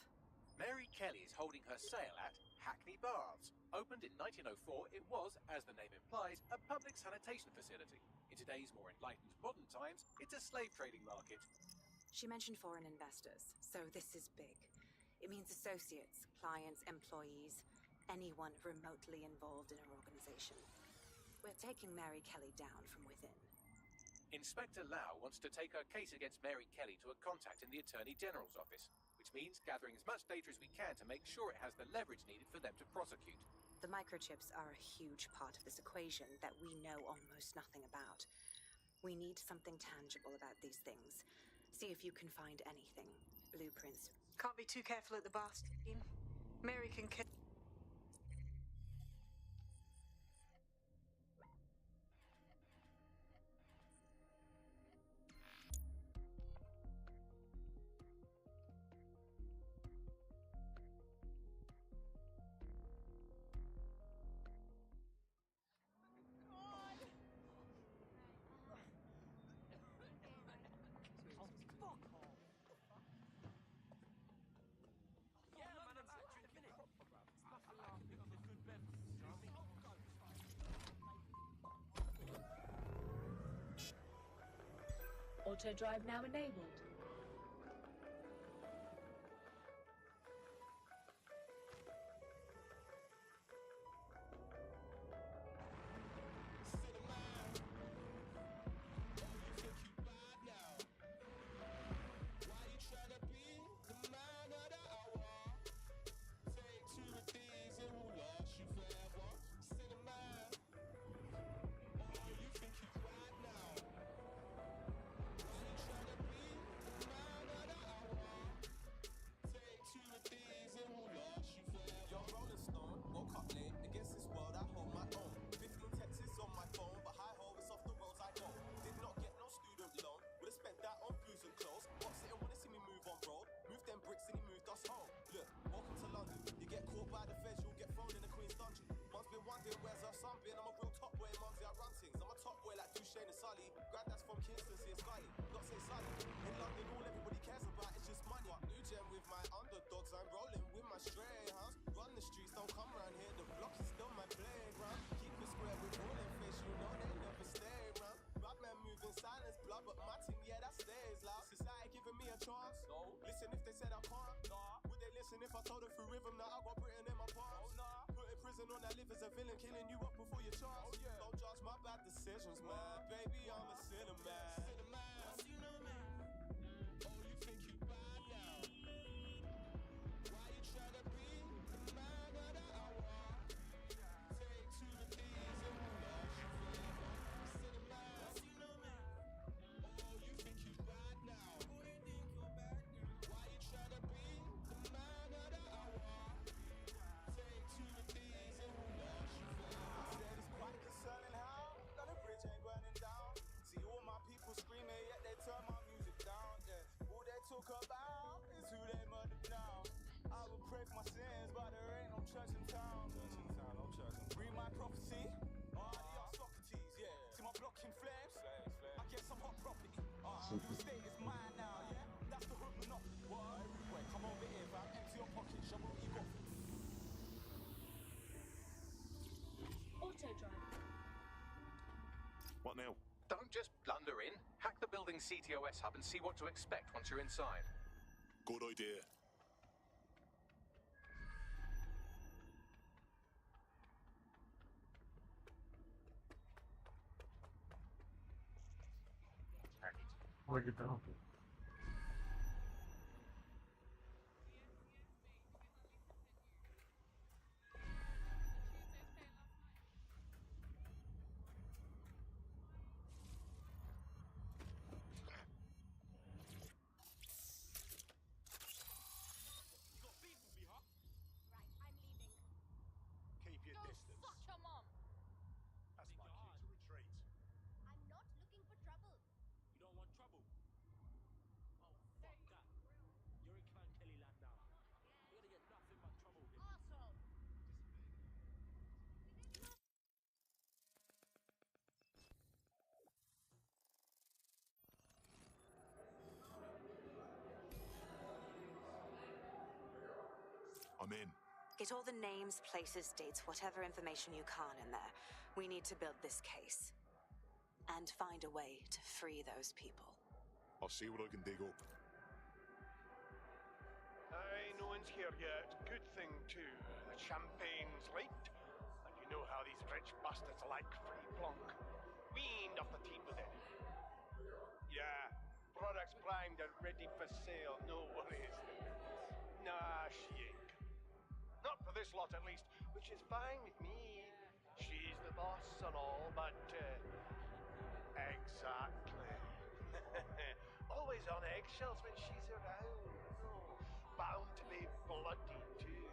Mary Kelly is holding her sale at Hackney Baths. Opened in 1904, it was, as the name implies, a public sanitation facility. In today's more enlightened modern times, it's a slave trading market. She mentioned foreign investors, so this is big. It means associates, clients, employees, anyone remotely involved in her organization. We're taking Mary Kelly down from within. Inspector Lau wants to take her case against Mary Kelly to a contact in the Attorney General's office, which means gathering as much data as we can to make sure it has the leverage needed for them to prosecute. The microchips are a huge part of this equation that we know almost nothing about. We need something tangible about these things. See if you can find anything. Blueprints. Can't be too careful at the bastard team. Mary can kill. Auto drive now enabled. solid. In London, all everybody cares about is just money. What new gen with my underdogs? I'm rolling with my stray house. Run the streets, don't come round here. The block is still my playground. Keep it square with all in face, you know they never stay round. Rap man moving silence, blood, but my team, yeah, that stays loud. Society giving me a chance. No. Listen if they said I can't. Nah. Would they listen if I told them through rhythm that I got Britain in my palms? Oh, nah. Put in prison on that live as a villain, killing you up before your chance. Oh, yeah. Don't judge my bad decisions, man. Baby, I'm a sinner, man. Sinner, man. You know, man. Oh, you think you bad now? Why you try to be the man of the hour? Take to the D's and flush your flavor. Sinner, man. You know, man. Oh, you think you bad now? Oh, you think you're bad now? Why you try to be the man of the hour? Take to the D's and flush your flavor. Said it's quite concerning how that the bridge ain't burning down. See all my people screaming, yet they turn my music down. Yeah, all they talk about is who they murdered now. I would pray for my sins, but there ain't no church in town. No church. Read my prophecy. Adios Socrates, yeah. See my block in flames. I get some hot property. The state is mine now, yeah. That's the hood monopoly. What? Everywhere, come over here, fam. Empty your pocket, show me what you got. Auto drive. What now? Don't just blunder in. Hack the building's CTOS hub and see what to expect once you're inside. Good idea. Break it down. Keep your distance. Fuck your mom! That's my cue to retreat. I'm not looking for trouble. You don't want trouble? Oh, fuck that. You're in Clan Kelly land now. You're gonna get nothing but trouble here. Asshole! I'm in. Get all the names, places, dates, whatever information you can in there. We need to build this case. And find a way to free those people. I'll see what I can dig up. Aye, no one's here yet. Good thing, too. The champagne's late. And you know how these rich bastards like free plunk. We ain't off the team with it. Yeah, products primed and ready for sale. No worries. Nah, she ain't. Not for this lot, at least, which is fine with me. She's the boss and all, but, exactly. Always on eggshells when she's around. Oh, bound to be bloody, too.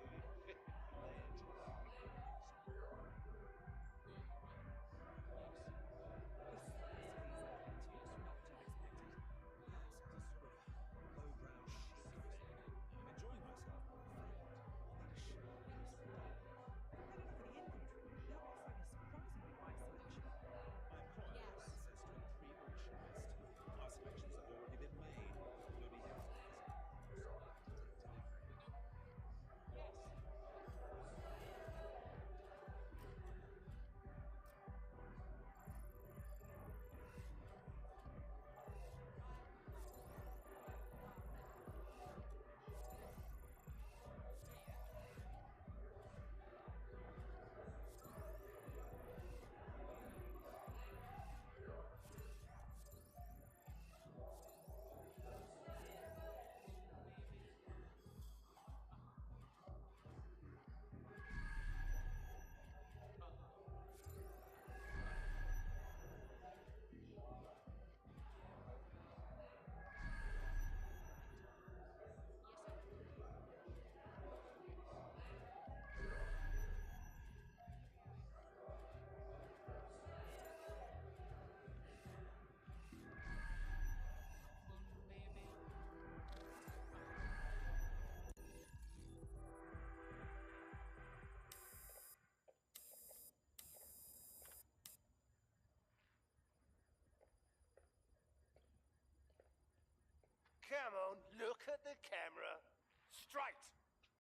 Come on, look at the camera. Straight.